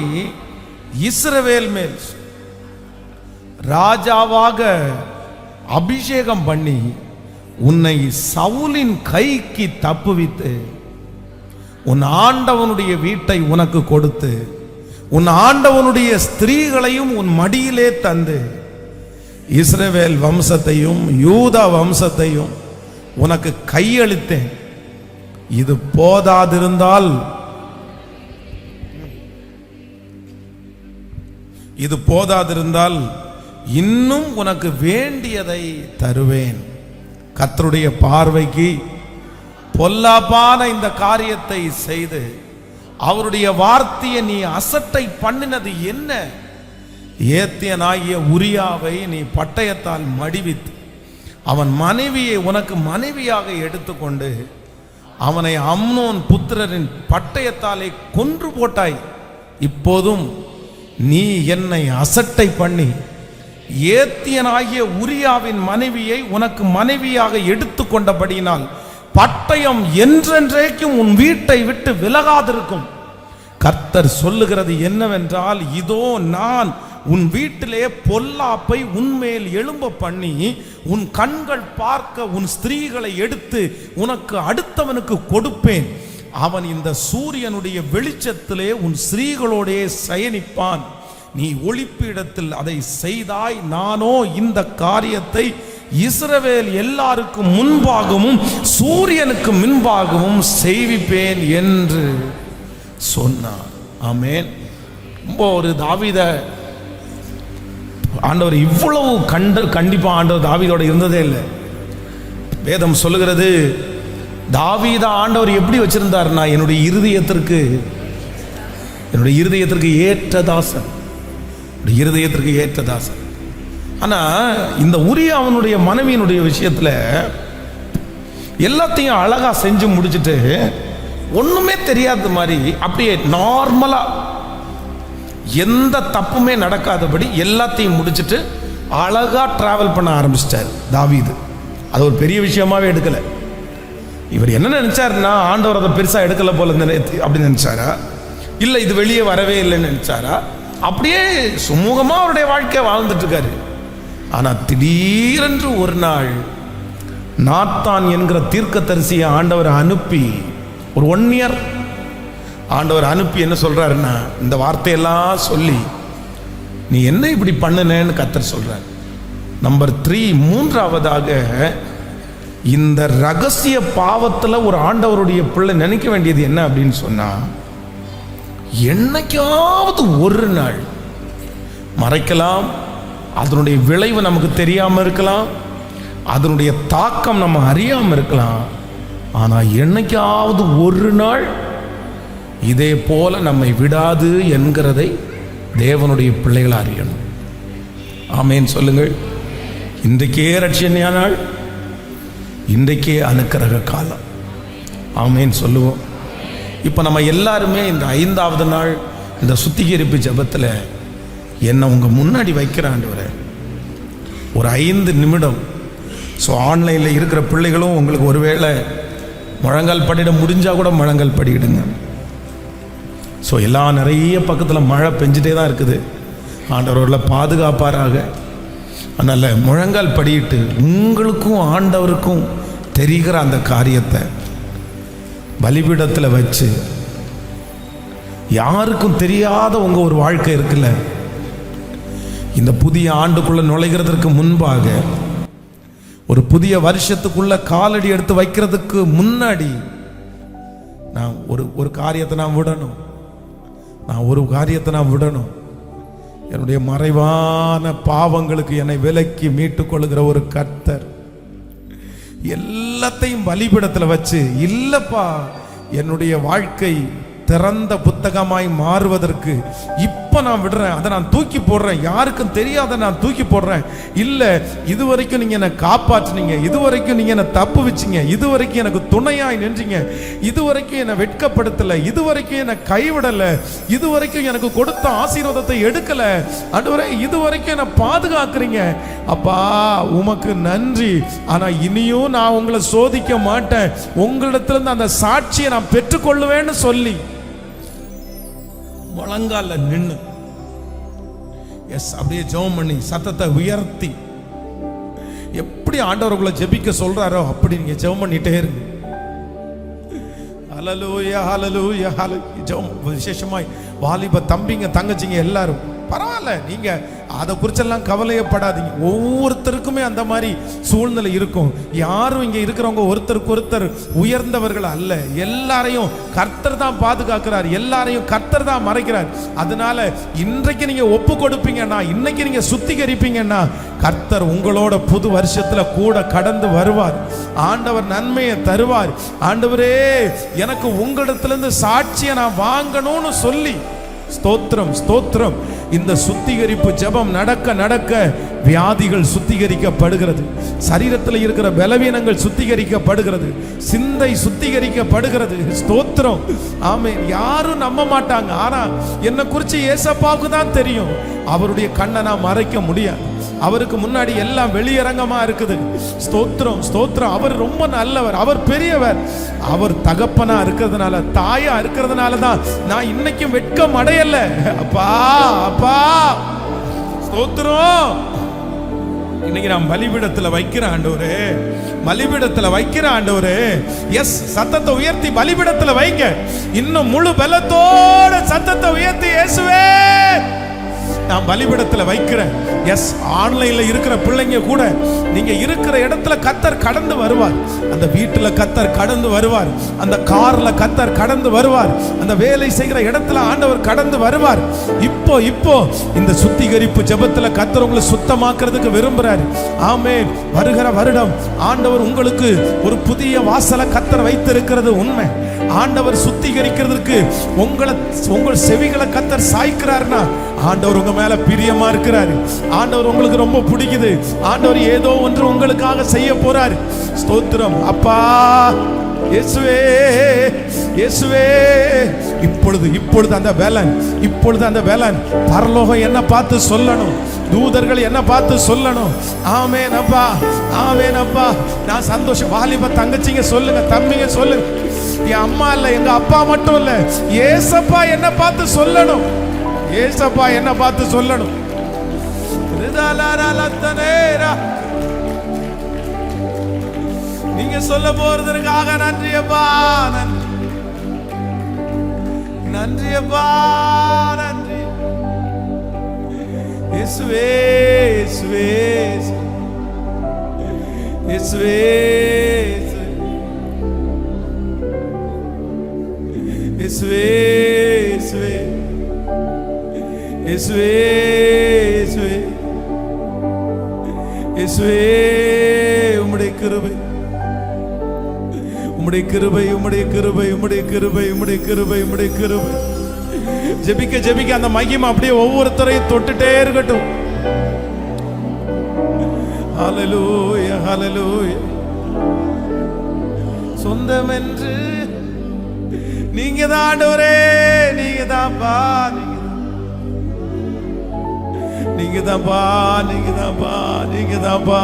இஸ்ரவேல் மேல் ராஜாவாக அபிஷேகம் பண்ணி உன்னை சவுலின் கைக்கு தப்புவித்து உன் ஆண்டவனுடைய வீட்டை உனக்கு கொடுத்து உன் ஆண்டவனுடைய ஸ்திரீகளையும் உன் மடியிலே தந்து இஸ்ரவேல் வம்சத்தையும் யூதா வம்சத்தையும் உனக்கு கையளித்தேன். இது போதாதிருந்தால் இன்னும் உனக்கு வேண்டியதை தருவேன். கர்த்தருடைய பார்வைக்கு பொல்லாப்பான இந்த காரியத்தை செய்து அவருடைய வார்த்தையை நீ அசட்டை பண்ணினது என்ன? ஏத்தியனாகிய உரியாவை நீ பட்டயத்தால் மடிவித்து அவன் மனைவியை உனக்கு மனைவியாக எடுத்துக்கொண்டு அவனை அம்னோன் புத்திரரின் பட்டயத்தாலே கொன்று போட்டாய். இப்போதும் நீ என்னை அசட்டை பண்ணி ஏத்தியனாகிய உரியாவின் மனைவியை உனக்கு மனைவியாக எடுத்துக்கொண்டபடியினால் பட்டயம் என்றென்றைக்கும் உன் வீட்டை விட்டு விலகாதிருக்கும். கர்த்தர் சொல்லுகிறது என்னவென்றால், இதோ நான் உன் வீட்டிலே பொல்லாப்பை உன்மேல் எழும்ப பண்ணி உன் கண்கள் பார்க்க உன் ஸ்திரீகளை எடுத்து உனக்கு அடுத்தவனுக்கு கொடுப்பேன். அவன் இந்த சூரியனுடைய வெளிச்சத்திலே உன் ஸ்திரீகளோடே சயனிப்பான். நீ ஒளிப்பீடத்தில் அதை செய்தாய். நானோ இந்த காரியத்தை இஸ்ரவேல் எல்லாருக்கும் முன்பாகவும் சூரியனுக்கு முன்பாகவும் செய்விப்பேன் என்று சொன்னார். ஆமென். ரொம்ப ஒரு தாவீத ஆண்டவர் இவ்வளவு கண்டிப்பா ஆண்டவர் தாவீதோட இருந்ததே இல்லை. வேதம் சொல்லுகிறது, தாவீத ஆண்டவர் எப்படி வச்சிருந்தார்னா, என்னுடைய இருதயத்திற்கு ஏற்ற தாசன், இருதயத்திற்கு ஏற்ற தாசன். ஆனா இந்த உரிய அவனுடைய மனைவியினுடைய விஷயத்துல எல்லாத்தையும் அழகா செஞ்சு முடிச்சுட்டு ஒண்ணுமே தெரியாத மாதிரி அப்படியே நார்மலா எந்த தப்புமே நடக்காதபடி எல்லாத்தையும் முடிச்சுட்டு அழகா டிராவல் பண்ண ஆரம்பிச்சிட்டார் தாவீது. அது ஒரு பெரிய விஷயமாவே எடுக்கல. இவர் என்ன நினைச்சாருன்னா, ஆண்டவர் அதை பெருசா எடுக்கல போல அப்படின்னு நினைச்சாரா, இல்ல இது வெளியே வரவே இல்லைன்னு நினைச்சாரா? அப்படியே சுமூகமா அவருடைய வாழ்க்கையை வாழ்ந்துட்டு இருக்காரு. ஆனா திடீரென்று ஒரு நாள் நாத்தான் என்கிற தீர்க்கதரிசியை ஆண்டவர் அனுப்பி, ஒரு 1 இயர் ஆண்டவர் அனுப்பி என்ன சொல்றாருன்னா, இந்த வார்த்தையெல்லாம் சொல்லி நீ என்ன இப்படி பண்ணுனேன்னு கர்த்தர் சொல்றார். நம்பர் 3, மூன்றாவதாக, இந்த ரகசிய பாவத்துல ஒரு ஆண்டவருடைய பிள்ளை நினைக்க வேண்டியது என்ன அப்படின்னு சொன்னா, என்னைக்காவது ஒரு நாள் மறைக்கலாம், அதனுடைய விளைவு நமக்கு தெரியாம இருக்கலாம், அதனுடைய தாக்கம் நம்ம அறியாம இருக்கலாம். ஆனா என்னைக்காவது ஒரு நாள் இதே போல நம்மை விடாது என்கிறதை தேவனுடைய பிள்ளைகள் அறியணும். ஆமேன் சொல்லுங்கள். இன்றைக்கே ரட்சணியான நாள், இன்றைக்கே அனுக்கிரக காலம். ஆமேன் சொல்லுவோம். இப்போ நம்ம எல்லாருமே இந்த 5வது நாள் இந்த சுத்திகரிப்பு ஜெபத்தில் என்னை உங்கள் முன்னாடி வைக்கிறாண்டவரே ஒரு 5 நிமிடம். ஸோ ஆன்லைனில் இருக்கிற பிள்ளைகளும் உங்களுக்கு ஒருவேளை முழங்கால் படிட முடிஞ்சால் கூட முழங்கால் படிக்கிடுங்க. ஸோ எல்லாம் நிறைய பக்கத்தில் மழை பெஞ்சிட்டே தான் இருக்குது. ஆண்டவரில் பாதுகாப்பாராக. அதனால் முழங்கால் படியிட்டு உங்களுக்கும் ஆண்டவருக்கும் தெரிகிற அந்த காரியத்தை பலிபீடத்தில் வச்சு, யாருக்கும் தெரியாத உங்கள் ஒரு வாழ்க்கை இருக்குல்ல, இந்த புதிய ஆண்டுக்குள்ளே நுழைகிறதுக்கு முன்பாக, ஒரு புதிய வருஷத்துக்குள்ள காலடி எடுத்து வைக்கிறதுக்கு முன்னாடி நான் ஒரு காரியத்தை நான் விடணும். என்னுடைய மறைவான பாவங்களுக்கு என்னை விலக்கி மீட்டுக் கொள்ளுகிற ஒரு கர்த்தர் எல்லாத்தையும் பலிபீடத்தில் வச்சு, இல்லப்பா என்னுடைய வாழ்க்கை திறந்த புத்தகமாய் மாறுவதற்கு இப்ப நான் விடுறேன், அதை நான் தூக்கி போடுறேன், யாருக்கும் தெரியாத நான் தூக்கி போடுறேன். இல்ல இதுவரைக்கும் நீங்க என்னை காப்பாற்றினீங்க, இதுவரைக்கும் நீங்க என்னை தப்பு வச்சீங்க, இதுவரைக்கும் எனக்கு துணையாய் நின்றீங்க, இதுவரைக்கும் என்னை வெட்கப்படுத்தல, இதுவரைக்கும் என்னை கைவிடல, இதுவரைக்கும் எனக்கு கொடுத்த ஆசீர்வாதத்தை எடுக்கல, ஆண்டவரே இதுவரைக்கும் என்னை பாதுகாக்கிறீங்க, அப்பா உமக்கு நன்றி. ஆனா இனியும் நான் உங்களை சோதிக்க மாட்டேன், உங்களிடத்திலிருந்து அந்த சாட்சியை நான் பெற்றுக்கொள்ளுவேன்னு சொல்லி முழங்கால நின்னு அப்படியே ஜெபம் பண்ணி சத்தத்தை உயர்த்தி எப்படி ஆண்டவருக்குள்ள ஜெபிக்க சொல்றாரோ அப்படி நீங்க ஜெபம் பண்ணிட்டே இருங்க. ஹல்லேலூயா ஹல்லேலூயா ஹல்லேலூயா. ஜெபம் விசேஷமாய் வாலிப தம்பிங்க தங்கச்சிங்க எல்லாரும் பரவாயில்ல, நீங்க அதை குறிச்செல்லாம் கவலையப்படாதீங்க. ஒவ்வொருத்தருக்குமே அந்த மாதிரி சூழ்நிலை இருக்கும். யாரும் இங்க இருக்கிறவங்க ஒருத்தருக்கு ஒருத்தர் உயர்ந்தவர்கள் அல்ல. எல்லாரையும் கர்த்தர் தான் பாதுகாக்கிறார், எல்லாரையும் கர்த்தர் தான் மறைக்கிறார். அதனால இன்றைக்கு நீங்க ஒப்பு கொடுப்பீங்கன்னா, இன்னைக்கு நீங்க சுத்திகரிப்பீங்கன்னா, கர்த்தர் உங்களோட புது வருஷத்துல கூட கடந்து வருவார். ஆண்டவர் நன்மையை தருவார். ஆண்டவரே எனக்கு உங்களிடத்திலிருந்து சாட்சியை நான் வாங்கணும்னு சொல்லி ஸ்தோத்திரம் ஸ்தோத்திரம். இந்த சுத்திகரிப்பு ஜெபம் நடக்க நடக்க வியாதிகள் சுத்திகரிக்கப்படுகிறது, சரீரத்தில் இருக்கிற பலவீனங்கள் சுத்திகரிக்கப்படுகிறது, சிந்தை சுத்திகரிக்கப்படுகிறது. ஸ்தோத்திரம். ஆமென். யாரும் நம்ப மாட்டாங்க, ஆனா என்னை குறித்து ஏசப்பாவுக்கு தான் தெரியும். அவருடைய கண்ணை நான் மறைக்க முடியாது. அவருக்கு முன்னாடி எல்லாம் வெளியரங்கமா இருக்குது. ஸ்தோத்திரம் ஸ்தோத்திரம். அவர் ரொம்ப நல்லவர், அவர் பெரியவர், அவர் தகப்பனா இருக்கிறதுனால, தாயா இருக்கிறதுனால தான் நான் இன்னைக்கும் வெட்கம் அடையல. அப்பா அப்பா ஸ்தோத்திரம். இன்னைக்கு நான் பலிபீடத்துல வைக்கிற ஆண்டவரே, பலிபீடத்துல வைக்கிற ஆண்டவரே. எஸ், சத்தத்தை உயர்த்தி பலிபீடத்துல வைங்க. இன்னும் முழு பலத்தோட சத்தத்தை உயர்த்தி, இயேசுவே நான் பலிபீடத்துல வைக்கிறேன். எஸ், ஆன்லைன்ல இருக்கிற பிள்ளைங்க கூட நீங்க இருக்கிற இடத்துல கர்த்தர் கடந்து வருவார். அந்த வீட்டுல கர்த்தர் கடந்து வருவார், அந்த கார்ல கர்த்தர் கடந்து வருவார், அந்த வேலை செய்கிற இடத்துல ஆண்டவர் கடந்து வருவார். இப்போ இந்த சுத்திகரிப்பு ஜெபத்துல கர்த்தர் உங்களை சுத்தமாக்குறதுக்கு விரும்புறாரு. ஆமென். வருகிற வருடம் ஆண்டவர் உங்களுக்கு ஒரு புதிய வாசலை கர்த்தர் வைத்திருக்கிறது உண்மை. ஆண்டவர் சுத்திகரிக்கிறதுக்கு உங்கள் செவிகளை கர்த்தர் சாய்க்கிறார்னா ஆண்டவர் உங்க மேல பிரியமா இருக்கிறாரு. ஆண்டவர் உங்களுக்கு ரொம்ப பிடிக்குது. ஆண்டவர் ஏதோ ஒன்று உங்களுக்காக செய்ய போறாரு. ஸ்தோத்திரம். அப்பா இயேசுவே இயேசுவே. இப்பொழுது அந்த வேலன் பரலோகம் என்ன பார்த்து சொல்லணும், தூதர்கள் என்ன பார்த்து சொல்லணும். ஆமென் அப்பா, ஆமென் அப்பா. நான் சந்தோஷம். வாலிப தங்கச்சிங்க சொல்லுங்க, தம்பிங்க சொல்லுங்க, என் அம்மா இல்ல, எங்க அப்பா மட்டும் இல்ல, ஏசப்பா என்ன பார்த்து சொல்லணும், ஏசப்பா என்ன பார்த்து சொல்லணும். நீங்க சொல்ல போறதுக்காக நன்றி அப்பா, நன்றி அப்பா, நன்றி இயேசுவே இயேசுவே இயேசுவே இயேசுவே இயேசுவே இயேசுவே இயேசுவே இயேசுவே. உம்முடைய கிருபை, உம்முடைய கிருபை, உம்முடைய கிருபை, உம்முடைய கிருபை, உம்முடைய கிருபை, உம்முடைய கிருபை. ஜெபிக்க ஜெபிக்க அந்த மகிமை அப்படியே ஒவ்வொருத்தரையும் தொட்டுட்டே இருக்கட்டும். ஹல்லேலூயா ஹல்லேலூயா. சொந்தம் என்று நீங்க தான் ஆண்டவரே, நீங்க தான்ப்பா, நீங்க தான்ப்பா, நீங்க தான்ப்பா, நீங்க தான்ப்பா.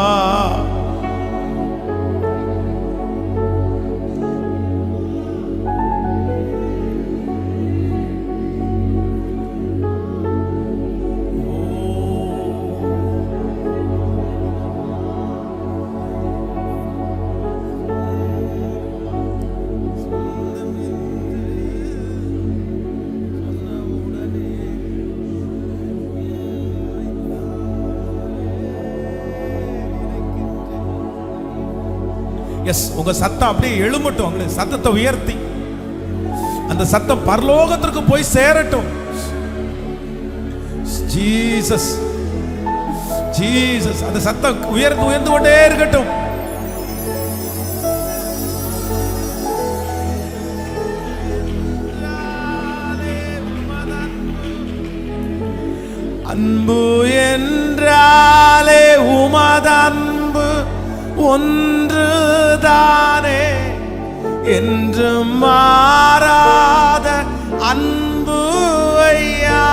எஸ், உங்க சத்தம் அப்படியே எழுமட்டும். உங்களுக்கு சத்தத்தை உயர்த்தி அந்த சத்தம் பரலோகத்திற்கு போய் சேரட்டும். Jesus Jesus. அந்த சத்தம் உயர்ந்து கொண்டே இருக்கட்டும். அன்பு என்றாலே உமதன்பு ஒன்றுதானே, என்று மாறாத அன்பு ஐயா.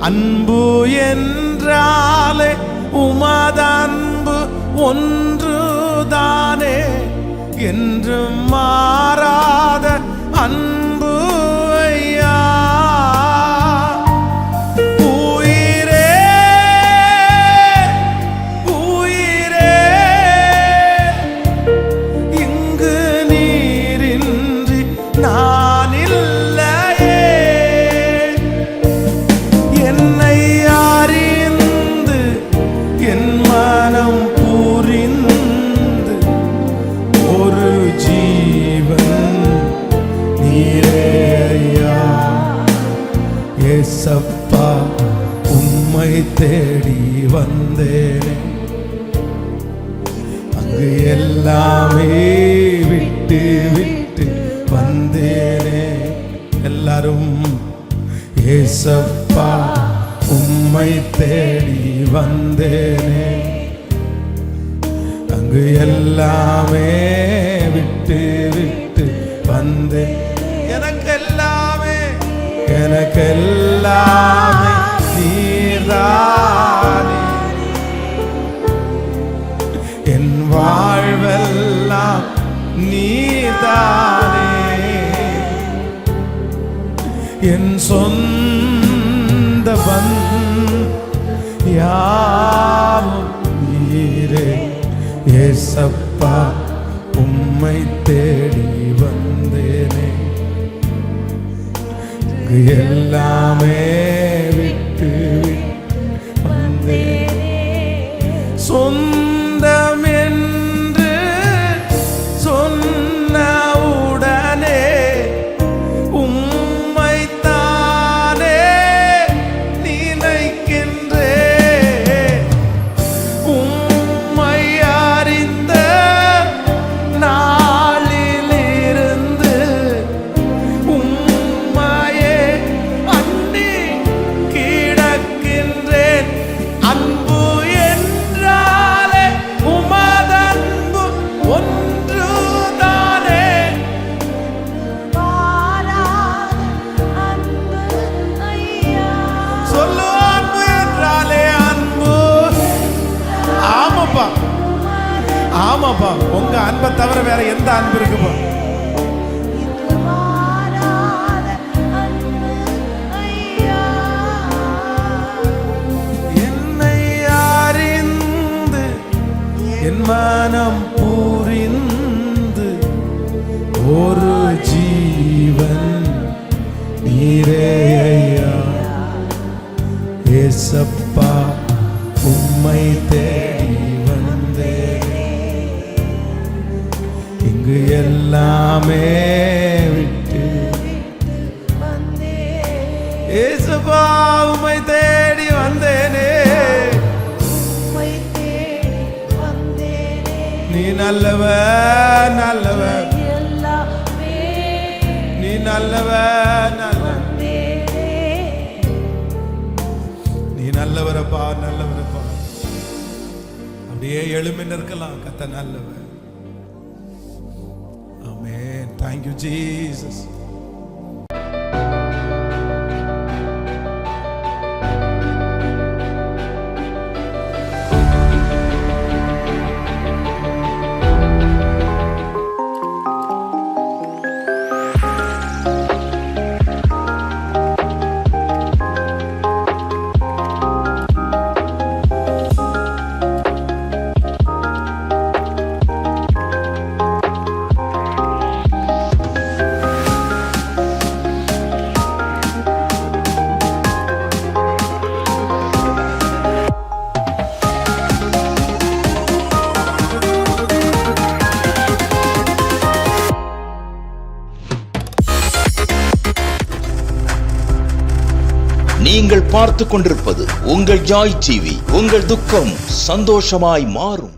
அன்பு என்றாலே உமதன்பு ஒன்றுதானே, என்று மாறாத அன்பு ஐயா. ஏசப்பா உம்மை தேடி வந்தேனே, அங்கு எல்லாமே விட்டு விட்டு வந்தேனே. எல்லாரும் ஏசப்பா உம்மை தேடி வந்தேனே, அங்கு எல்லாமே விட்டு விட்டு வந்தேன். எனக்கெல்லாமே நீர்தான். யாவும் நீரே ஏசப்பா, உம்மை தேடி வந்தேனே. எல்லாமே விட்டு வந்தேனே. சொந்தம் என்று சொன்னவுடனே உம்மைத்தானே நினைக்கின்றேன். உம்மை அறிந்த நாளிலிருந்து உம்மையே அண்டி கிடக்கின்றேன். அன்பு என்றாலே உமதன்பு ஒன்றுதானே. சொல்லு, அன்பு என்றாலே அன்பு. ஆமாப்பா, ஆமாப்பா, உங்க அன்பை தவிர வேற எந்த அன்பு இருக்குப்பா? என்னை அறிந்து என் மனம் புரிந்து ஒரு ஜீவன் நீரே ஐயா. ஏசப்பா, உம்மை தேடி வந்தேனே. இங்கு எல்லாமே விட்டு ஏசப்பா, உம்மை தேடி வந்தேனே. நீ நல்லவர், நல்லவர், நீ நல்லவர், நல்லவர், நீ நல்லவரப்பா, நல்லவரப்பா. அப்படியே எழும்பி நிற்கலாம். கர்த்தர் நல்லவர். ஆமென். Thank you Jesus. நீங்கள் பார்த்து கொண்டிருப்பது உங்கள் ஜாய் டிவி. உங்கள் துக்கம் சந்தோஷமாய் மாறும்.